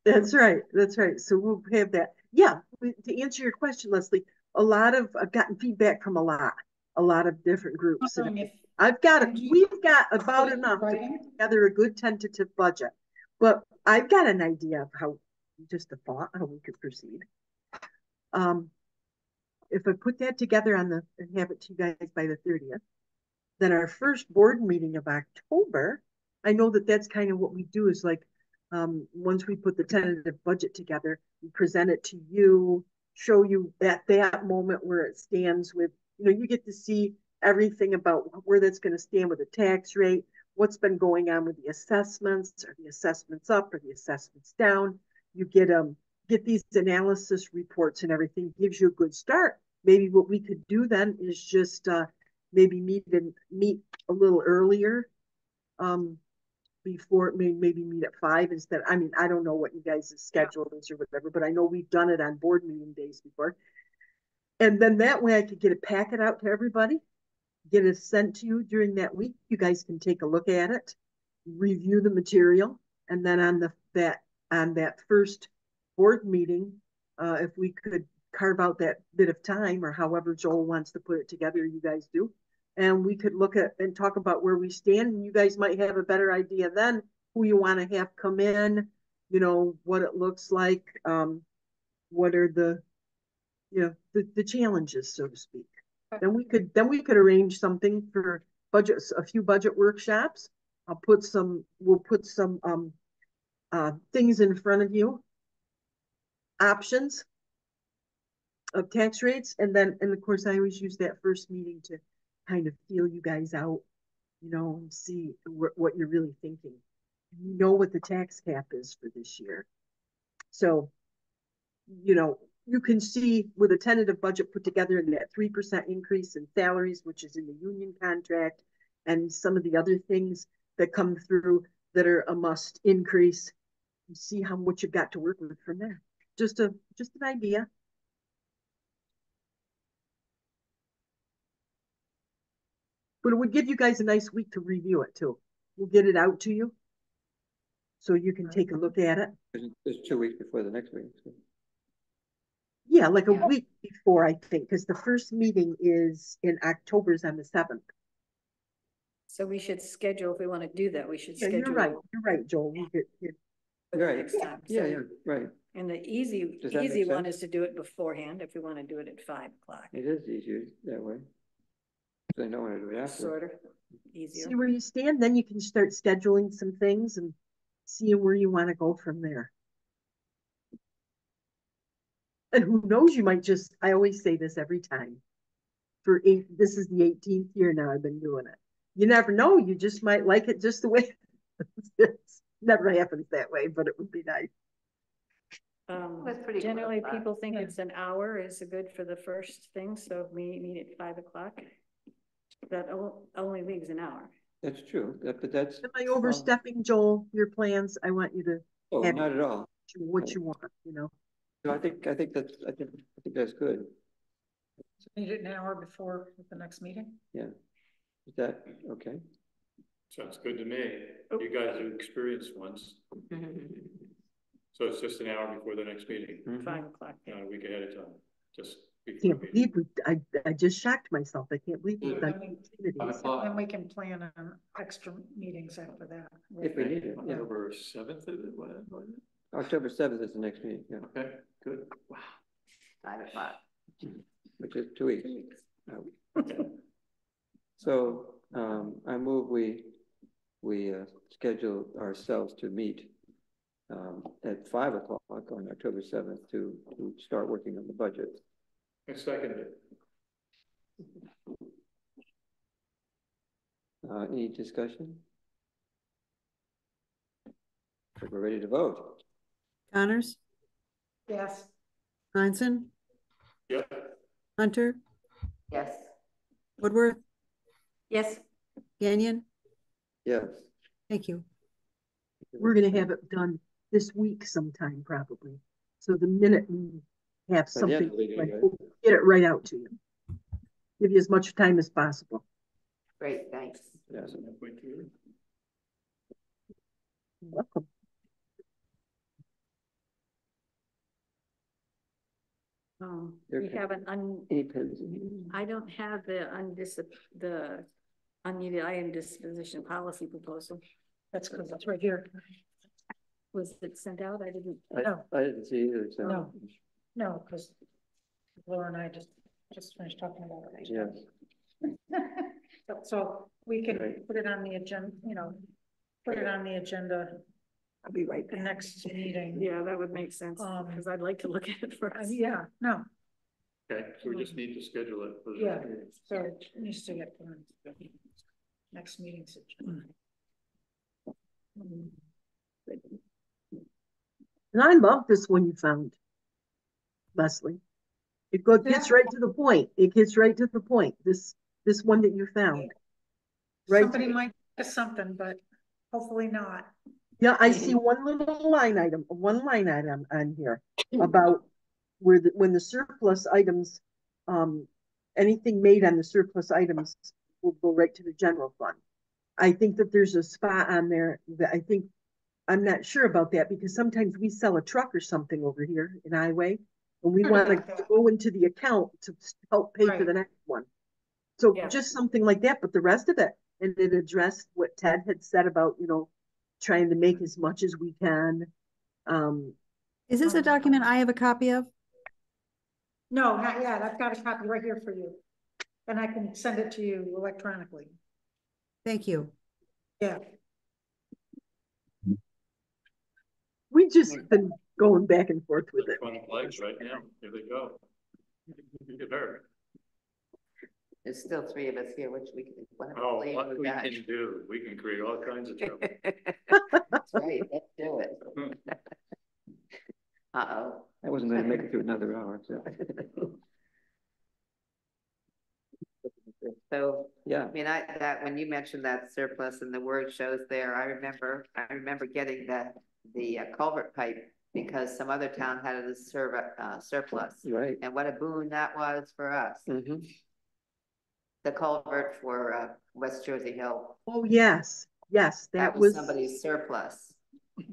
[SPEAKER 6] That's right. That's right. So we'll have that. Yeah. To answer your question, Leslie, I've gotten feedback from a lot of different groups. We've got about enough to put together a good tentative budget, but I've got an idea of how we could proceed. If I put that together and have it to you guys by the 30th, then our first board meeting of October, I know that's kind of what we do is like, once we put the tentative budget together, we present it to you, show you at that moment where it stands with, you get to see everything about where that's going to stand with the tax rate, what's been going on with the assessments, are the assessments up, are the assessments down? You get these analysis reports and everything, gives you a good start. Maybe what we could do then is just maybe meet a little earlier, before maybe meet at 5 instead. I mean, I don't know what you guys' schedule is or whatever, but I know we've done it on board meeting days before. And then that way I could get a packet out to everybody, get it sent to you during that week. You guys can take a look at it, review the material, and then on that first board meeting, if we could carve out that bit of time, or however Joel wants to put it together, you guys do, and we could look at and talk about where we stand. And you guys might have a better idea then who you want to have come in, what it looks like, what are the challenges, so to speak. Then we could arrange something for a few budget workshops. We'll put some things in front of you, options of tax rates, and of course I always use that first meeting to kind of feel you guys out, and see what you're really thinking. You know what the tax cap is for this year, so you can see with a tentative budget put together and that 3% increase in salaries, which is in the union contract, and some of the other things that come through that are a must increase. You see what you've got to work with from there. Just an idea. But it would give you guys a nice week to review it too. We'll get it out to you so you can take a look at it.
[SPEAKER 1] It's 2 weeks before the next week. So.
[SPEAKER 6] Yeah, like a week before, I think, because the first meeting is in October, is on the 7th.
[SPEAKER 5] So we should schedule, if we want to do that, we should schedule.
[SPEAKER 6] You're right, Joel.
[SPEAKER 1] Right.
[SPEAKER 5] Next time.
[SPEAKER 1] Yeah, right.
[SPEAKER 5] And the easy one is to do it beforehand if we want to do it at 5 o'clock.
[SPEAKER 1] It is easier that way. I don't want to do it after.
[SPEAKER 5] Sort of easier.
[SPEAKER 6] See where you stand, then you can start scheduling some things and seeing where you want to go from there. And who knows, you might I always say this every time. This is the 18th year now I've been doing it. you never know, you just might like it just the way it never happens that way, but it would be nice.
[SPEAKER 4] That's pretty close,
[SPEAKER 5] Generally,
[SPEAKER 4] but-
[SPEAKER 5] people think it's an hour is good for the first thing, so if we meet at 5 o'clock. That only leaves an hour.
[SPEAKER 1] That's true, but that's.
[SPEAKER 6] Am I overstepping, Joel, your plans? I want you to
[SPEAKER 1] Oh,
[SPEAKER 6] have
[SPEAKER 1] not at all.
[SPEAKER 6] what you want, you know?
[SPEAKER 1] So I think that's good.
[SPEAKER 3] Need it an hour before the next meeting?
[SPEAKER 1] Yeah. Is that okay?
[SPEAKER 11] Sounds good to me. You guys are experienced ones. So it's just an hour before the next meeting,
[SPEAKER 5] 5 o'clock.
[SPEAKER 11] not a week ahead of time, just.
[SPEAKER 6] Can't believe I just shocked myself. I can't believe we've done activities.
[SPEAKER 3] Then we can plan on extra meetings after that.
[SPEAKER 1] If we need it, yeah.
[SPEAKER 11] October 7th, is it? What is it?
[SPEAKER 1] October 7th is the next meeting, yeah,
[SPEAKER 11] Okay, good. Wow.
[SPEAKER 4] 5 o'clock.
[SPEAKER 1] which is 2 weeks. So, I move we schedule ourselves to meet at 5 o'clock on October 7th to start working on the budget.
[SPEAKER 11] I second it.
[SPEAKER 1] Any discussion? We're ready to vote.
[SPEAKER 2] Connors,
[SPEAKER 3] Yes.
[SPEAKER 2] Heinzen,
[SPEAKER 11] Yeah.
[SPEAKER 2] Hunter,
[SPEAKER 4] Yes.
[SPEAKER 2] Woodworth,
[SPEAKER 5] Yes.
[SPEAKER 2] Gagnon.
[SPEAKER 1] Yes.
[SPEAKER 2] Thank you.
[SPEAKER 6] We're gonna have it done this week sometime probably. So the minute we have
[SPEAKER 1] By the end
[SPEAKER 6] something,
[SPEAKER 1] of the week,
[SPEAKER 6] like,
[SPEAKER 1] right?
[SPEAKER 6] we'll get it right out to you. Give you as much time as possible.
[SPEAKER 4] Great, thanks.
[SPEAKER 1] Yes.
[SPEAKER 6] You're welcome.
[SPEAKER 1] There
[SPEAKER 5] We
[SPEAKER 1] can-
[SPEAKER 5] have an
[SPEAKER 1] Any pens in here?
[SPEAKER 5] I don't have the unneeded item disposition policy proposal.
[SPEAKER 3] That's because it's right here.
[SPEAKER 5] Was it sent out? I didn't.
[SPEAKER 3] No.
[SPEAKER 1] I didn't see either, so.
[SPEAKER 3] No. No, because Laura and I just finished talking about it.
[SPEAKER 1] Yes.
[SPEAKER 3] So we can
[SPEAKER 1] Right.
[SPEAKER 3] put it on the agenda, put it on the agenda. I'll be right. The next meeting.
[SPEAKER 5] Yeah, that would make sense, because I'd like to look at it first.
[SPEAKER 3] Yeah, no,
[SPEAKER 11] Okay, so we just need to schedule it for the.
[SPEAKER 3] yeah, so it needs to get put on the next meeting's agenda.
[SPEAKER 6] And I love this one you found, Leslie. Gets right to the point. It gets right to the point. This one that you found. Right.
[SPEAKER 3] Somebody might get something, but hopefully not.
[SPEAKER 6] Yeah, I see one line item on here about when the surplus items, anything made on the surplus items will go right to the general fund. I think that there's a spot on there that I'm not sure about that because sometimes we sell a truck or something over here in Highway and we want to go into the account to help pay for the next one. So just something like that, but the rest of it, and it addressed what Ted had said about, trying to make as much as we can.
[SPEAKER 2] Is this a document I have a copy of?
[SPEAKER 3] No, not yet. I've got a copy right here for you. And I can send it to you electronically.
[SPEAKER 2] Thank you.
[SPEAKER 3] Yeah.
[SPEAKER 6] We just been going back and forth with it.
[SPEAKER 11] Electronic flags right now, here they go. Get her.
[SPEAKER 4] There's still 3 of us here, which we can.
[SPEAKER 11] Oh, what we can do, we can create all kinds of trouble.
[SPEAKER 4] That's right, let's do it. Uh-oh.
[SPEAKER 1] I wasn't gonna make it through another hour, so.
[SPEAKER 4] So,
[SPEAKER 1] Yeah.
[SPEAKER 4] I mean, when you mentioned that surplus and the word shows there, I remember getting the culvert pipe because some other town had a surplus.
[SPEAKER 1] Right.
[SPEAKER 4] And what a boon that was for us.
[SPEAKER 1] Mm-hmm.
[SPEAKER 4] The culvert for West Jersey Hill.
[SPEAKER 6] Oh, yes,
[SPEAKER 4] That was somebody's surplus.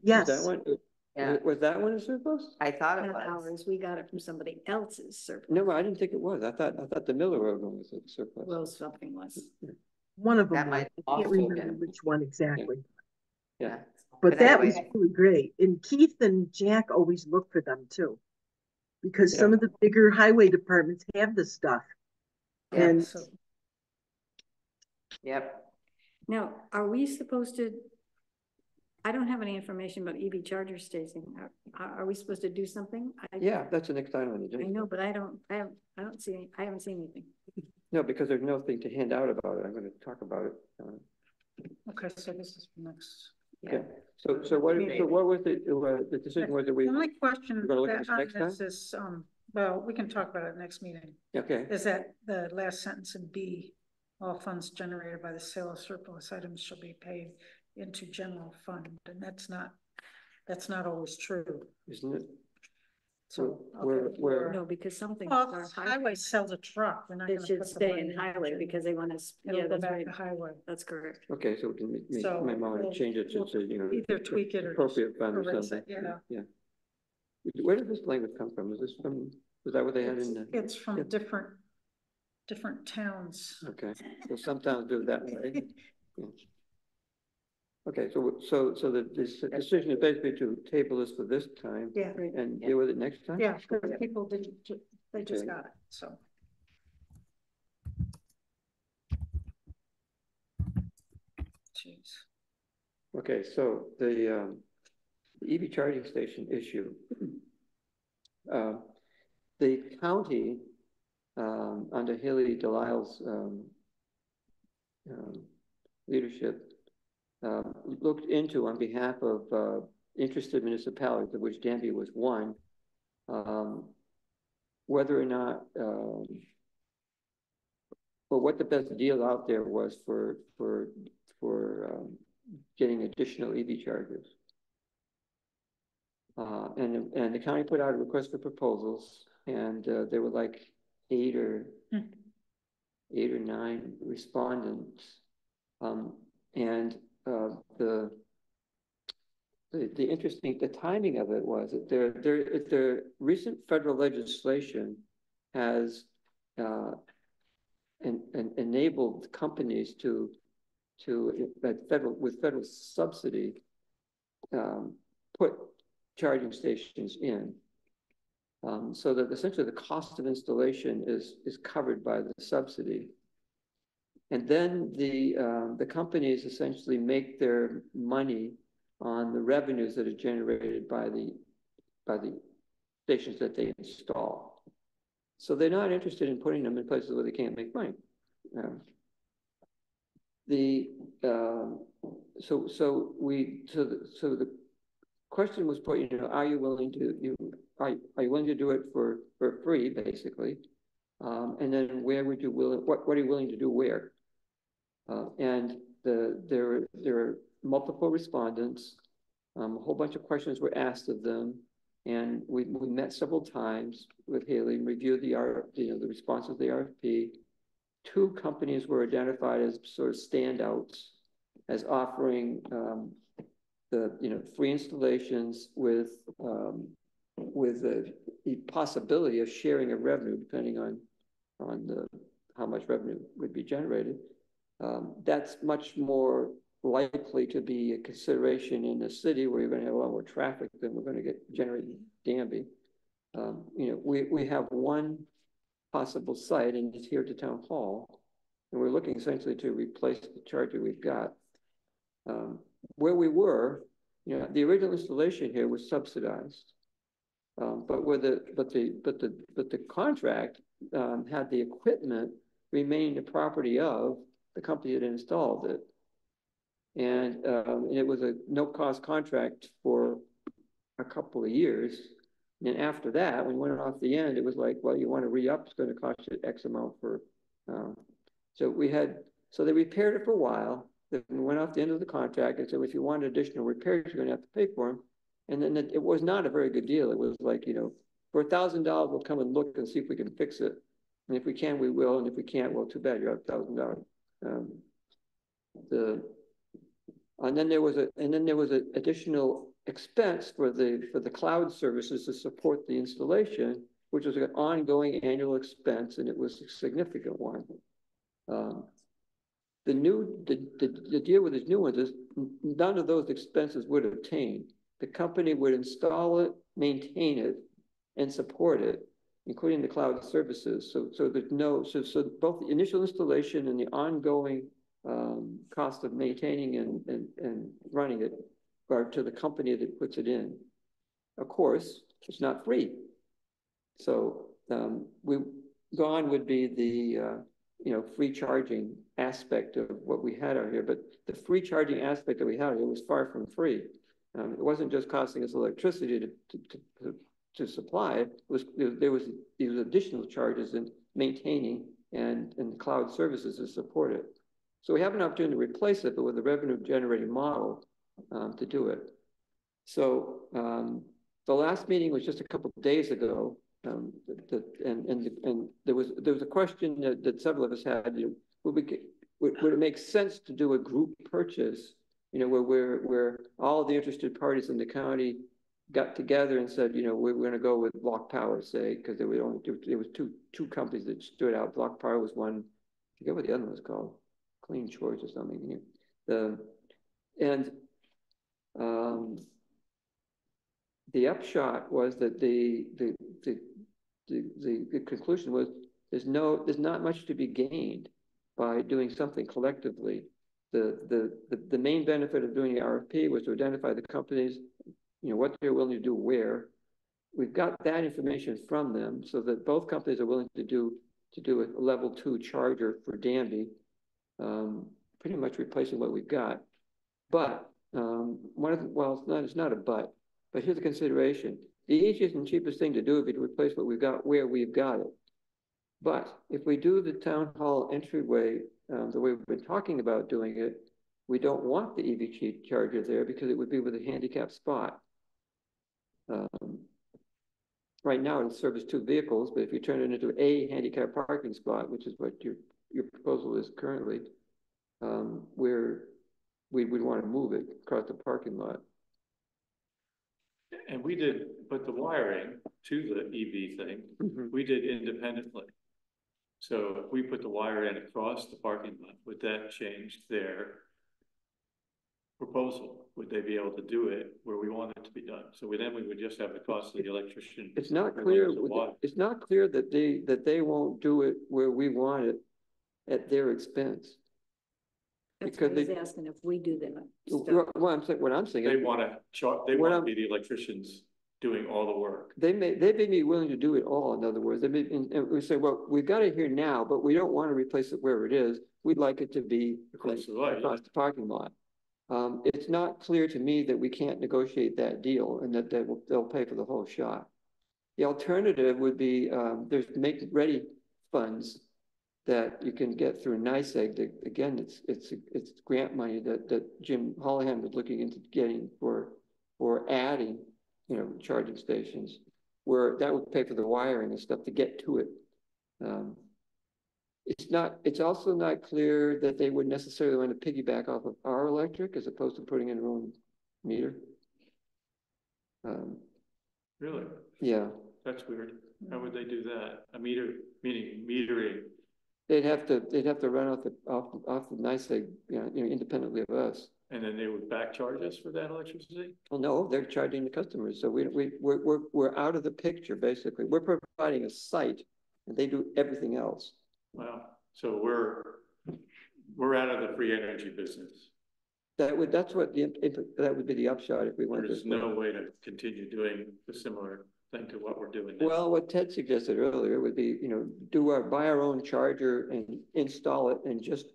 [SPEAKER 6] Yes.
[SPEAKER 1] Was that one?
[SPEAKER 4] Yeah.
[SPEAKER 1] Was that one a surplus?
[SPEAKER 4] I thought it
[SPEAKER 5] Not
[SPEAKER 4] was.
[SPEAKER 5] ours, we got it from somebody else's surplus.
[SPEAKER 1] No, I didn't think it was. I thought the Miller Road one was a surplus.
[SPEAKER 5] Well, something was.
[SPEAKER 6] One of them.
[SPEAKER 4] That might
[SPEAKER 6] I can't
[SPEAKER 4] also
[SPEAKER 6] remember
[SPEAKER 4] been.
[SPEAKER 6] which one exactly.
[SPEAKER 1] Yeah.
[SPEAKER 6] But that
[SPEAKER 4] anyway.
[SPEAKER 6] was really great. And Keith and Jack always look for them too. Because some of the bigger highway departments have this stuff.
[SPEAKER 4] Yeah.
[SPEAKER 6] And
[SPEAKER 4] Yep.
[SPEAKER 5] Now, are we supposed to? I don't have any information about EV charger station. Are we supposed to do something?
[SPEAKER 1] Yeah, that's the next item on the
[SPEAKER 5] I
[SPEAKER 1] agenda.
[SPEAKER 5] know, but I haven't seen anything.
[SPEAKER 1] No, because there's nothing to hand out about it. I'm gonna talk about it.
[SPEAKER 3] Okay, so this is next.
[SPEAKER 1] Okay, so what was the decision was that
[SPEAKER 3] The
[SPEAKER 1] we,
[SPEAKER 3] only question
[SPEAKER 1] we're gonna look at
[SPEAKER 3] that
[SPEAKER 1] this
[SPEAKER 3] on
[SPEAKER 1] next
[SPEAKER 3] this
[SPEAKER 1] time?
[SPEAKER 3] is, well, we can talk about it next meeting.
[SPEAKER 1] Okay,
[SPEAKER 3] Is that the last sentence in B, all funds generated by the sale of surplus items shall be paid into general fund, and that's not always true.
[SPEAKER 1] isn't it?
[SPEAKER 3] So.
[SPEAKER 1] Where-
[SPEAKER 5] No, because something.
[SPEAKER 3] Well, highway sells a truck. They're not
[SPEAKER 5] They
[SPEAKER 3] gonna
[SPEAKER 5] should
[SPEAKER 3] put the
[SPEAKER 5] stay
[SPEAKER 3] money
[SPEAKER 5] in highway
[SPEAKER 3] into-
[SPEAKER 5] because they want to,
[SPEAKER 3] It'll
[SPEAKER 5] yeah,
[SPEAKER 3] go
[SPEAKER 5] that's
[SPEAKER 3] back
[SPEAKER 5] right.
[SPEAKER 3] to highway.
[SPEAKER 5] That's correct.
[SPEAKER 1] Okay, so we can make,
[SPEAKER 3] So
[SPEAKER 1] my mom
[SPEAKER 3] we'll-
[SPEAKER 1] change it to
[SPEAKER 3] we'll
[SPEAKER 1] say, you know.
[SPEAKER 3] either tweak it or
[SPEAKER 1] appropriate fund or
[SPEAKER 3] erase
[SPEAKER 1] something.
[SPEAKER 3] it, yeah.
[SPEAKER 1] Yeah. Where did this language come from? Is that what they had in the?
[SPEAKER 3] It's from
[SPEAKER 1] Yeah.
[SPEAKER 3] different towns.
[SPEAKER 1] Okay, so some towns do it that way. Yeah. Okay, so the decision is basically to table this for this time
[SPEAKER 3] Yeah,
[SPEAKER 1] and deal with it next time?
[SPEAKER 3] yeah, because people didn't, they just
[SPEAKER 1] Okay.
[SPEAKER 3] got it, so. Jeez.
[SPEAKER 1] Okay, so the EV charging station issue. The county, under Haley Delisle's leadership, looked into on behalf of interested municipalities, of which Danby was one, whether or not, or what the best deal out there was for getting additional EV chargers. And the county put out a request for proposals, and there were like 8 or 9 respondents. The timing of it was that the recent federal legislation has enabled companies to with federal subsidy put charging stations in, so that essentially the cost of installation is covered by the subsidy. And then the companies essentially make their money on the revenues that are generated by the stations that they install. So they're not interested in putting them in places where they can't make money. So the question was put, you know, are you willing to are you willing to do it for free, basically? And then where would you what are you willing to do where? And there are multiple respondents. A whole bunch of questions were asked of them, and we met several times with Haley and reviewed the responses to the RFP. 2 companies were identified as sort of standouts, as offering free installations with the possibility of sharing a revenue depending on how much revenue would be generated. That's much more likely to be a consideration in a city where you're going to have a lot more traffic than we're going to generate in Danby. We have one possible site, and it's here to Town Hall, and we're looking essentially to replace the charger we've got. Where we were, the original installation here was subsidized, but the contract had the equipment remain the property of the company that installed it, and it was a no-cost contract for a couple of years. And after that, when we went off the end, it was like, well, you want to re-up, it's going to cost you X amount for. So they repaired it for a while. Then we went off the end of the contract, and so if you want additional repairs, you're going to have to pay for them. And then it was not a very good deal. It was like, for $1,000, we'll come and look and see if we can fix it. And if we can, we will. And if we can't, well, too bad, you're out $1,000. And then there was an additional expense for the cloud services to support the installation, which was an ongoing annual expense, and it was a significant one. The deal with these new ones is none of those expenses would obtain. The company would install it, maintain it, and support it, including the cloud services. So there's so both the initial installation and the ongoing cost of maintaining and running it are to the company that puts it in. Of course, it's not free. So gone would be free charging aspect of what we had out here, but the free charging aspect that we had here was far from free. It wasn't just costing us electricity to supply it. There was these additional charges in maintaining and cloud services to support it. So we have an opportunity to replace it, but with a revenue generating model to do it. So the last meeting was just a couple of days ago. And there was a question that several of us had. Would it make sense to do a group purchase? Where all the interested parties in the county got together and said, we're going to go with Block Power, say, because there was two companies that stood out. Block Power was one. I forget what the other one was called, Clean Choice or something. The upshot was that the conclusion was there's not much to be gained by doing something collectively. The main benefit of doing the RFP was to identify the companies, what they're willing to do where. We've got that information from them so that both companies are willing to do a level 2 charger for Danby, pretty much replacing what we've got. But it's not a but here's the consideration. The easiest and cheapest thing to do would be to replace what we've got where we've got it. But if we do the town hall entryway the way we've been talking about doing it, we don't want the EV charger there because it would be with a handicap spot. Right now it serves 2 vehicles, but if you turn it into a handicap parking spot, which is what your proposal is currently, we would want to move it across the parking lot.
[SPEAKER 11] And we did put the wiring to the EV thing, we did independently. So if we put the wire in across the parking lot, would that change their proposal? Would they be able to do it where we want it to be done? So then we would just have the cost of the electrician.
[SPEAKER 1] It's not clear. It's not clear that they won't do it where we want it at their expense.
[SPEAKER 5] That's what he's asking if we do that.
[SPEAKER 1] What I'm saying.
[SPEAKER 11] They want to be the electricians doing all the work.
[SPEAKER 1] They may be willing to do it all. In other words, and we say, well, we've got it here now, but we don't want to replace it where it is. We'd like it to be across the parking lot. It's not clear to me that we can't negotiate that deal and that they'll pay for the whole shot. The alternative would be there's make ready funds that you can get through NYSEG. Again, it's grant money that Jim Holohan was looking into getting for adding, charging stations, where that would pay for the wiring and stuff to get to it. It's also not clear that they would necessarily want to piggyback off of our electric as opposed to putting in their own meter.
[SPEAKER 11] Really?
[SPEAKER 1] Yeah.
[SPEAKER 11] That's weird. How would they do that? A meter, meaning metering.
[SPEAKER 1] They'd have to run off the NYSEG, independently of us.
[SPEAKER 11] And then they would back charge us for that electricity?
[SPEAKER 1] Well, no, they're charging the customers. So we're out of the picture, basically. We're providing a site and they do everything else.
[SPEAKER 11] Wow. So we're out of the free energy business.
[SPEAKER 1] That would be the upshot if we went this way.
[SPEAKER 11] There's no way to continue doing a similar thing to what we're doing now.
[SPEAKER 1] Well, what Ted suggested earlier would be, buy our own charger and install it and just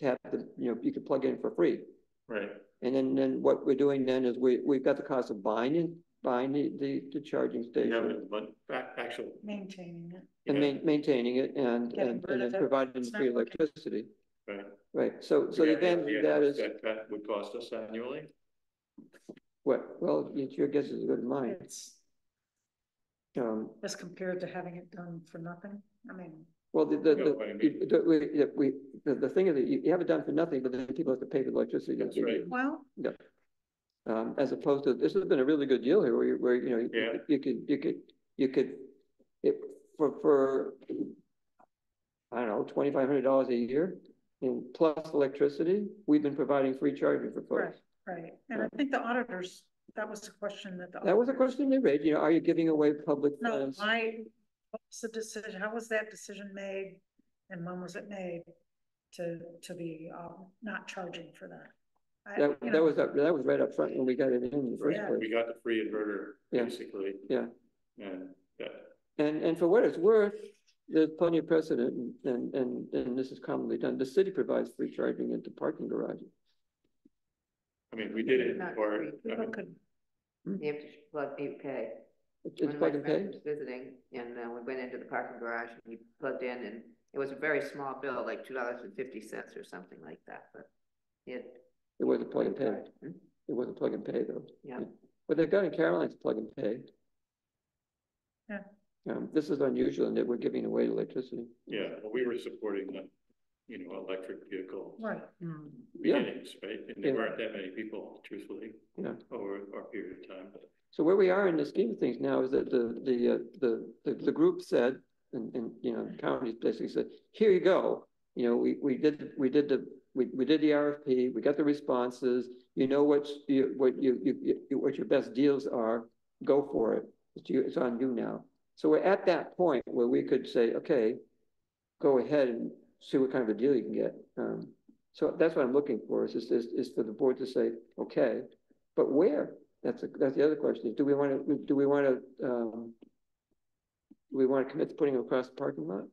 [SPEAKER 1] have you could plug in for free.
[SPEAKER 11] Right.
[SPEAKER 1] And then what we're doing then is we've got the cost of buying the charging station.
[SPEAKER 11] But actually
[SPEAKER 3] maintaining it.
[SPEAKER 1] And maintaining it and then providing free electricity.
[SPEAKER 11] Right.
[SPEAKER 1] Right. So the advantage of that is
[SPEAKER 11] that would cost us annually.
[SPEAKER 1] What? Well, your guess is as good as mine.
[SPEAKER 3] It's as compared to having it done for nothing. I mean. Well, the
[SPEAKER 1] thing is that you have it done for nothing, but then people have to pay for electricity.
[SPEAKER 11] That's right.
[SPEAKER 3] Well.
[SPEAKER 1] Yeah. As opposed to, this has been a really good deal here, where you could for I don't know, $2,500 a year, and plus electricity. We've been providing free charging for folks.
[SPEAKER 3] Right. And I think the auditors, that was the question
[SPEAKER 1] that was a question they raised. Are you giving away public funds?
[SPEAKER 3] No, what was the decision? How was that decision made, and when was it made to be not charging for that? That
[SPEAKER 1] was right up front when we got it in the first place.
[SPEAKER 11] We got the free inverter basically.
[SPEAKER 1] Yeah.
[SPEAKER 11] And
[SPEAKER 1] and for what it's worth, there's plenty of precedent and this is commonly done. The city provides free charging at the parking garages.
[SPEAKER 11] I mean, we did it
[SPEAKER 4] Not
[SPEAKER 11] for,
[SPEAKER 4] free.
[SPEAKER 11] I mean,
[SPEAKER 4] You have to plug, you pay.
[SPEAKER 1] It's
[SPEAKER 4] One of
[SPEAKER 1] plug
[SPEAKER 4] my
[SPEAKER 1] and pay?
[SPEAKER 4] friends was visiting, and we went into the parking garage, and we plugged in, and it was a very small bill, like $2.50 or something like that, but it
[SPEAKER 1] wasn't plug and pay.
[SPEAKER 4] Hmm?
[SPEAKER 1] It wasn't plug and pay though.
[SPEAKER 4] Yeah.
[SPEAKER 1] But they've got in Caroline's plug and pay.
[SPEAKER 3] Yeah.
[SPEAKER 1] This is unusual in that we're giving away electricity.
[SPEAKER 11] yeah, well, we were supporting the, electric vehicle
[SPEAKER 3] Right.
[SPEAKER 11] beginnings, right? And there
[SPEAKER 1] Yeah.
[SPEAKER 11] weren't that many people, truthfully,
[SPEAKER 1] Yeah.
[SPEAKER 11] over our period of time.
[SPEAKER 1] So where we are in the scheme of things now is that the group said, and the county basically said, here you go. We did the RFP, we got the responses, what your best deals are, go for it. It's on you now. So we're at that point where we could say, okay, go ahead and see what kind of a deal you can get. So that's what I'm looking for, is for the board to say, okay, but where? That's the other question. Do we want to commit to putting them across the parking lot?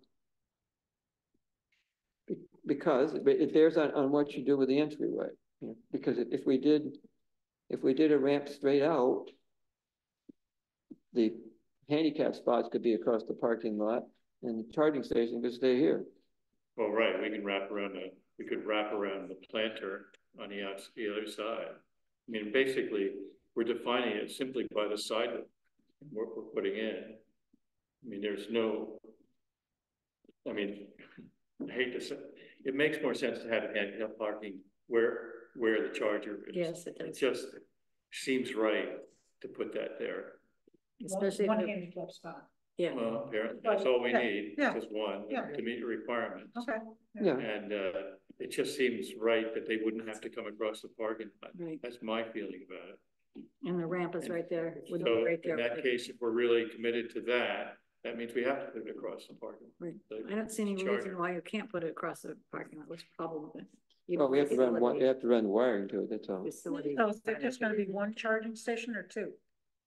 [SPEAKER 1] Because it bears on what you do with the entryway. Because if we did a ramp straight out, the handicap spots could be across the parking lot, and the charging station could stay here.
[SPEAKER 11] Well, right, we could wrap around the planter on the other side. I mean, basically, we're defining it simply by the side we're putting in. I mean, I hate to say, it makes more sense to have handicap parking where the charger is.
[SPEAKER 5] Yes, it does.
[SPEAKER 11] It just seems right to put that there.
[SPEAKER 5] Especially
[SPEAKER 3] One
[SPEAKER 5] if it-
[SPEAKER 3] handicap spot.
[SPEAKER 5] Yeah.
[SPEAKER 11] Well, apparently, that's all we need,
[SPEAKER 3] Yeah.
[SPEAKER 11] just one,
[SPEAKER 3] Yeah.
[SPEAKER 11] to meet the requirements.
[SPEAKER 3] Okay.
[SPEAKER 1] Yeah.
[SPEAKER 11] And it just seems right that they wouldn't have to come across the parking lot.
[SPEAKER 5] Right.
[SPEAKER 11] That's my feeling about it.
[SPEAKER 5] And the ramp is right there. Would be
[SPEAKER 11] So
[SPEAKER 5] right there.
[SPEAKER 11] in that case, if we're really committed to that, that means we have to put it across the parking.
[SPEAKER 5] Right.
[SPEAKER 11] The
[SPEAKER 5] I don't see any
[SPEAKER 11] charger.
[SPEAKER 5] reason why you can't put it across the parking lot. What's the problem with it? You
[SPEAKER 1] Well, we have to run
[SPEAKER 5] facilitate
[SPEAKER 1] wiring to it, that's all.
[SPEAKER 5] facility.
[SPEAKER 3] So is there just gonna be one charging station or two?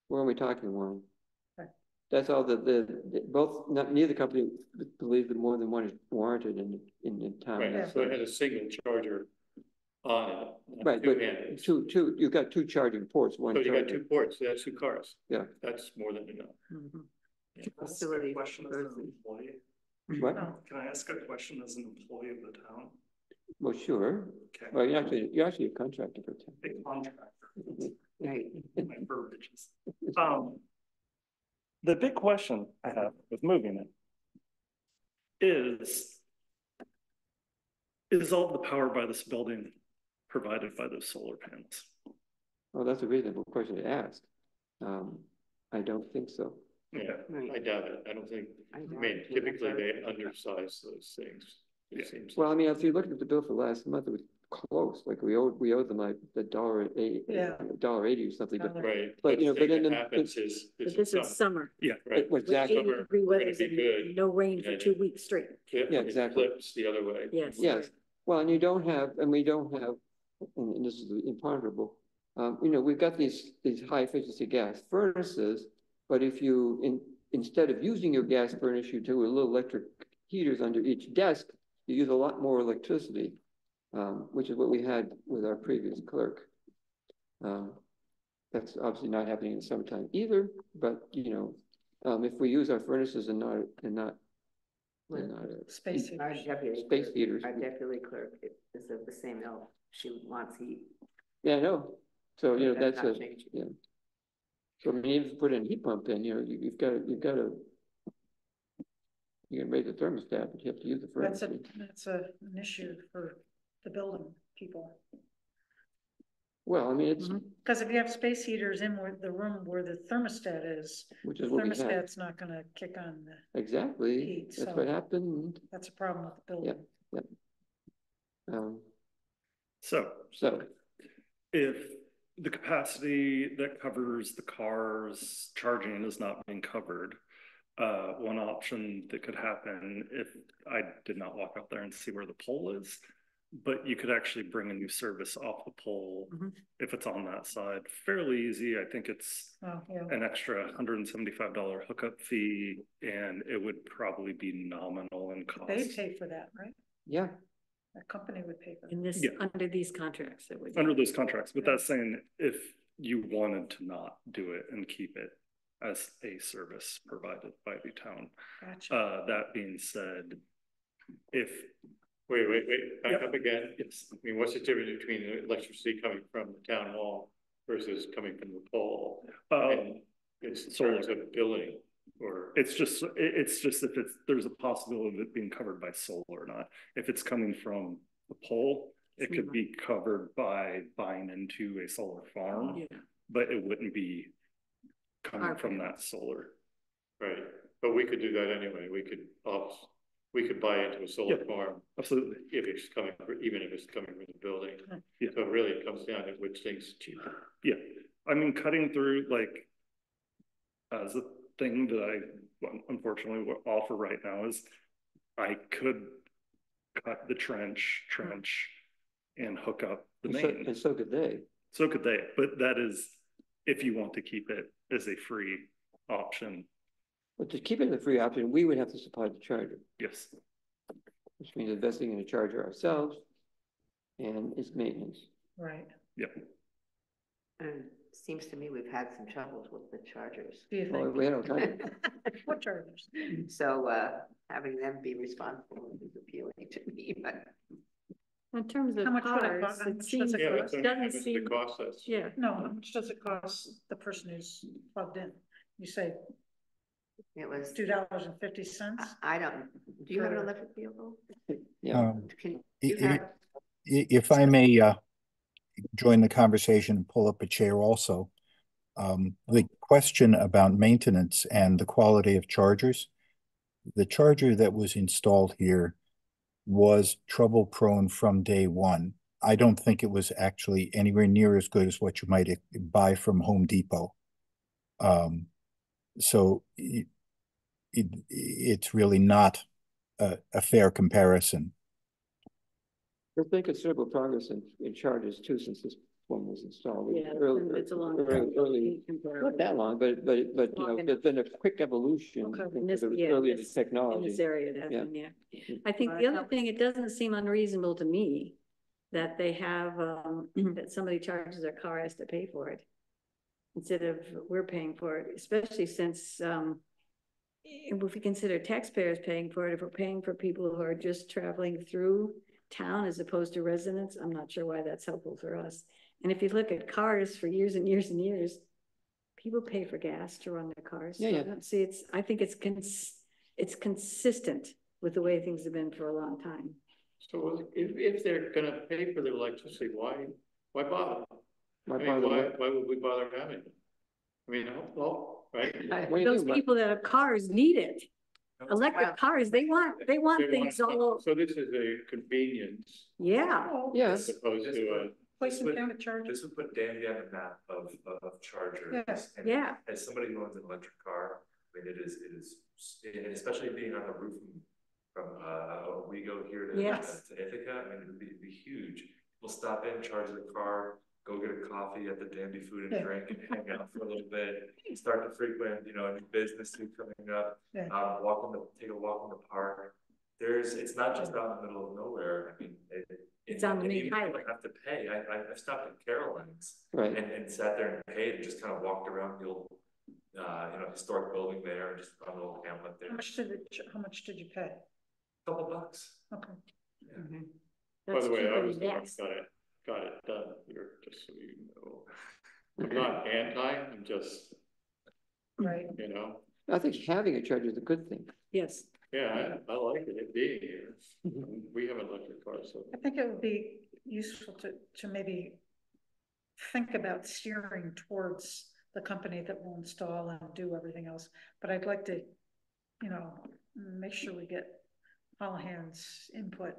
[SPEAKER 1] Where are we talking, Warren?
[SPEAKER 3] Okay.
[SPEAKER 1] That's all neither company believes that more than one is warranted in town.
[SPEAKER 11] Right, so it has a single charger on it. not
[SPEAKER 1] Right, but
[SPEAKER 11] two-handed.
[SPEAKER 1] two, you've got two charging ports, one
[SPEAKER 11] So you got
[SPEAKER 1] charger.
[SPEAKER 11] two ports, so that's 2 cars.
[SPEAKER 1] Yeah.
[SPEAKER 11] That's more than enough.
[SPEAKER 5] Mhm.
[SPEAKER 4] Facility
[SPEAKER 13] Question as an
[SPEAKER 4] person.
[SPEAKER 13] employee.
[SPEAKER 1] What?
[SPEAKER 13] Can I ask a question as an employee of the town?
[SPEAKER 1] Well, sure.
[SPEAKER 13] Okay.
[SPEAKER 1] Well, you're actually a contractor for town.
[SPEAKER 13] A contractor.
[SPEAKER 4] Right.
[SPEAKER 13] My verbiage is. The big question I have with moving it is all the power by this building provided by those solar panels?
[SPEAKER 1] Well, that's a reasonable question to ask. I don't think so.
[SPEAKER 11] Yeah,
[SPEAKER 4] Right.
[SPEAKER 11] I doubt it. I don't think, I mean, typically they undersize those things. It seems.
[SPEAKER 1] Well, I mean, if you look at the bill for last month, it was close, like we owed them like $1.80,
[SPEAKER 3] Yeah.
[SPEAKER 1] $1.80 or something, but
[SPEAKER 11] Right.
[SPEAKER 1] But, you know,
[SPEAKER 11] the
[SPEAKER 1] but
[SPEAKER 11] thing
[SPEAKER 1] then
[SPEAKER 11] that happens is.
[SPEAKER 5] But this is summer.
[SPEAKER 11] Yeah, right.
[SPEAKER 1] Well, exactly.
[SPEAKER 5] With 80-degree
[SPEAKER 11] We're
[SPEAKER 5] weather
[SPEAKER 11] gonna be good.
[SPEAKER 5] and no rain for
[SPEAKER 11] Yeah.
[SPEAKER 5] 2 weeks straight.
[SPEAKER 1] Yeah, exactly.
[SPEAKER 11] It flips the other way.
[SPEAKER 5] Yes.
[SPEAKER 1] Yes, well, and we don't have, and this is imponderable. We've got these high efficiency gas furnaces, but if you, instead of using your gas furnace, you do a little electric heaters under each desk, you use a lot more electricity, which is what we had with our previous clerk. That's obviously not happening in the summertime either, but if we use our furnaces and not
[SPEAKER 3] Space
[SPEAKER 4] Our
[SPEAKER 3] heaters.
[SPEAKER 4] deputy
[SPEAKER 1] space
[SPEAKER 4] clerk-
[SPEAKER 1] heaters.
[SPEAKER 4] Our deputy clerk is of the same ilk. She wants heat.
[SPEAKER 1] Yeah, I know. So, that's
[SPEAKER 4] not
[SPEAKER 1] a,
[SPEAKER 4] changing.
[SPEAKER 1] yeah. So I mean, even if you put in a heat pump in, you've got to, you can raise the thermostat, but you have to use the furnace.
[SPEAKER 3] That's an issue for the building people.
[SPEAKER 1] Well, I mean, it's,
[SPEAKER 3] Because if you have space heaters in the room where the thermostat is,
[SPEAKER 1] which
[SPEAKER 3] the
[SPEAKER 1] is what we have.
[SPEAKER 3] thermostat's not gonna kick on the,
[SPEAKER 1] Exactly.
[SPEAKER 3] heat,
[SPEAKER 1] That's
[SPEAKER 3] so-
[SPEAKER 1] what happened.
[SPEAKER 3] that's a problem with the building.
[SPEAKER 1] Yep.
[SPEAKER 13] So
[SPEAKER 1] So,
[SPEAKER 13] if the capacity that covers the cars charging is not being covered, one option that could happen if I did not walk up there and see where the pole is, but you could actually bring a new service off the pole
[SPEAKER 5] Mhm.
[SPEAKER 13] if it's on that side. Fairly easy. I think it's
[SPEAKER 3] Oh, yeah.
[SPEAKER 13] an extra $175 hookup fee, and it would probably be nominal in cost.
[SPEAKER 3] They pay for that, right?
[SPEAKER 1] Yeah,
[SPEAKER 3] The company would pay for
[SPEAKER 5] In
[SPEAKER 3] that.
[SPEAKER 5] this,
[SPEAKER 13] Yeah.
[SPEAKER 5] under these contracts that we.
[SPEAKER 13] Under those contracts, but that's saying if you wanted to not do it and keep it as a service provided by the town.
[SPEAKER 3] Gotcha.
[SPEAKER 13] That being said, if
[SPEAKER 11] Wait, back
[SPEAKER 13] Yep.
[SPEAKER 11] up again.
[SPEAKER 13] Yes.
[SPEAKER 11] I mean, what's the difference between the electricity coming from the town hall versus coming from the pole? And it's in terms of billing or.
[SPEAKER 13] It's just if there's a possibility of it being covered by solar or not. If it's coming from the pole, it could be covered by buying into a solar farm,
[SPEAKER 5] Yeah.
[SPEAKER 13] but it wouldn't be coming
[SPEAKER 5] Our
[SPEAKER 13] from
[SPEAKER 5] panels.
[SPEAKER 13] that solar.
[SPEAKER 11] Right, but we could do that anyway. We could buy into a solar
[SPEAKER 13] Yeah.
[SPEAKER 11] farm.
[SPEAKER 13] Absolutely.
[SPEAKER 11] If it's coming, even if it's coming from the building.
[SPEAKER 13] Yeah.
[SPEAKER 11] So it really comes down to which thing's cheaper.
[SPEAKER 13] Yeah, I mean, cutting through like as a thing that I unfortunately will offer right now is I could cut the trench and hook up the main.
[SPEAKER 1] and so could they.
[SPEAKER 13] So could they, but that is if you want to keep it as a free option.
[SPEAKER 1] But to keep it a free option, we would have to supply the charger,
[SPEAKER 13] Yes.
[SPEAKER 1] which means investing in a charger ourselves and its maintenance.
[SPEAKER 3] Right.
[SPEAKER 13] Yep.
[SPEAKER 4] And seems to me we've had some troubles with the chargers.
[SPEAKER 3] Do you
[SPEAKER 1] Well,
[SPEAKER 3] think?
[SPEAKER 1] we had all kinds of,
[SPEAKER 3] What chargers?
[SPEAKER 4] So, having them be responsible is appealing to me, but.
[SPEAKER 5] In terms of
[SPEAKER 3] How much would it
[SPEAKER 5] cars,
[SPEAKER 3] cost? How
[SPEAKER 5] it
[SPEAKER 3] much
[SPEAKER 5] seems,
[SPEAKER 3] does
[SPEAKER 11] Yeah,
[SPEAKER 3] it
[SPEAKER 5] it
[SPEAKER 11] that's
[SPEAKER 3] cost?
[SPEAKER 5] doesn't
[SPEAKER 11] the
[SPEAKER 5] seem,
[SPEAKER 11] cost us.
[SPEAKER 5] yeah.
[SPEAKER 3] No, how much does it cost the person who's plugged in? You say
[SPEAKER 4] It was,
[SPEAKER 3] $2.50?
[SPEAKER 4] I don't, do you have an electric vehicle?
[SPEAKER 1] yeah.
[SPEAKER 4] Can you have,
[SPEAKER 8] If I may join the conversation and pull up a chair also, the question about maintenance and the quality of chargers, the charger that was installed here was trouble prone from day one. I don't think it was actually anywhere near as good as what you might buy from Home Depot. So it's really not a fair comparison.
[SPEAKER 1] There's been considerable progress in chargers too, since this one was installed.
[SPEAKER 5] Yeah,
[SPEAKER 1] Early-
[SPEAKER 5] it's a long
[SPEAKER 1] early,
[SPEAKER 5] time.
[SPEAKER 1] not that long, but you know, there's been a quick evolution.
[SPEAKER 3] Okay.
[SPEAKER 1] because
[SPEAKER 5] In this-
[SPEAKER 1] it was
[SPEAKER 5] yeah,
[SPEAKER 1] early in the
[SPEAKER 5] this-
[SPEAKER 1] technology.
[SPEAKER 5] In this area, it
[SPEAKER 1] Yeah.
[SPEAKER 5] happened, yeah. I think the other thing, it doesn't seem unreasonable to me that they have, that somebody charges their car, has to pay for it. Instead of we're paying for it, especially since, if we consider taxpayers paying for it, if we're paying for people who are just traveling through town as opposed to residents, I'm not sure why that's helpful for us. And if you look at cars for years and years and years, people pay for gas to run their cars.
[SPEAKER 1] Yeah,
[SPEAKER 5] So
[SPEAKER 1] yeah.
[SPEAKER 5] I don't see, I think it's consistent with the way things have been for a long time.
[SPEAKER 11] So if they're gonna pay for the electricity, why bother?
[SPEAKER 1] Why
[SPEAKER 11] I mean,
[SPEAKER 1] bother?
[SPEAKER 11] why would we bother having it? I mean, well, right?
[SPEAKER 1] What do you
[SPEAKER 5] Those
[SPEAKER 1] think, Mike?
[SPEAKER 5] people that have cars need it. Electric
[SPEAKER 4] Well,
[SPEAKER 5] cars, they want
[SPEAKER 11] They
[SPEAKER 5] things
[SPEAKER 11] want-
[SPEAKER 5] all over.
[SPEAKER 11] So this is a convenience
[SPEAKER 5] Yeah,
[SPEAKER 1] Yes.
[SPEAKER 11] as opposed to
[SPEAKER 3] Place in town to charge?
[SPEAKER 12] This would put Danby on the map of chargers.
[SPEAKER 3] Yes.
[SPEAKER 12] And
[SPEAKER 5] Yeah.
[SPEAKER 12] As somebody who owns an electric car, I mean, it is, and especially being on the roof from Owego here to
[SPEAKER 5] Yes.
[SPEAKER 12] Ithaca, I mean, it'd be huge. We'll stop in, charge the car, go get a coffee at the Danby Food and
[SPEAKER 3] Yeah.
[SPEAKER 12] Drink, and hang out for a little bit, start to frequent, a new business coming up,
[SPEAKER 3] Yeah.
[SPEAKER 12] take a walk in the park. It's not just out in the middle of nowhere, I mean,
[SPEAKER 5] It's on the
[SPEAKER 12] and
[SPEAKER 5] main
[SPEAKER 12] even if you
[SPEAKER 5] highway.
[SPEAKER 12] don't have to pay. I stopped at Caroline's
[SPEAKER 1] Right.
[SPEAKER 12] and sat there and paid and just kind of walked around the old, historic building there and just on the old hamlet there.
[SPEAKER 3] How much did you pay?
[SPEAKER 12] Couple bucks.
[SPEAKER 3] Okay.
[SPEAKER 12] Yeah.
[SPEAKER 5] Mhm.
[SPEAKER 11] By
[SPEAKER 5] That's
[SPEAKER 11] the way, I
[SPEAKER 5] cheaper
[SPEAKER 11] was
[SPEAKER 5] than
[SPEAKER 11] the one
[SPEAKER 5] gas.
[SPEAKER 11] who got it done here, just so you know. I'm not anti, I'm just,
[SPEAKER 3] Right.
[SPEAKER 1] I think having a charger is a good thing.
[SPEAKER 5] Yes.
[SPEAKER 11] yeah, I like it being here. We have an electric car, so.
[SPEAKER 3] I think it would be useful to maybe think about steering towards the company that will install and do everything else. But I'd like to, make sure we get all hands input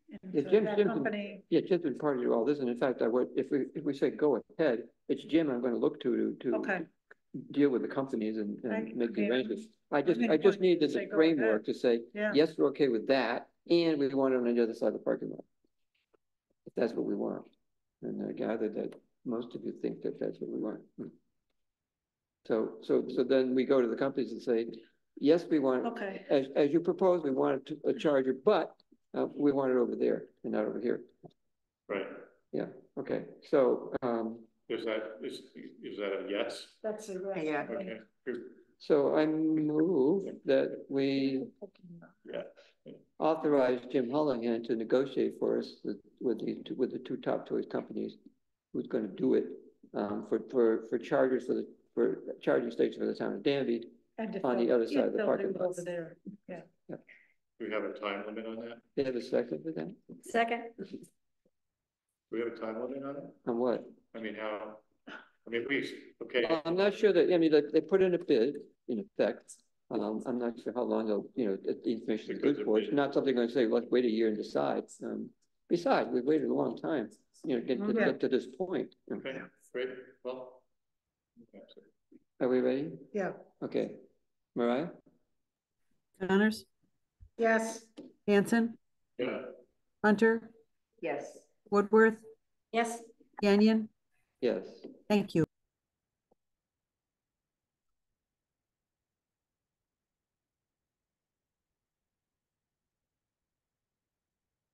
[SPEAKER 1] Yeah,
[SPEAKER 3] into
[SPEAKER 1] Jim's
[SPEAKER 3] that
[SPEAKER 1] been-
[SPEAKER 3] company.
[SPEAKER 1] Yeah, Jim's been part of all this, and in fact, if we say go ahead, it's Jim I'm gonna look to
[SPEAKER 3] Okay,
[SPEAKER 1] deal with the companies and
[SPEAKER 3] Right,
[SPEAKER 1] make the
[SPEAKER 3] yeah.
[SPEAKER 1] arrangements. I
[SPEAKER 3] Make
[SPEAKER 1] just
[SPEAKER 3] one,
[SPEAKER 1] needed
[SPEAKER 3] say
[SPEAKER 1] the
[SPEAKER 3] go ahead.
[SPEAKER 1] framework to say,
[SPEAKER 3] yeah.
[SPEAKER 1] yes, we're okay with that, and we want it on the other side of the parking lot. that's what we want. And I gather that most of you think that that's what we want. So then we go to the companies and say, yes, we want,
[SPEAKER 3] Okay.
[SPEAKER 1] as you propose, we want a charger, but we want it over there and not over here.
[SPEAKER 11] Right.
[SPEAKER 1] Yeah, okay, so,
[SPEAKER 11] Is that a yes?
[SPEAKER 3] That's a yes.
[SPEAKER 4] Yeah.
[SPEAKER 11] Okay, good.
[SPEAKER 1] so I move that we
[SPEAKER 11] Yeah.
[SPEAKER 1] authorize Jim Hollihan to negotiate for us with the two top choice companies who's gonna do it, for chargers for charging stations for the town of Danby
[SPEAKER 3] And
[SPEAKER 1] on the other side of the parking lot.
[SPEAKER 3] Over there, yeah.
[SPEAKER 11] Do we have a time limit on that?
[SPEAKER 1] They have a second for that?
[SPEAKER 5] Second,
[SPEAKER 11] Do we have a time limit on it?
[SPEAKER 1] On what?
[SPEAKER 11] I mean, okay.
[SPEAKER 1] Well, I'm not sure that, I mean, they put in a bid, in effect. I'm not sure how long they'll, the information is good for. It's not something I'm gonna say, let's wait a year and decide. Besides, we've waited a long time, get to this point.
[SPEAKER 11] Okay, great, well.
[SPEAKER 1] Are we ready?
[SPEAKER 3] Yeah.
[SPEAKER 1] Okay. Mariah?
[SPEAKER 2] Connors,
[SPEAKER 3] Yes.
[SPEAKER 2] Hanson,
[SPEAKER 11] Yeah.
[SPEAKER 2] Hunter,
[SPEAKER 4] Yes.
[SPEAKER 2] Woodworth,
[SPEAKER 5] yes,
[SPEAKER 2] Kenyon.
[SPEAKER 1] Yes.
[SPEAKER 2] Thank you.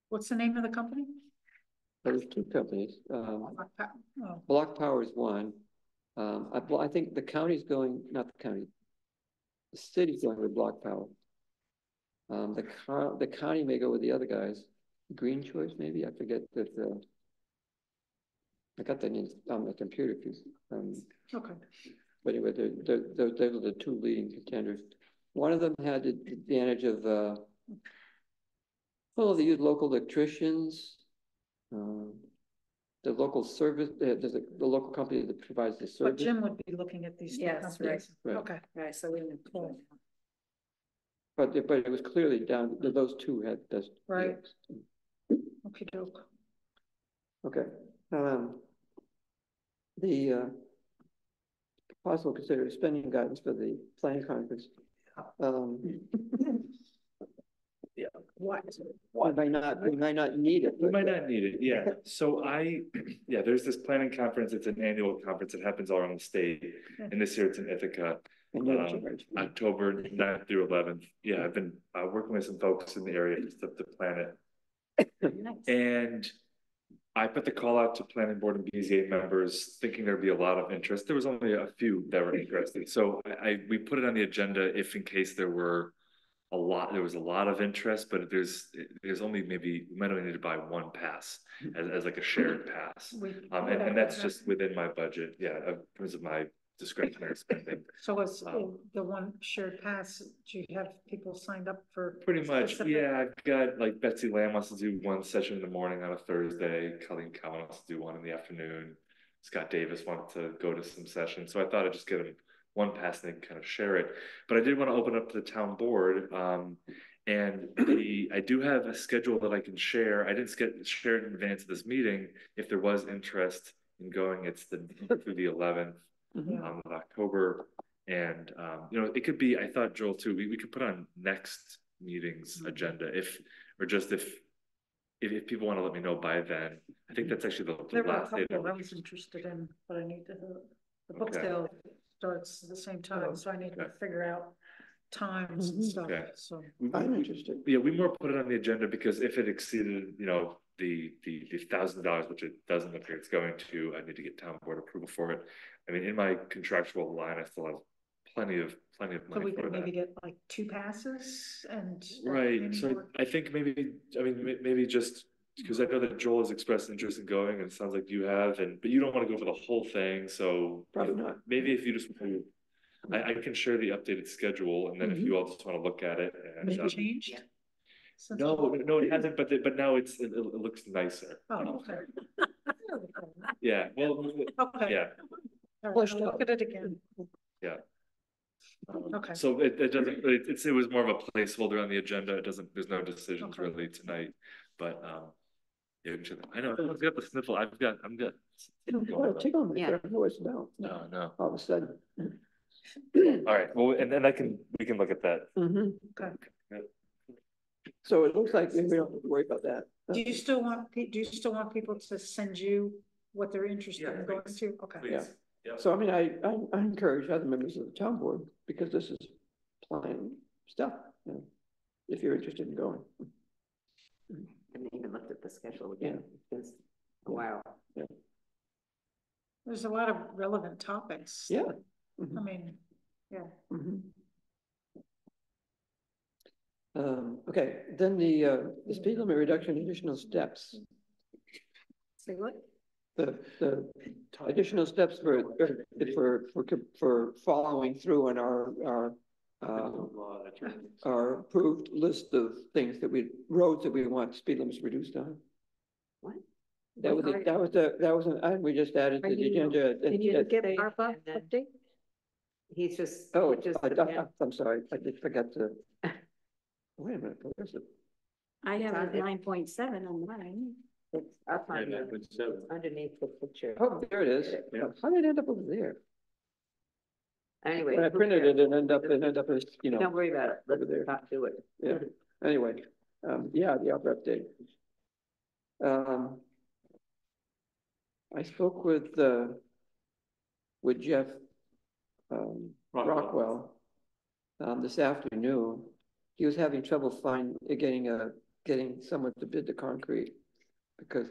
[SPEAKER 3] What's the name of the company?
[SPEAKER 1] There's two companies.
[SPEAKER 3] Oh,
[SPEAKER 1] Block Power is one. I think the county's going, not the county. The city's going with Block Power. The county may go with the other guys. Green Choice, maybe, I forget that, I got that on the computer piece.
[SPEAKER 3] okay.
[SPEAKER 1] But anyway, those are the two leading contenders. One of them had the advantage of, they use local electricians. The local service, there's the local company that provides the
[SPEAKER 3] But
[SPEAKER 1] service.
[SPEAKER 3] Jim would be looking at these two
[SPEAKER 5] Yes,
[SPEAKER 3] companies.
[SPEAKER 1] right.
[SPEAKER 3] Okay.
[SPEAKER 5] right, so we didn't.
[SPEAKER 3] Cool.
[SPEAKER 1] But it was clearly down, those two had this.
[SPEAKER 3] Right. Okay, doke.
[SPEAKER 1] Okay. The possible consider spending guidance for the planning conference.
[SPEAKER 11] Yeah.
[SPEAKER 3] What?
[SPEAKER 1] We might not need it.
[SPEAKER 12] We might not need it, yeah. So there's this planning conference. It's an annual conference. It happens all around the state. And this year it's in Ithaca, October 9th through 11th. Yeah, I've been working with some folks in the area just to plan it.
[SPEAKER 5] Nice.
[SPEAKER 12] And I put the call out to planning board and BZA members thinking there'd be a lot of interest. There was only a few that were interested. So we put it on the agenda if in case there was a lot of interest, but there's only we might only need to buy one pass as like a shared pass. And that's just within my budget. Yeah, in terms of my discretionary spending.
[SPEAKER 3] So it's the one shared pass, do you have people signed up for?
[SPEAKER 12] Pretty much,
[SPEAKER 3] specific?
[SPEAKER 12] yeah. I've got like Betsy Lamb wants to do one session in the morning on a Thursday. Colleen Cowan wants to do one in the afternoon. Scott Davis wants to go to some sessions. So I thought I'd just get him one pass and they can kind of share it. But I did want to open up to the town board. And I do have a schedule that I can share. I didn't share it in advance of this meeting. If there was interest in going, it's through the 11th. Of October, and it could be. I thought, Joel, too. We could put on next meeting's agenda if people want to let me know by then. I think that's actually the
[SPEAKER 3] There were a
[SPEAKER 12] last day.
[SPEAKER 3] couple I was interested in, but I need to. The book sale starts at the same time, so I need to figure out times and stuff.
[SPEAKER 12] Okay.
[SPEAKER 3] So
[SPEAKER 1] I'm interested.
[SPEAKER 12] Yeah, we more put it on the agenda because if it exceeded, the $1,000, which it doesn't appear it's going to, I need to get town board approval for it. I mean, in my contractual line, I still have plenty of money
[SPEAKER 3] we
[SPEAKER 12] for
[SPEAKER 3] could
[SPEAKER 12] that.
[SPEAKER 3] maybe get like 2 passes and.
[SPEAKER 12] Right. So I think maybe just because I know that Joel has expressed interest in going, and it sounds like you have, but you don't want to go for the whole thing. So
[SPEAKER 1] Probably not.
[SPEAKER 12] Maybe if you just, I can share the updated schedule, and then if you all just want to look at it. And,
[SPEAKER 3] Has it changed?
[SPEAKER 12] No, it hasn't. But now it looks nicer.
[SPEAKER 3] Oh, okay.
[SPEAKER 12] Yeah. Well.
[SPEAKER 3] Okay.
[SPEAKER 12] Yeah.
[SPEAKER 3] All right, I'll look at it again.
[SPEAKER 12] Yeah.
[SPEAKER 3] Okay.
[SPEAKER 12] So it doesn't. It was more of a placeholder on the agenda. It doesn't. There's no decisions really tonight. But yeah, I know. I've got the sniffle. I'm got.
[SPEAKER 1] Tickle me. I don't know what's about.
[SPEAKER 12] No.
[SPEAKER 1] All of a sudden.
[SPEAKER 12] All right. Well, and then we can look at that.
[SPEAKER 1] Okay. So it looks like we don't have to worry about that.
[SPEAKER 3] Do you still want, people to send you what they're interested in going to? Okay.
[SPEAKER 1] Yeah. So I mean, I encourage other members of the town board, because this is plain stuff, you know, if you're interested in going.
[SPEAKER 4] And even looked at the schedule again. It's a while.
[SPEAKER 1] Yeah.
[SPEAKER 3] There's a lot of relevant topics.
[SPEAKER 1] Yeah.
[SPEAKER 3] I mean, yeah.
[SPEAKER 1] Okay, then the speed limit reduction additional steps.
[SPEAKER 5] Say what?
[SPEAKER 1] The additional steps for following through on our approved list of things roads that we want speed limits reduced on.
[SPEAKER 5] What?
[SPEAKER 1] That was an item we just added to the agenda.
[SPEAKER 5] Did you get ARPA update?
[SPEAKER 4] He's just.
[SPEAKER 1] Oh, I'm sorry, I did forget to. Wait a minute, where is it?
[SPEAKER 5] I have a 9.7 on mine.
[SPEAKER 4] It's up on underneath the picture.
[SPEAKER 1] Oh, there it is.
[SPEAKER 11] Yeah.
[SPEAKER 1] How did it end up over there?
[SPEAKER 4] Anyway.
[SPEAKER 1] When I printed it, it ended up as, you know.
[SPEAKER 4] Don't worry about it. Let's
[SPEAKER 1] there.
[SPEAKER 4] not do it.
[SPEAKER 1] Yeah, anyway, yeah, the opera update. I spoke with Jeff Rockwell this afternoon. He was having trouble getting someone to bid the concrete, because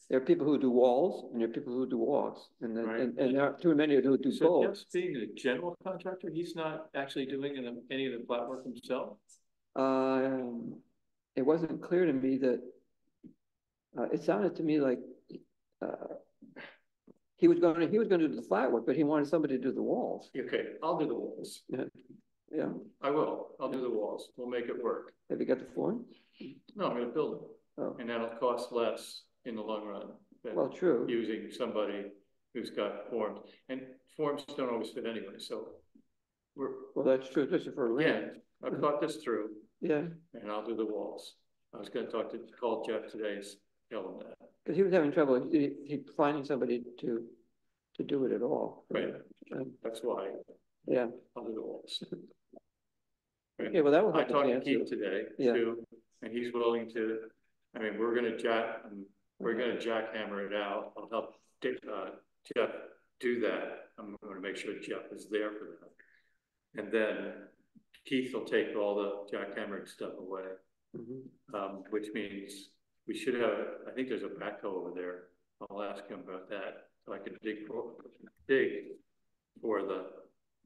[SPEAKER 1] there are people who do walls and there are people who do walls, and then and there are too many who do
[SPEAKER 11] so
[SPEAKER 1] both.
[SPEAKER 11] Jeff's being a general contractor, he's not actually doing any of the flat work himself.
[SPEAKER 1] It wasn't clear to me that. It sounded to me like he was going to do the flat work, but he wanted somebody to do the walls.
[SPEAKER 11] Okay, I'll do the walls.
[SPEAKER 1] Yeah,
[SPEAKER 11] I will. I'll do the walls. We'll make it work.
[SPEAKER 1] have you got the form?
[SPEAKER 11] No, I'm going to build it.
[SPEAKER 1] Oh.
[SPEAKER 11] And that'll cost less in the long run than
[SPEAKER 1] Well, true.
[SPEAKER 11] using somebody who's got forms. And forms don't always fit anyway, so
[SPEAKER 1] Well, that's true, especially for land.
[SPEAKER 11] I've thought this through.
[SPEAKER 1] Yeah.
[SPEAKER 11] And I'll do the walls. I was going to call Jeff today, tell him that.
[SPEAKER 1] Because he was having trouble finding somebody to do it at all.
[SPEAKER 11] Right. That's why.
[SPEAKER 1] Yeah.
[SPEAKER 11] I'll do the walls. Right.
[SPEAKER 1] Okay, well, that will
[SPEAKER 11] I
[SPEAKER 1] help.
[SPEAKER 11] talked to Keith today too, and he's willing to. I mean, we're gonna jackhammer it out. I'll help Jeff do that. I'm going to make sure Jeff is there for that, and then Keith will take all the jackhammering stuff away, which means we should have. I think there's a backhoe over there. I'll ask him about that, so I can dig for the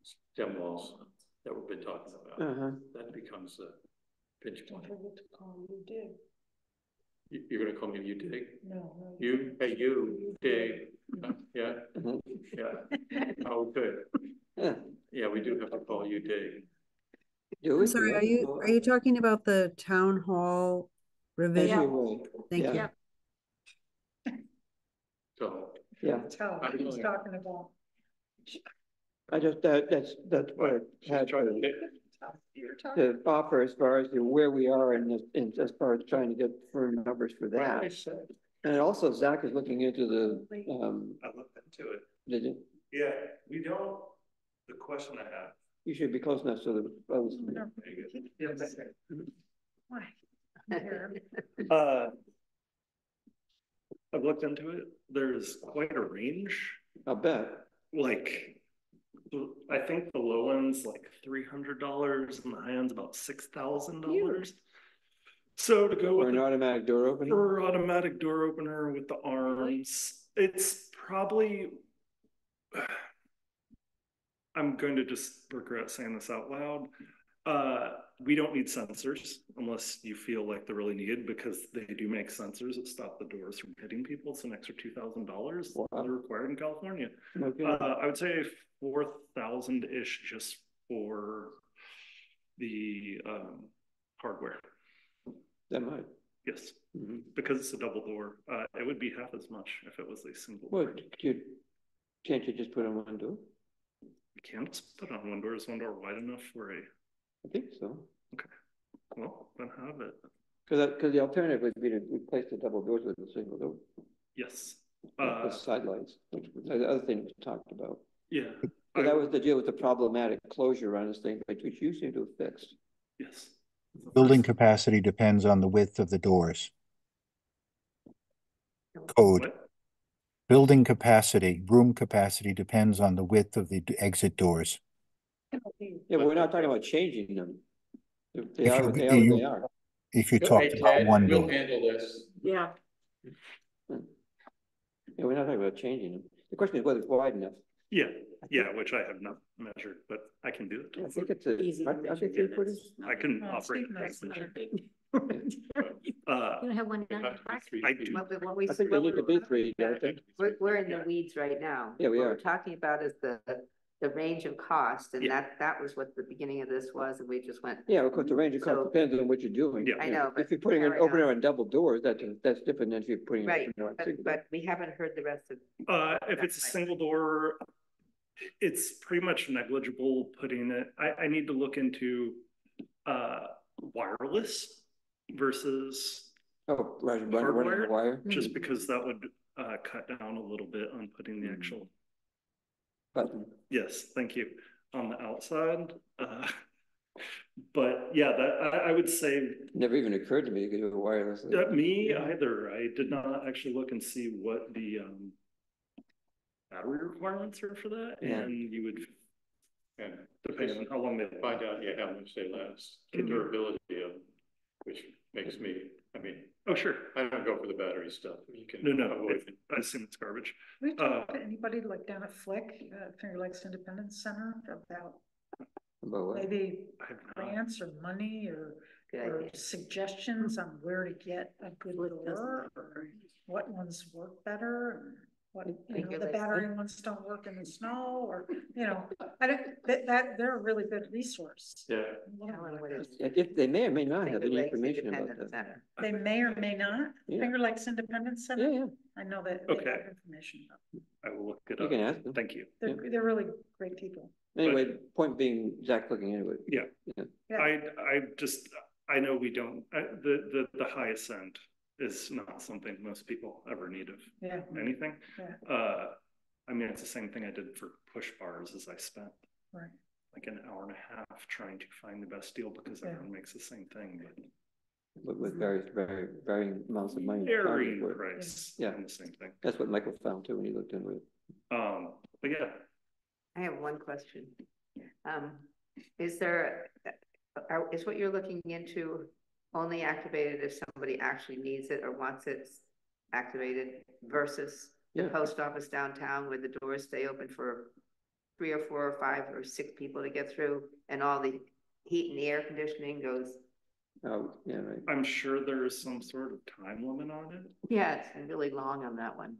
[SPEAKER 11] stem walls that we've been talking about. That becomes a pinch point. You're going to call me you dig? No. You, hey, you dig. Yeah. Yeah. Oh, good. Yeah, we do have to call you dig.
[SPEAKER 2] I'm sorry, are you talking about the town hall revision? Thank you.
[SPEAKER 11] So
[SPEAKER 1] yeah.
[SPEAKER 3] Tell what he's talking about.
[SPEAKER 1] I just that's what I had to offer as far as where we are in as far as trying to get firm numbers for that. And also Zach is looking into the
[SPEAKER 13] I looked into it.
[SPEAKER 1] Did you?
[SPEAKER 13] Yeah, we don't. The question I have.
[SPEAKER 1] You should be close enough so that others.
[SPEAKER 13] I've looked into it. There's quite a range.
[SPEAKER 1] I'll bet.
[SPEAKER 13] Like, I think the low end's like $300 and the high end's about $6,000. So to go with
[SPEAKER 1] an automatic door opener?
[SPEAKER 13] For automatic door opener with the arms, it's probably, I'm going to just regret saying this out loud. We don't need sensors unless you feel like they're really needed, because they do make sensors that stop the doors from hitting people. It's an extra $2,000 that are required in California. Okay. I would say 4,000-ish just for the hardware.
[SPEAKER 1] That might.
[SPEAKER 13] Yes, because it's a double door. It would be half as much if it was a single.
[SPEAKER 1] What can't you just put on one door?
[SPEAKER 13] You can't just put on one door. Is one door wide enough for a?
[SPEAKER 1] I think so. Okay.
[SPEAKER 13] Well, then have it.
[SPEAKER 1] Because the alternative would be to replace the double doors with a single door.
[SPEAKER 13] Yes.
[SPEAKER 1] With sidelights, which was the other thing we talked about.
[SPEAKER 13] Yeah.
[SPEAKER 1] So that was the deal with the problematic closure on this thing, which you seem to have fixed.
[SPEAKER 13] Yes.
[SPEAKER 8] Building capacity depends on the width of the doors. code.
[SPEAKER 10] What?
[SPEAKER 8] Building capacity, room capacity depends on the width of the exit doors.
[SPEAKER 1] Yeah, but we're not talking about changing them. They
[SPEAKER 8] If
[SPEAKER 1] are
[SPEAKER 8] you-
[SPEAKER 1] what they are, what
[SPEAKER 8] you-
[SPEAKER 1] they are.
[SPEAKER 8] If you're
[SPEAKER 11] Hey,
[SPEAKER 8] talking about
[SPEAKER 11] Ted,
[SPEAKER 8] one
[SPEAKER 11] we'll
[SPEAKER 8] door.
[SPEAKER 11] handle this.
[SPEAKER 5] Yeah.
[SPEAKER 1] Yeah, we're not talking about changing them. The question is whether it's wide enough.
[SPEAKER 10] Yeah, yeah, which I have not measured, but I can do it.
[SPEAKER 1] I think it's a,
[SPEAKER 5] Easy.
[SPEAKER 1] I think 3 foot is.
[SPEAKER 10] I can
[SPEAKER 3] Well,
[SPEAKER 10] operate.
[SPEAKER 3] Steve knows that.
[SPEAKER 5] You don't have one down in back?
[SPEAKER 10] I do.
[SPEAKER 4] What we,
[SPEAKER 1] I think they need to be 3, don't they?
[SPEAKER 4] we're in the weeds right now.
[SPEAKER 1] Yeah, we
[SPEAKER 4] What
[SPEAKER 1] are.
[SPEAKER 4] we're talking about is the range of cost, and
[SPEAKER 10] Yeah.
[SPEAKER 4] that was what the beginning of this was, and we just went.
[SPEAKER 1] Yeah, of course, the range of cost
[SPEAKER 4] So-
[SPEAKER 1] depends on what you're doing.
[SPEAKER 10] Yeah.
[SPEAKER 4] I know, but
[SPEAKER 1] If you're putting an
[SPEAKER 4] carry on.
[SPEAKER 1] opener on double doors, that's different than if you're putting. an
[SPEAKER 4] Right,
[SPEAKER 1] opener on
[SPEAKER 4] but,
[SPEAKER 1] single.
[SPEAKER 4] but we haven't heard the rest of.
[SPEAKER 10] If it's a single door, it's pretty much negligible putting it, I need to look into, wireless versus
[SPEAKER 1] Oh, running the
[SPEAKER 10] hardwired,
[SPEAKER 1] wire.
[SPEAKER 10] just because that would, cut down a little bit on putting the actual,
[SPEAKER 1] Button.
[SPEAKER 10] yes, thank you, on the outside. But yeah, that, I would say,
[SPEAKER 1] Never even occurred to me to do it wirelessly.
[SPEAKER 10] me either, I did not actually look and see what the, battery requirements are for that,
[SPEAKER 1] Yeah.
[SPEAKER 10] and you would,
[SPEAKER 11] And
[SPEAKER 10] depending on how long they.
[SPEAKER 11] find out, yeah, how much they last, the
[SPEAKER 10] Mhm.
[SPEAKER 11] durability of, which makes me, I mean,
[SPEAKER 10] Oh, sure.
[SPEAKER 11] I don't go for the battery stuff. You can
[SPEAKER 10] No,
[SPEAKER 11] avoid it.
[SPEAKER 10] I assume it's garbage.
[SPEAKER 3] We talked to anybody like down at Flick, Finger Lakes Independence Center about
[SPEAKER 1] About what?
[SPEAKER 3] maybe
[SPEAKER 10] I have not.
[SPEAKER 3] grants or money or
[SPEAKER 4] Good idea.
[SPEAKER 3] suggestions on where to get a good door or what ones work better and what,
[SPEAKER 4] Finger
[SPEAKER 3] the
[SPEAKER 4] Lakes.
[SPEAKER 3] battery ones don't work in the snow or, I don't, that they're a really good resource.
[SPEAKER 11] Yeah.
[SPEAKER 4] Helen, what is
[SPEAKER 1] If they may or may not have
[SPEAKER 4] Finger
[SPEAKER 1] any
[SPEAKER 4] Lakes
[SPEAKER 1] information about
[SPEAKER 4] Independence
[SPEAKER 1] that.
[SPEAKER 4] Center.
[SPEAKER 3] They may or may not.
[SPEAKER 1] Yeah.
[SPEAKER 3] Finger Lakes Independence
[SPEAKER 1] Yeah,
[SPEAKER 3] Center.
[SPEAKER 1] yeah,
[SPEAKER 3] I know that they
[SPEAKER 10] Okay.
[SPEAKER 3] have information.
[SPEAKER 10] I will look it
[SPEAKER 1] you
[SPEAKER 10] up.
[SPEAKER 1] can ask them.
[SPEAKER 10] Thank you.
[SPEAKER 3] They're really great people.
[SPEAKER 1] Anyway, point being, Zach looking into it.
[SPEAKER 10] Yeah.
[SPEAKER 3] Yeah.
[SPEAKER 10] I know we don't, the highest end is not something most people ever need of
[SPEAKER 3] Yeah.
[SPEAKER 10] anything.
[SPEAKER 3] Yeah.
[SPEAKER 10] I mean, it's the same thing I did for push bars, as I spent
[SPEAKER 3] Right.
[SPEAKER 10] like an hour and a half trying to find the best deal because
[SPEAKER 3] Yeah.
[SPEAKER 10] everyone makes the same thing,
[SPEAKER 1] But with varying amounts of money.
[SPEAKER 10] varying
[SPEAKER 1] for it.
[SPEAKER 10] price,
[SPEAKER 1] Yeah.
[SPEAKER 10] and the same thing.
[SPEAKER 1] That's what Michael found too when he looked into it.
[SPEAKER 10] But yeah,
[SPEAKER 4] I have one question. Is what you're looking into only activated if somebody actually needs it or wants it activated versus the
[SPEAKER 1] Yeah.
[SPEAKER 4] post office downtown where the doors stay open for 3 or 4 or 5 or 6 people to get through and all the heat and the air conditioning goes?
[SPEAKER 1] Oh, yeah, right.
[SPEAKER 10] I'm sure there is some sort of time limit on it.
[SPEAKER 4] Yeah, it's really long on that one.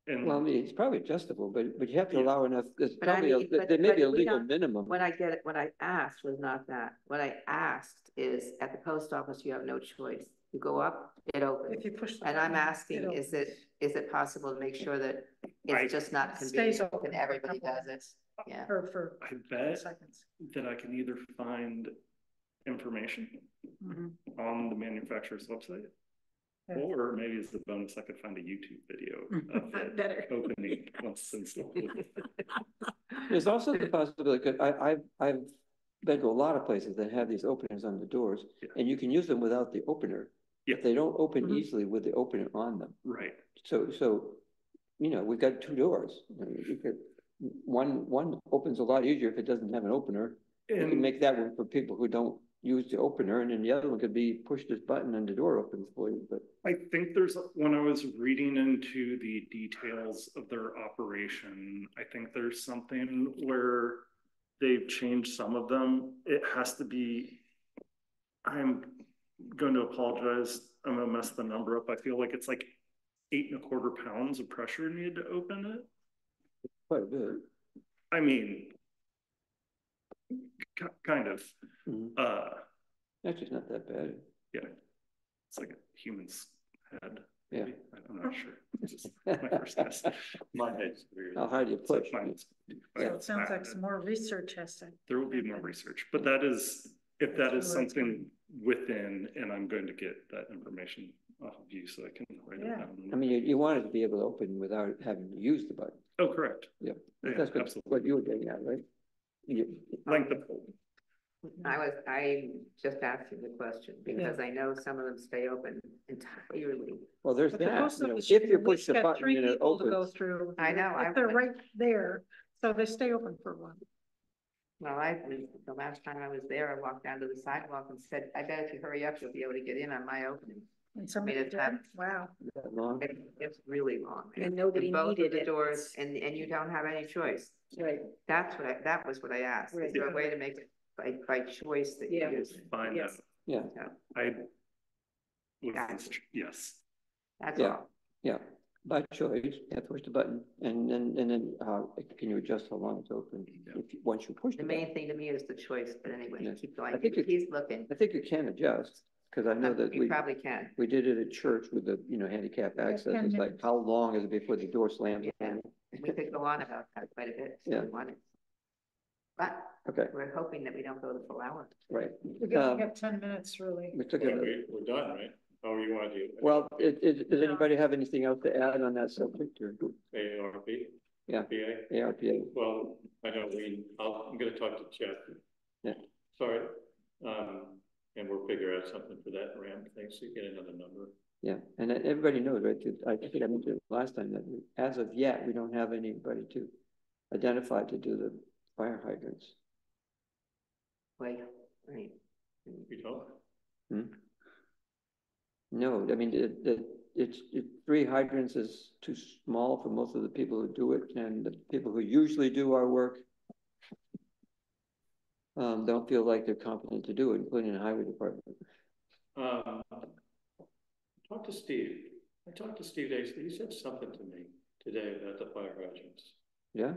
[SPEAKER 10] And
[SPEAKER 1] Well, I mean, it's probably adjustable, but you have to
[SPEAKER 10] Yeah.
[SPEAKER 1] allow enough, there's
[SPEAKER 4] But I
[SPEAKER 1] probably,
[SPEAKER 4] mean, but-
[SPEAKER 1] there may be a
[SPEAKER 4] but we
[SPEAKER 1] legal
[SPEAKER 4] don't-
[SPEAKER 1] minimum.
[SPEAKER 4] What I asked was not that. What I asked is at the post office, you have no choice. You go up, it opens.
[SPEAKER 3] If you push. the
[SPEAKER 4] And I'm
[SPEAKER 3] button,
[SPEAKER 4] asking, is
[SPEAKER 3] opens.
[SPEAKER 4] it possible to make sure that
[SPEAKER 10] I-
[SPEAKER 4] it's just not
[SPEAKER 3] Stays
[SPEAKER 4] convenient
[SPEAKER 3] open
[SPEAKER 4] and
[SPEAKER 3] for a
[SPEAKER 4] everybody
[SPEAKER 3] couple
[SPEAKER 4] does it? Yeah.
[SPEAKER 3] Or for
[SPEAKER 10] I
[SPEAKER 3] 10
[SPEAKER 10] bet
[SPEAKER 3] seconds.
[SPEAKER 10] that I can either find information on the manufacturer's website,
[SPEAKER 3] Yeah.
[SPEAKER 10] or maybe as a bonus, I could find a YouTube video of it
[SPEAKER 3] Better.
[SPEAKER 10] opening once it's installed.
[SPEAKER 1] There's also the possibility, 'cause I've been to a lot of places that have these openers on the doors,
[SPEAKER 10] Yeah.
[SPEAKER 1] and you can use them without the opener.
[SPEAKER 10] Yeah.
[SPEAKER 1] But they don't open
[SPEAKER 3] Mhm.
[SPEAKER 1] easily with the opener on them.
[SPEAKER 10] Right.
[SPEAKER 1] So, we've got 2 doors. I mean, one opens a lot easier if it doesn't have an opener. You can
[SPEAKER 10] And
[SPEAKER 1] make that one for people who don't use the opener, and then the other one could be push this button and the door opens for you, but.
[SPEAKER 10] I think when I was reading into the details of their operation, I think there's something where they've changed some of them. It has to be, I'm going to apologize, I'm gonna mess the number up. I feel like it's like 8.25 pounds of pressure needed to open it.
[SPEAKER 1] Quite a bit.
[SPEAKER 10] I mean, kind of,
[SPEAKER 1] Mhm. Actually, it's not that bad.
[SPEAKER 10] yeah. It's like a human's head.
[SPEAKER 1] Yeah.
[SPEAKER 10] maybe. I'm not sure. It's just my first guess.
[SPEAKER 11] My head's weird.
[SPEAKER 1] How high do you
[SPEAKER 10] So
[SPEAKER 1] push?
[SPEAKER 10] mine's-
[SPEAKER 3] So it sounds like some more research has to.
[SPEAKER 10] There will be more research, but that is, if that is something within, and I'm going to get that information off of you so I can write it
[SPEAKER 3] Yeah.
[SPEAKER 10] down.
[SPEAKER 1] I mean, you want it to be able to open without having to use the button.
[SPEAKER 10] Oh, correct.
[SPEAKER 1] Yeah.
[SPEAKER 10] Yeah,
[SPEAKER 1] That's
[SPEAKER 10] absolutely.
[SPEAKER 1] what you were getting at, right?
[SPEAKER 10] Length of hold.
[SPEAKER 4] I just asked you the question because I know some of them stay open entirely.
[SPEAKER 1] Well, there's
[SPEAKER 3] But the
[SPEAKER 1] that,
[SPEAKER 3] post
[SPEAKER 1] you know,
[SPEAKER 3] office,
[SPEAKER 1] if
[SPEAKER 3] you
[SPEAKER 1] you
[SPEAKER 3] at
[SPEAKER 1] push
[SPEAKER 3] least
[SPEAKER 1] the
[SPEAKER 3] got
[SPEAKER 1] button
[SPEAKER 3] 3
[SPEAKER 1] and it
[SPEAKER 3] people to go
[SPEAKER 1] opens.
[SPEAKER 3] through.
[SPEAKER 4] I know,
[SPEAKER 3] If they're right there, so they stay open for a while.
[SPEAKER 4] Well, the last time I was there, I walked down to the sidewalk and said, I bet if you hurry up, you'll be able to get in on my opening.
[SPEAKER 3] And somebody
[SPEAKER 4] it's
[SPEAKER 3] did,
[SPEAKER 4] not-
[SPEAKER 3] wow.
[SPEAKER 1] That long.
[SPEAKER 4] It's really long.
[SPEAKER 5] And nobody
[SPEAKER 4] both of
[SPEAKER 5] needed
[SPEAKER 4] the
[SPEAKER 5] it.
[SPEAKER 4] doors, and you don't have any choice.
[SPEAKER 5] Right.
[SPEAKER 4] That was what I asked. Is
[SPEAKER 5] Right.
[SPEAKER 4] there a way to make it by choice that you
[SPEAKER 5] Yeah.
[SPEAKER 4] use?
[SPEAKER 10] Find
[SPEAKER 5] Yes.
[SPEAKER 10] out.
[SPEAKER 1] Yeah,
[SPEAKER 10] Yes.
[SPEAKER 4] That's
[SPEAKER 1] Yeah.
[SPEAKER 4] all.
[SPEAKER 1] yeah, by choice, you have to push the button, and then, can you adjust how long it's open? If you, once you push
[SPEAKER 4] The
[SPEAKER 1] the
[SPEAKER 4] main
[SPEAKER 1] button.
[SPEAKER 4] thing to me is the choice, but anyway,
[SPEAKER 1] Yeah.
[SPEAKER 4] keep
[SPEAKER 1] I
[SPEAKER 4] going.
[SPEAKER 1] think
[SPEAKER 4] He's looking.
[SPEAKER 1] I think you can adjust, because I know that
[SPEAKER 4] You probably can.
[SPEAKER 1] we did it at church with the, handicap
[SPEAKER 3] Yeah,
[SPEAKER 1] access,
[SPEAKER 3] 10
[SPEAKER 1] it's like,
[SPEAKER 3] minutes.
[SPEAKER 1] how long is it before the door slams?
[SPEAKER 4] Yeah. We could go on about that quite a bit.
[SPEAKER 1] Yeah.
[SPEAKER 4] We wanted. But
[SPEAKER 1] Okay,
[SPEAKER 4] we're hoping that we don't go the full hour.
[SPEAKER 1] right.
[SPEAKER 3] We got 10 minutes, really.
[SPEAKER 1] We took
[SPEAKER 11] Well,
[SPEAKER 1] it,
[SPEAKER 11] we're done, right? How you want to do?
[SPEAKER 1] well, does anybody have anything else to add on that subject, or?
[SPEAKER 11] AARP?
[SPEAKER 1] Yeah.
[SPEAKER 11] PA?
[SPEAKER 1] ARPA,
[SPEAKER 11] Well, I know I'm gonna talk to Jeff.
[SPEAKER 1] Yeah.
[SPEAKER 11] Sorry, and we'll figure out something for that ramp thing, so you get another number.
[SPEAKER 1] yeah, and everybody knows, right, I think I mentioned it last time, that as of yet, we don't have anybody to identify to do the fire hydrants.
[SPEAKER 4] Wait, right.
[SPEAKER 11] You don't?
[SPEAKER 1] No, I mean, it's 3 hydrants is too small for most of the people who do it, and the people who usually do our work don't feel like they're competent to do it, including the highway department.
[SPEAKER 11] Talk to Steve. I talked to Steve Dacey. He said something to me today about the fire hydrants.
[SPEAKER 1] Yeah,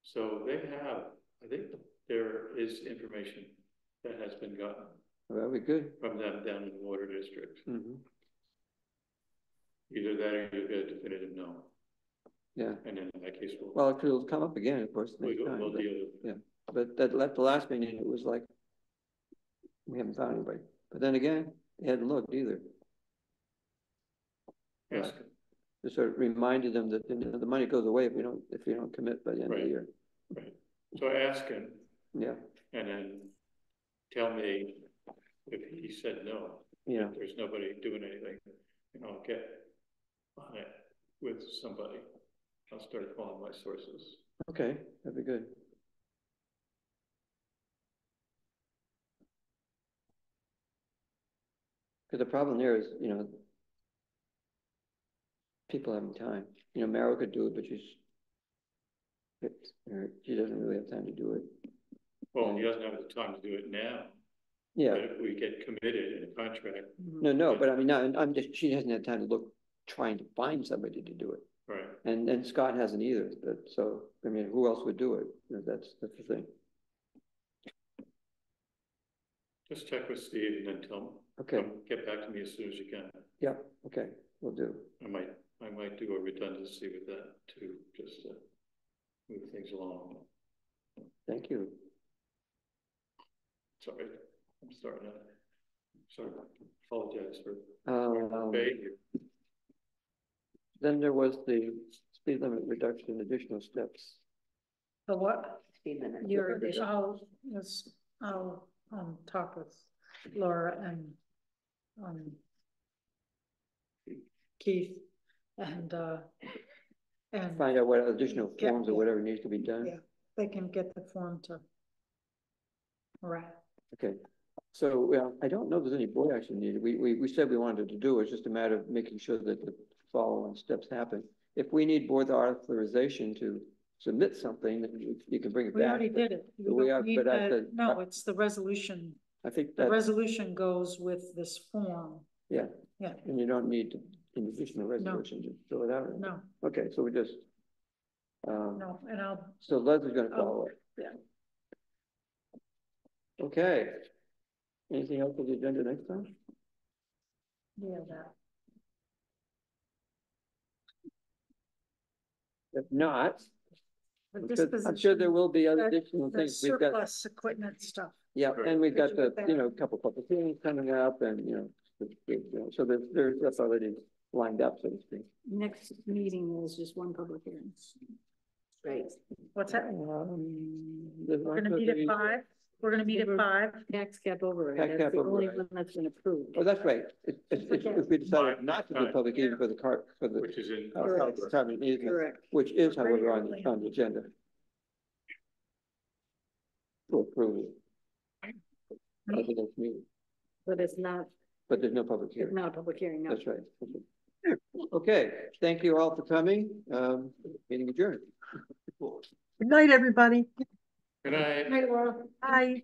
[SPEAKER 11] So they have, I think there is information that has been gotten
[SPEAKER 1] very good.
[SPEAKER 11] from them down in the water district.
[SPEAKER 1] Mm-hmm.
[SPEAKER 11] Either that or you get a definitive no.
[SPEAKER 1] Yeah.
[SPEAKER 11] And then in that case,
[SPEAKER 1] Well, it'll come up again, of course, next time.
[SPEAKER 11] we'll
[SPEAKER 1] But,
[SPEAKER 11] deal with it.
[SPEAKER 1] yeah, but at the last meeting, it was like, we haven't found anybody. But then again, they hadn't looked either.
[SPEAKER 11] Ask
[SPEAKER 1] Just sort of reminded them that the money goes away if you don't commit by the end of the
[SPEAKER 11] Right.
[SPEAKER 1] year.
[SPEAKER 11] Right. So I asked him,
[SPEAKER 1] Yeah,
[SPEAKER 11] and then tell me if he said no.
[SPEAKER 1] yeah,
[SPEAKER 11] If there's nobody doing anything, and I'll get on it with somebody. I'll start calling my sources.
[SPEAKER 1] okay, that'd be good. Because the problem there is, people having time. Meryl could do it, but she doesn't really have time to do it.
[SPEAKER 11] Well, he doesn't have the time to do it now.
[SPEAKER 1] Yeah.
[SPEAKER 11] But if we get committed in a contract.
[SPEAKER 1] No, but I mean, she hasn't had time to look, trying to find somebody to do it.
[SPEAKER 11] Right.
[SPEAKER 1] And Scott hasn't either, but so, I mean, who else would do it? That's the thing.
[SPEAKER 11] Just check with Steve and then tell him.
[SPEAKER 1] Okay.
[SPEAKER 11] Get back to me as soon as you can.
[SPEAKER 1] Yeah, okay, we'll do.
[SPEAKER 11] I might do a redundancy with that too, just to move things along.
[SPEAKER 1] Thank you.
[SPEAKER 11] Sorry, I'm starting to, apologize for.
[SPEAKER 1] Then there was the speed limit reduction, additional steps.
[SPEAKER 3] The what?
[SPEAKER 4] Speed limit.
[SPEAKER 3] I'll talk with Laura and Keith and
[SPEAKER 1] Find out what additional
[SPEAKER 3] Yeah,
[SPEAKER 1] forms or
[SPEAKER 3] yeah.
[SPEAKER 1] whatever needs to be done.
[SPEAKER 3] yeah, they can get the form to. Right.
[SPEAKER 1] Okay, so I don't know if there's any board action needed. We said we wanted to do it. It's just a matter of making sure that the following steps happen. If we need board authorization to submit something, then you can bring it back.
[SPEAKER 3] We already did it. No, it's the resolution.
[SPEAKER 1] I think
[SPEAKER 3] The
[SPEAKER 1] that,
[SPEAKER 3] resolution goes with this form.
[SPEAKER 1] yeah.
[SPEAKER 3] Yeah.
[SPEAKER 1] And you don't need an additional resolution to fill it out.
[SPEAKER 3] No,
[SPEAKER 1] Okay, so we just.
[SPEAKER 3] no, and
[SPEAKER 1] So Leslie's gonna follow it.
[SPEAKER 3] yeah.
[SPEAKER 1] Okay. Anything else on the agenda next time?
[SPEAKER 3] Yeah, that.
[SPEAKER 1] If not,
[SPEAKER 3] The
[SPEAKER 1] I'm sure there
[SPEAKER 3] disposition,
[SPEAKER 1] will be other
[SPEAKER 3] the-
[SPEAKER 1] additional
[SPEAKER 3] the
[SPEAKER 1] things. We've got,
[SPEAKER 3] surplus equipment stuff.
[SPEAKER 1] yeah, and we've got the,
[SPEAKER 3] Did you get that?
[SPEAKER 1] couple public hearings coming up and, so that's already lined up, so to speak.
[SPEAKER 5] Next meeting is just one public hearing.
[SPEAKER 4] Right.
[SPEAKER 3] What's that?
[SPEAKER 1] We're
[SPEAKER 3] We're gonna meet at 5? We're gonna meet at 5.
[SPEAKER 5] Tax cap override,
[SPEAKER 1] Tax
[SPEAKER 5] that's
[SPEAKER 1] cap
[SPEAKER 5] the only
[SPEAKER 1] override.
[SPEAKER 5] one that's been approved.
[SPEAKER 1] Oh, that's right. If we decided not to do
[SPEAKER 11] Right.
[SPEAKER 1] public hearing for the
[SPEAKER 11] Which is in.
[SPEAKER 1] department easement,
[SPEAKER 5] Correct.
[SPEAKER 1] which is however on the agenda. To approve it. At the next meeting,
[SPEAKER 5] But it's not,
[SPEAKER 1] but there's no public
[SPEAKER 5] it's
[SPEAKER 1] hearing.
[SPEAKER 5] not a public hearing, no.
[SPEAKER 1] That's right. Okay, thank you all for coming. Meeting adjourned.
[SPEAKER 6] Good night, everybody.
[SPEAKER 11] Good night.
[SPEAKER 3] Night, Laura.
[SPEAKER 6] Bye.